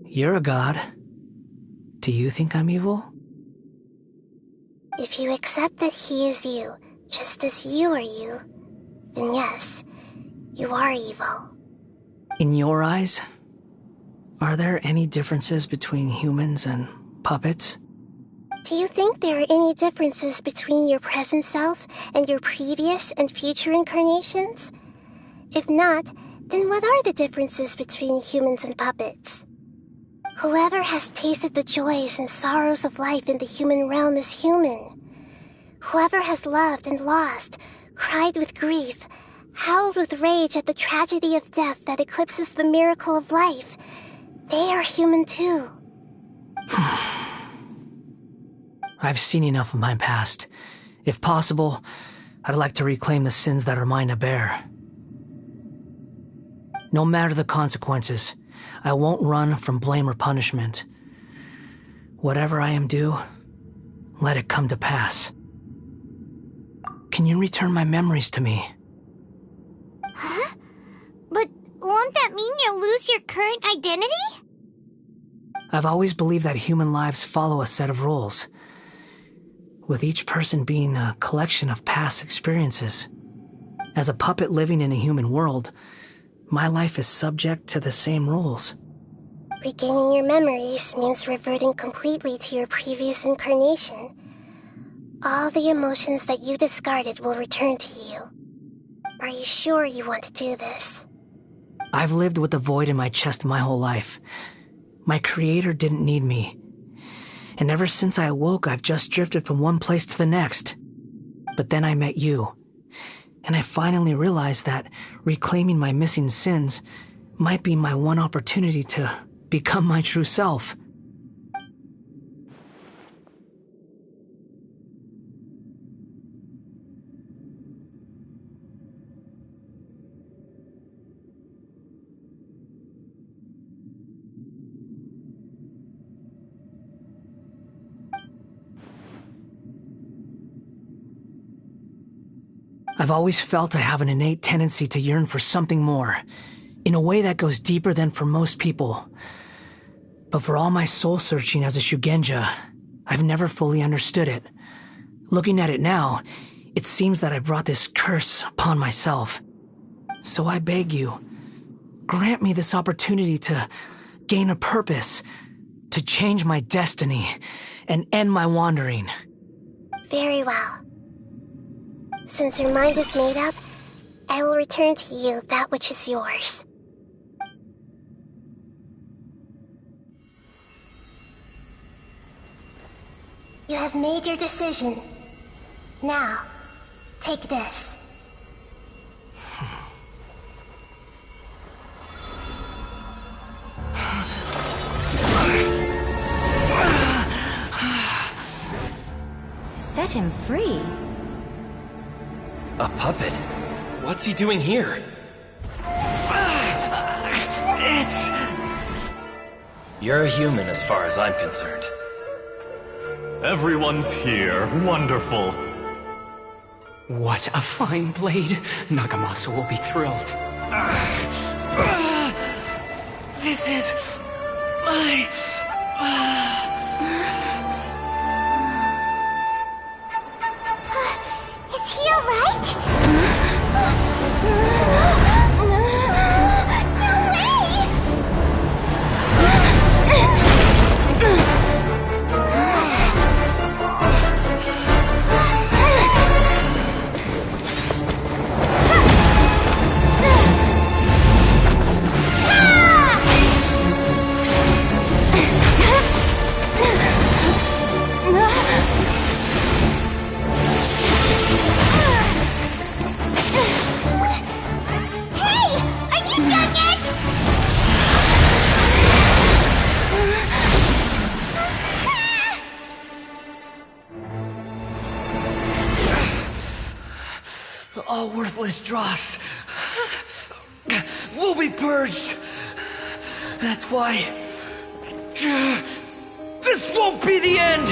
Speaker 6: You're a god. Do you think I'm evil?
Speaker 7: If you accept that he is you, just as you are you, then yes, you are evil.
Speaker 6: In your eyes, are there any differences between humans and puppets?
Speaker 7: Do you think there are any differences between your present self and your previous and future incarnations? If not, then what are the differences between humans and puppets? Whoever has tasted the joys and sorrows of life in the human realm is human. Whoever has loved and lost, cried with grief, howled with rage at the tragedy of death that eclipses the miracle of life, they are human too.
Speaker 6: I've seen enough of my past. If possible, I'd like to reclaim the sins that are mine to bear. No matter the consequences, I won't run from blame or punishment. Whatever I am due, let it come to pass. Can you return my memories to me?
Speaker 5: Huh? But won't that mean you'll lose your current identity?
Speaker 6: I've always believed that human lives follow a set of rules, with each person being a collection of past experiences. As a puppet living in a human world, my life is subject to the same rules.
Speaker 7: Regaining your memories means reverting completely to your previous incarnation. All the emotions that you discarded will return to you. Are you sure you want to do this?
Speaker 6: I've lived with a void in my chest my whole life. My creator didn't need me. And ever since I awoke, I've just drifted from one place to the next. But then I met you. And I finally realized that reclaiming my missing sins might be my one opportunity to become my true self. I've always felt I have an innate tendency to yearn for something more, in a way that goes deeper than for most people. But for all my soul-searching as a Shugenja, I've never fully understood it. Looking at it now, it seems that I brought this curse upon myself. So I beg you, grant me this opportunity to gain a purpose, to change my destiny, and end my wandering.
Speaker 7: Very well. Since your mind is made up, I will return to you that which is yours. You have made your decision. Now, take this.
Speaker 9: Set him free.
Speaker 3: A puppet? What's he doing here? You're a human as far as I'm concerned.
Speaker 8: Everyone's here. Wonderful.
Speaker 19: What a fine blade. Nagamasa will be thrilled.
Speaker 6: This is my...
Speaker 5: Is he alright?
Speaker 6: All worthless dross will be purged. That's why this won't be the end.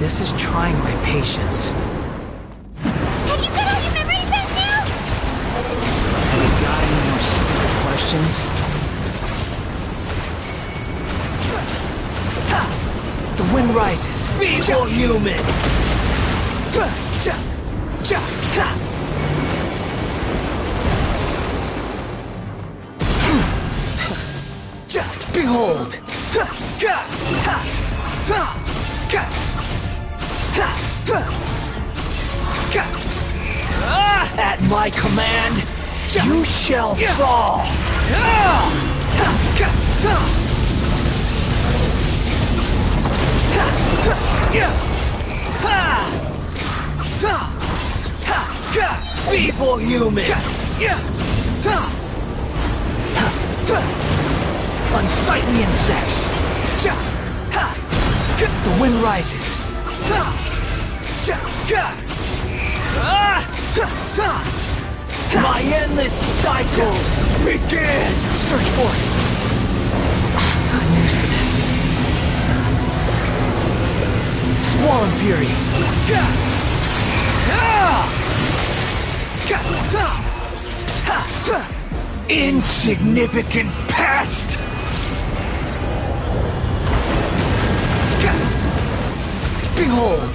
Speaker 6: This is trying my patience.
Speaker 5: Have you got all your memories back now?
Speaker 6: Have you got any more stupid questions? The wind rises. Feeble human! Behold! At my command, you shall fall! Feeble human! Unsightly insects! The wind rises. My endless cycle begins! Search for it. I'm used to this. Swollen fury. Insignificant pest! Behold!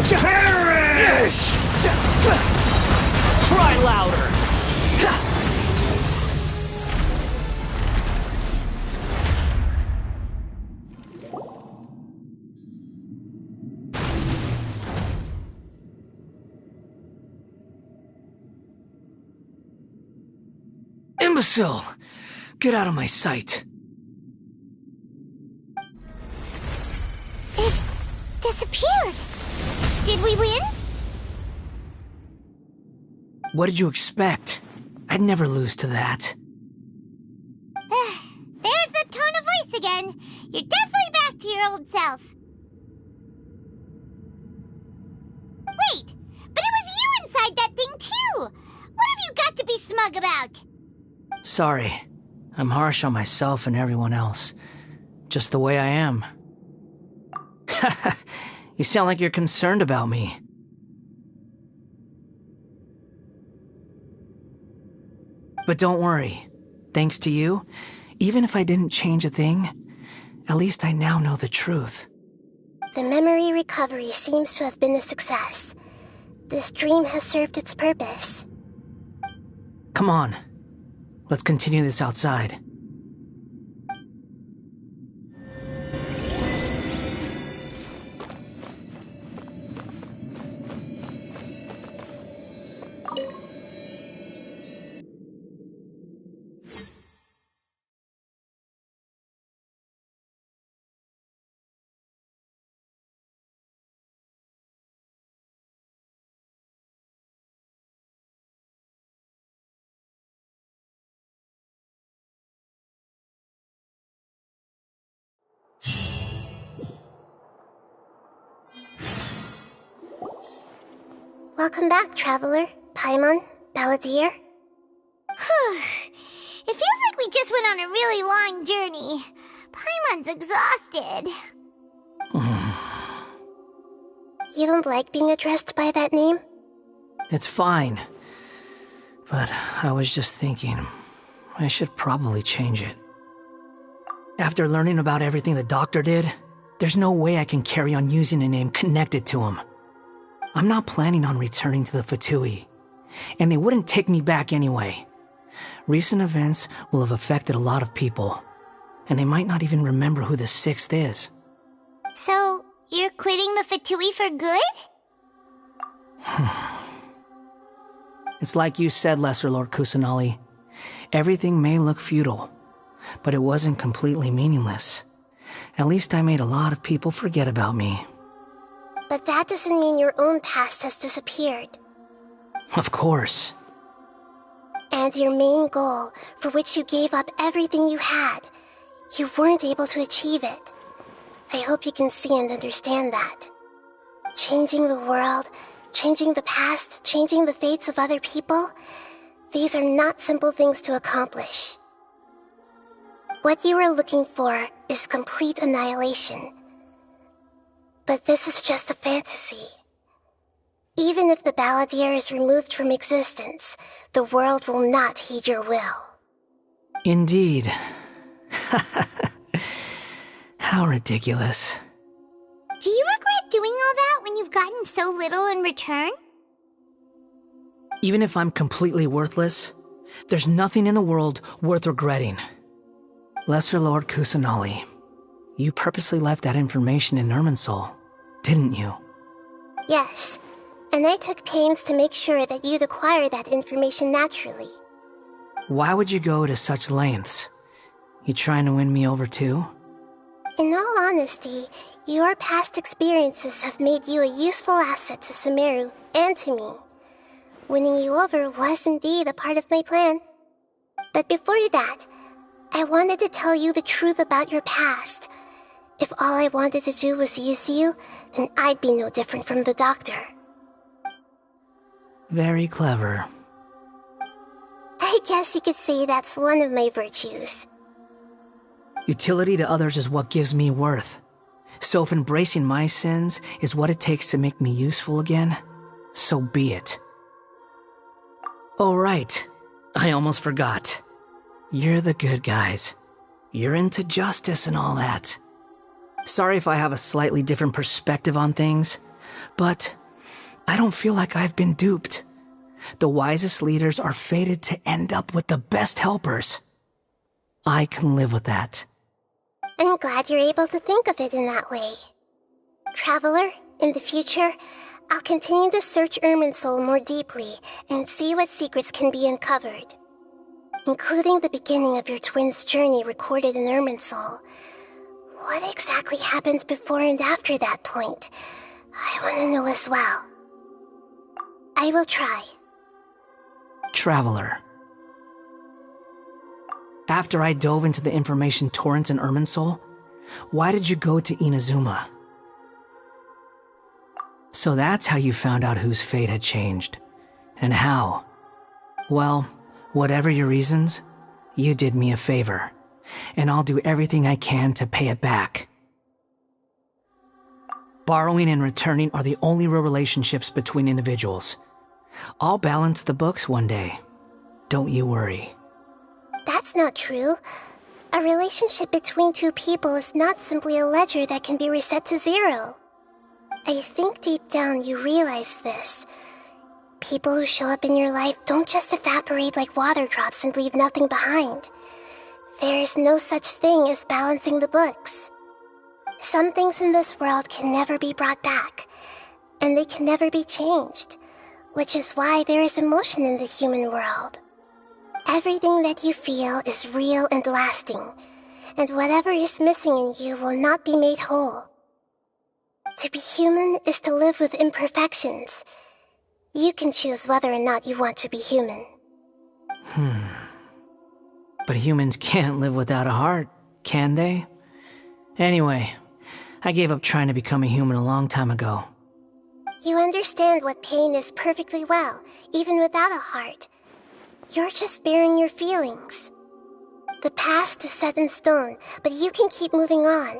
Speaker 6: Perish! Cry louder! Imbecile! Get out of my sight.
Speaker 5: It disappeared. Did we win?
Speaker 6: What did you expect? I'd never lose to that.
Speaker 5: There's the tone of voice again. You're definitely back to your old self. Wait, but it was you inside that thing too! What have you got to be smug about?
Speaker 6: Sorry. I'm harsh on myself and everyone else. Just the way I am. You sound like you're concerned about me. But don't worry. Thanks to you, even if I didn't change a thing, at least I now know the truth.
Speaker 7: The memory recovery seems to have been a success. This dream has served its purpose.
Speaker 6: Come on. Let's continue this outside.
Speaker 7: Welcome back, Traveler, Paimon, Balladeer.
Speaker 5: It feels like we just went on a really long journey. Paimon's exhausted.
Speaker 7: You don't like being addressed by that name?
Speaker 6: It's fine. But I was just thinking, I should probably change it. After learning about everything the doctor did, there's no way I can carry on using a name connected to him. I'm not planning on returning to the Fatui, and they wouldn't take me back anyway. Recent events will have affected a lot of people, and they might not even remember who the 6th is.
Speaker 5: So, you're quitting the Fatui for good?
Speaker 6: It's like you said, Lesser Lord Kusanali. Everything may look futile, but it wasn't completely meaningless. At least I made a lot of people forget about me.
Speaker 7: But that doesn't mean your own past has disappeared.
Speaker 6: Of course.
Speaker 7: And your main goal, for which you gave up everything you had, you weren't able to achieve it. I hope you can see and understand that. Changing the world, changing the past, changing the fates of other people, These are not simple things to accomplish. What you are looking for is complete annihilation. But this is just a fantasy. Even if the Balladeer is removed from existence, the world will not heed your will.
Speaker 6: Indeed. How ridiculous.
Speaker 5: Do you regret doing all that when you've gotten so little in return?
Speaker 6: Even if I'm completely worthless, there's nothing in the world worth regretting. Lesser Lord Kusanali, you purposely left that information in Irminsul, didn't you?
Speaker 7: Yes, and I took pains to make sure that you'd acquire that information naturally.
Speaker 6: Why would you go to such lengths? You trying to win me over too?
Speaker 7: In all honesty, your past experiences have made you a useful asset to Sumeru and to me. Winning you over was indeed a part of my plan. But before that, I wanted to tell you the truth about your past. If all I wanted to do was use you, then I'd be no different from the doctor.
Speaker 6: Very clever.
Speaker 7: I guess you could say that's one of my virtues.
Speaker 6: Utility to others is what gives me worth. So if embracing my sins is what it takes to make me useful again, so be it. Oh right, I almost forgot. You're the good guys. You're into justice and all that. Sorry if I have a slightly different perspective on things, but I don't feel like I've been duped. The wisest leaders are fated to end up with the best helpers. I can live with that.
Speaker 7: I'm glad you're able to think of it in that way. Traveler, in the future, I'll continue to search Irminsul more deeply and see what secrets can be uncovered. Including the beginning of your twins' journey recorded in Irminsul. What exactly happened before and after that point? I want to know as well. I will try.
Speaker 6: Traveler. After I dove into the information torrent in Irminsul, why did you go to Inazuma? So that's how you found out whose fate had changed. And how? Well, whatever your reasons, you did me a favor, and I'll do everything I can to pay it back. Borrowing and returning are the only real relationships between individuals. I'll balance the books one day. Don't you worry.
Speaker 7: That's not true. A relationship between two people is not simply a ledger that can be reset to zero. I think deep down you realize this. People who show up in your life don't just evaporate like water drops and leave nothing behind. There is no such thing as balancing the books. Some things in this world can never be brought back, and they can never be changed, which is why there is emotion in the human world. Everything that you feel is real and lasting, and whatever is missing in you will not be made whole. To be human is to live with imperfections. You can choose whether or not you want to be human.
Speaker 6: But humans can't live without a heart, can they? Anyway, I gave up trying to become a human a long time ago.
Speaker 7: You understand what pain is perfectly well, even without a heart. You're just bearing your feelings. The past is set in stone, but you can keep moving on.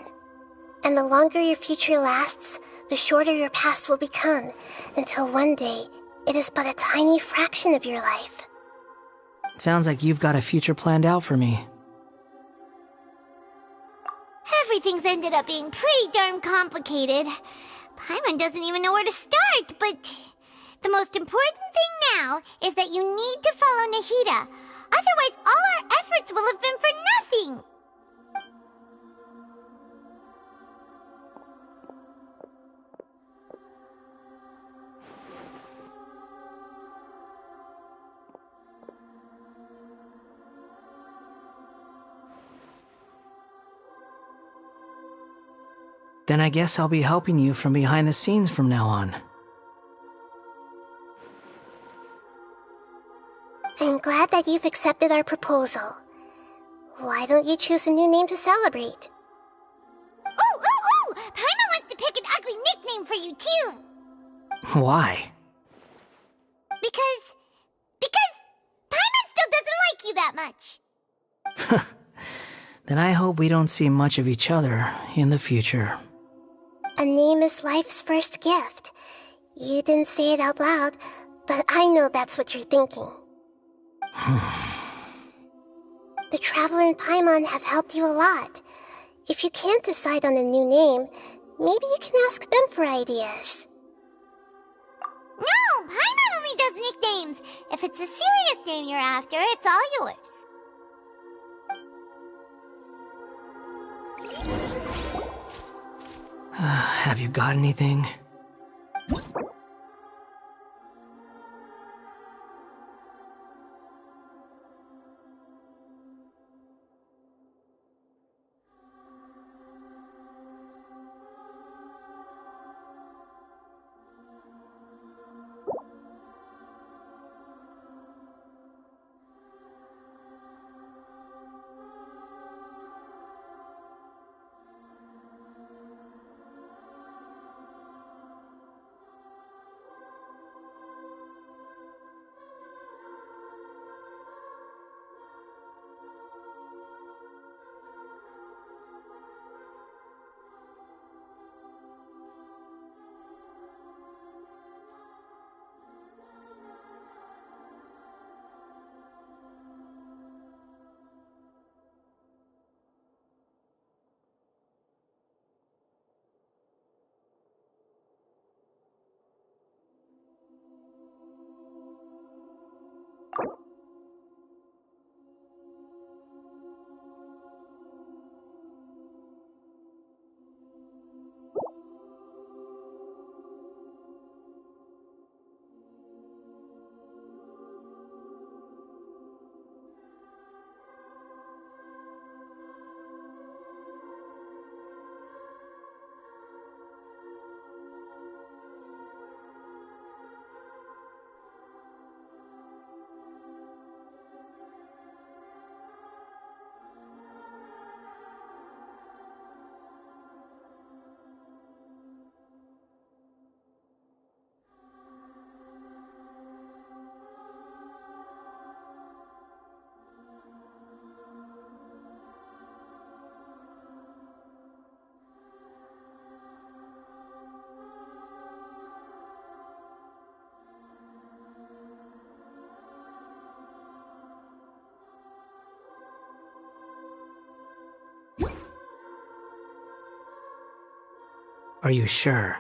Speaker 7: And the longer your future lasts, the shorter your past will become, until one day, it is but a tiny fraction of your life.
Speaker 6: Sounds like you've got a future planned out for me.
Speaker 5: Everything's ended up being pretty darn complicated. Paimon doesn't even know where to start, but the most important thing now is that you need to follow Nahida. Otherwise, all our efforts will have been for nothing.
Speaker 6: Then I guess I'll be helping you from behind the scenes from now on.
Speaker 7: I'm glad that you've accepted our proposal. Why don't you choose a new name to celebrate?
Speaker 5: Ooh! Paimon wants to pick an ugly nickname for you, too!
Speaker 6: Why?
Speaker 5: Because Paimon that much.
Speaker 6: Then I hope we don't see much of each other in the future.
Speaker 7: A name is life's first gift. You didn't say it out loud, but I know that's what you're thinking. The Traveler and Paimon have helped you a lot. If you can't decide on a new name, maybe you can ask them for ideas.
Speaker 5: No! Paimon only does nicknames! If it's a serious name you're after, it's all yours.
Speaker 6: Have you got anything? Are you sure?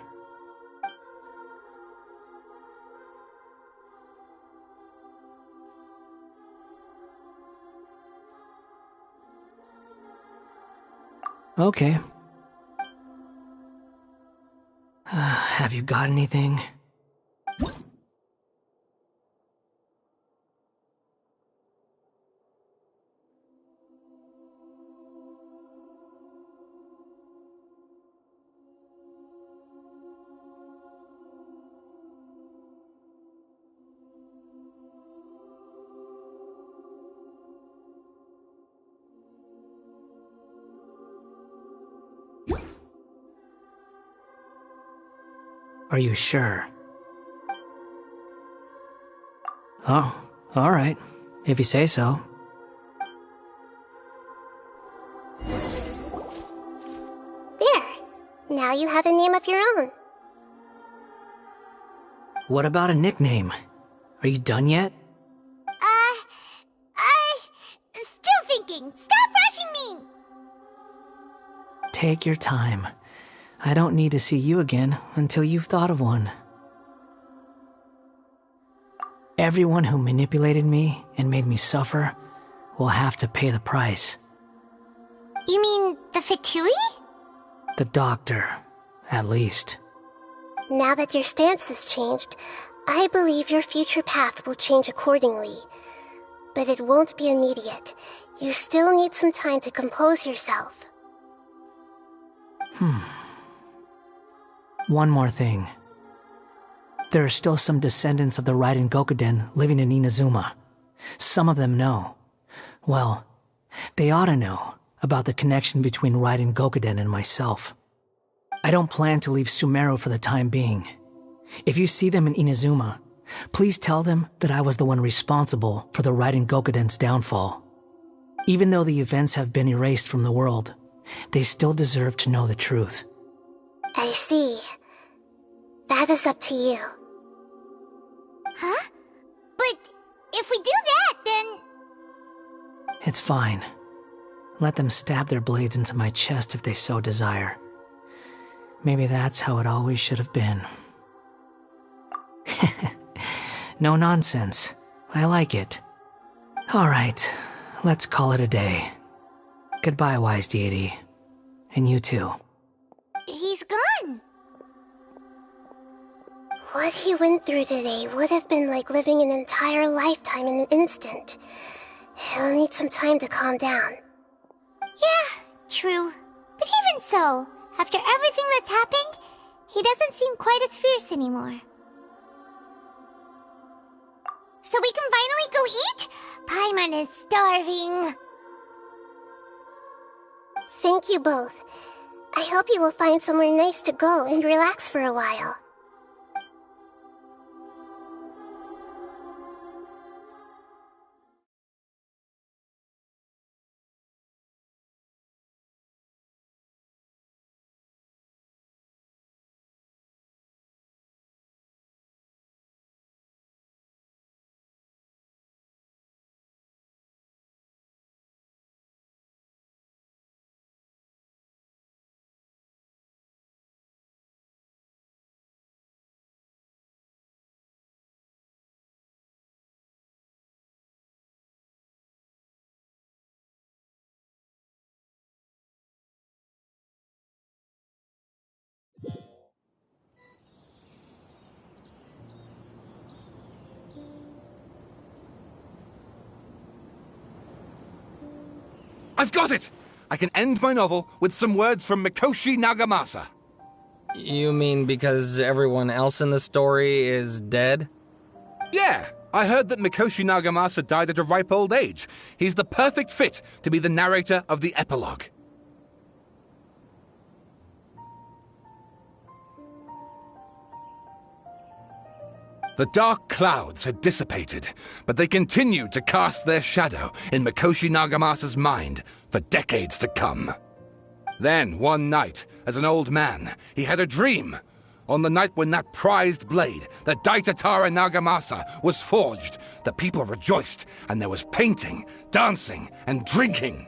Speaker 6: Okay. Have you got anything? Are you sure? Oh, alright. If you say so.
Speaker 7: There. Now you have a name of your own.
Speaker 6: What about a nickname? Are you done yet?
Speaker 5: Still thinking. Stop rushing me!
Speaker 6: Take your time. I don't need to see you again until you've thought of one. Everyone who manipulated me and made me suffer will have to pay the price.
Speaker 5: You mean the Fatui?
Speaker 6: The doctor, at least.
Speaker 7: Now that your stance has changed, I believe your future path will change accordingly. But it won't be immediate. You still need some time to compose yourself.
Speaker 6: One more thing. There are still some descendants of the Raiden Gokuden living in Inazuma. Some of them know. Well, they ought to know about the connection between Raiden Gokuden and myself. I don't plan to leave Sumeru for the time being. If you see them in Inazuma, Please tell them that I was the one responsible for the Raiden Gokuden's downfall. Even though the events have been erased from the world, they still deserve to know the truth.
Speaker 7: I see. That is up to you.
Speaker 5: Huh? But if we do that, then...
Speaker 6: It's fine. Let them stab their blades into my chest if they so desire. Maybe that's how it always should have been. No nonsense. I like it. Alright, let's call it a day. Goodbye, wise deity. And you too.
Speaker 5: He's gone.
Speaker 7: What he went through today would have been like living an entire lifetime in an instant. He'll need some time to calm down.
Speaker 5: Yeah, true. But even so, after everything that's happened, he doesn't seem quite as fierce anymore. So we can finally go eat? Paimon is starving.
Speaker 7: Thank you both. I hope you will find somewhere nice to go and relax for a while.
Speaker 4: I've got it! I can end my novel with some words from Mikoshi Nagamasa.
Speaker 3: You mean because everyone else in the story is dead?
Speaker 4: Yeah, I heard that Mikoshi Nagamasa died at a ripe old age. He's the perfect fit to be the narrator of the epilogue. The dark clouds had dissipated, but they continued to cast their shadow in Mikoshi Nagamasa's mind for decades to come. Then, one night, as an old man, he had a dream. On the night when that prized blade, the Daitatara Nagamasa, was forged, the people rejoiced, and there was painting, dancing, and drinking.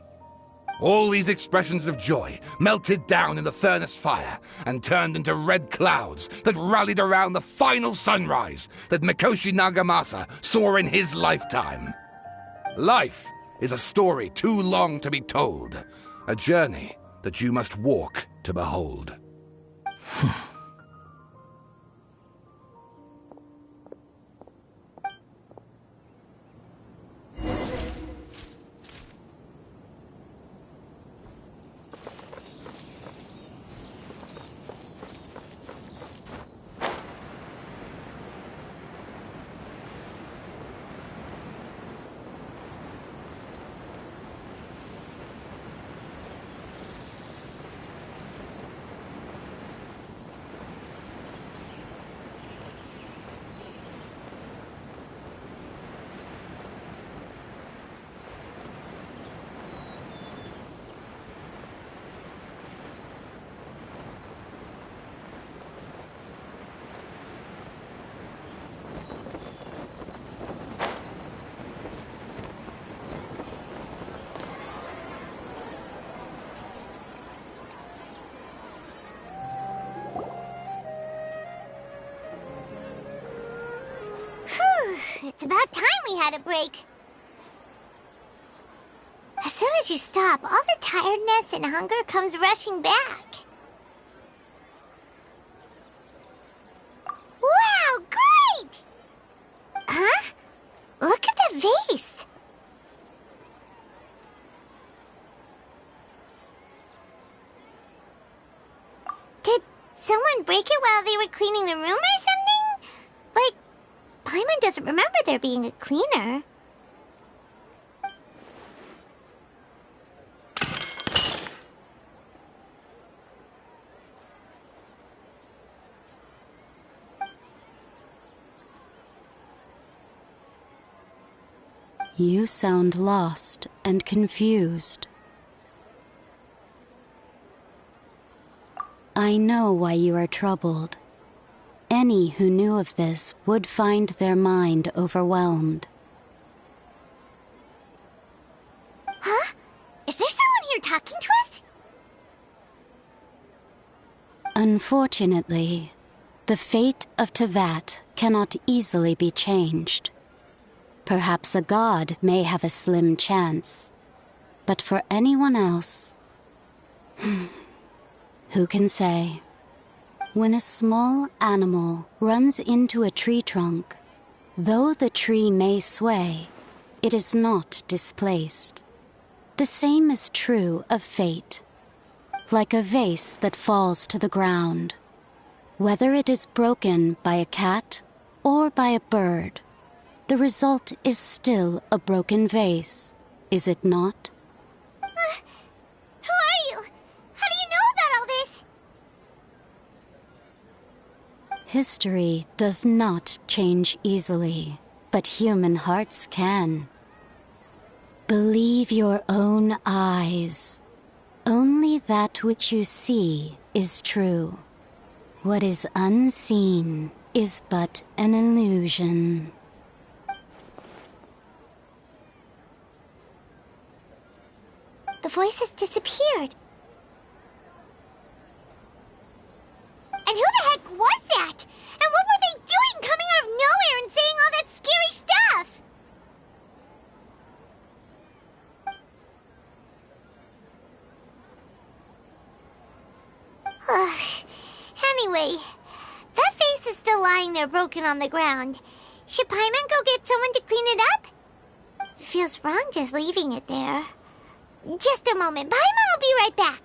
Speaker 4: All these expressions of joy melted down in the furnace fire and turned into red clouds that rallied around the final sunrise that Mikoshi Nagamasa saw in his lifetime. Life is a story too long to be told, a journey that you must walk to behold.
Speaker 5: It's about time we had a break. As soon as you stop, all the tiredness and hunger comes rushing back. Wow, great! Huh? Look at the vase. Did someone break it while they were cleaning the room or something? But Paimon doesn't remember there being a cleaner.
Speaker 9: You sound lost and confused. I know why you are troubled. Any who knew of this would find their mind overwhelmed.
Speaker 5: Huh? Is there someone here talking to us?
Speaker 9: Unfortunately, the fate of Tevat cannot easily be changed. Perhaps a god may have a slim chance, but for anyone else, who can say? When a small animal runs into a tree trunk, though the tree may sway, it is not displaced. The same is true of fate. Like a vase that falls to the ground. Whether it is broken by a cat or by a bird, the result is still a broken vase, is it not?
Speaker 5: Who are you? How do you know about all this?
Speaker 9: History does not change easily, but human hearts can. Believe your own eyes. Only that which you see is true. What is unseen is but an illusion.
Speaker 5: The voice has disappeared. And who the heck was that? And what were they doing coming out of nowhere and saying all that scary stuff? Anyway, that face is still lying there broken on the ground. Should Paimon go get someone to clean it up? It feels wrong just leaving it there. Just a moment. Paimon will be right back.